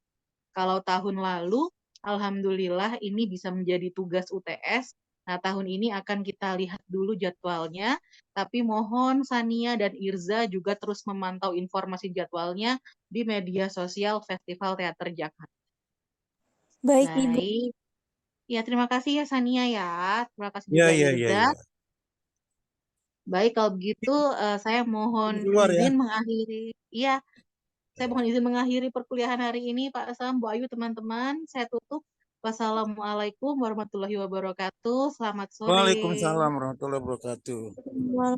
Kalau tahun lalu, alhamdulillah ini bisa menjadi tugas UTS. Nah, tahun ini akan kita lihat dulu jadwalnya, tapi mohon Sania dan Irza juga terus memantau informasi jadwalnya di media sosial Festival Teater Jakarta. Baik, Ibu. Baik. Ya, terima kasih ya Sania ya. Terima kasih Iya, juga iya, iya, Irza. iya. Baik, kalau begitu saya mohon Keluar ya. izin mengakhiri. Iya, saya mohon izin mengakhiri perkuliahan hari ini Pak Sam, Bu Ayu, teman-teman. Saya tutup. Wassalamualaikum warahmatullahi wabarakatuh. Selamat sore. Waalaikumsalam warahmatullahi wabarakatuh.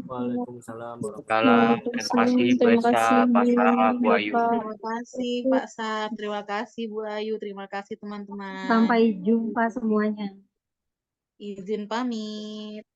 Waalaikumsalam warahmatullahi wabarakatuh. Terima kasih Bu Terima Esa, kasih, Pak Bu, Sam, Bu Ayu. Bapak. Terima kasih Pak Sam. Terima kasih Bu Ayu. Terima kasih teman-teman. Sampai jumpa semuanya. Izin pamit.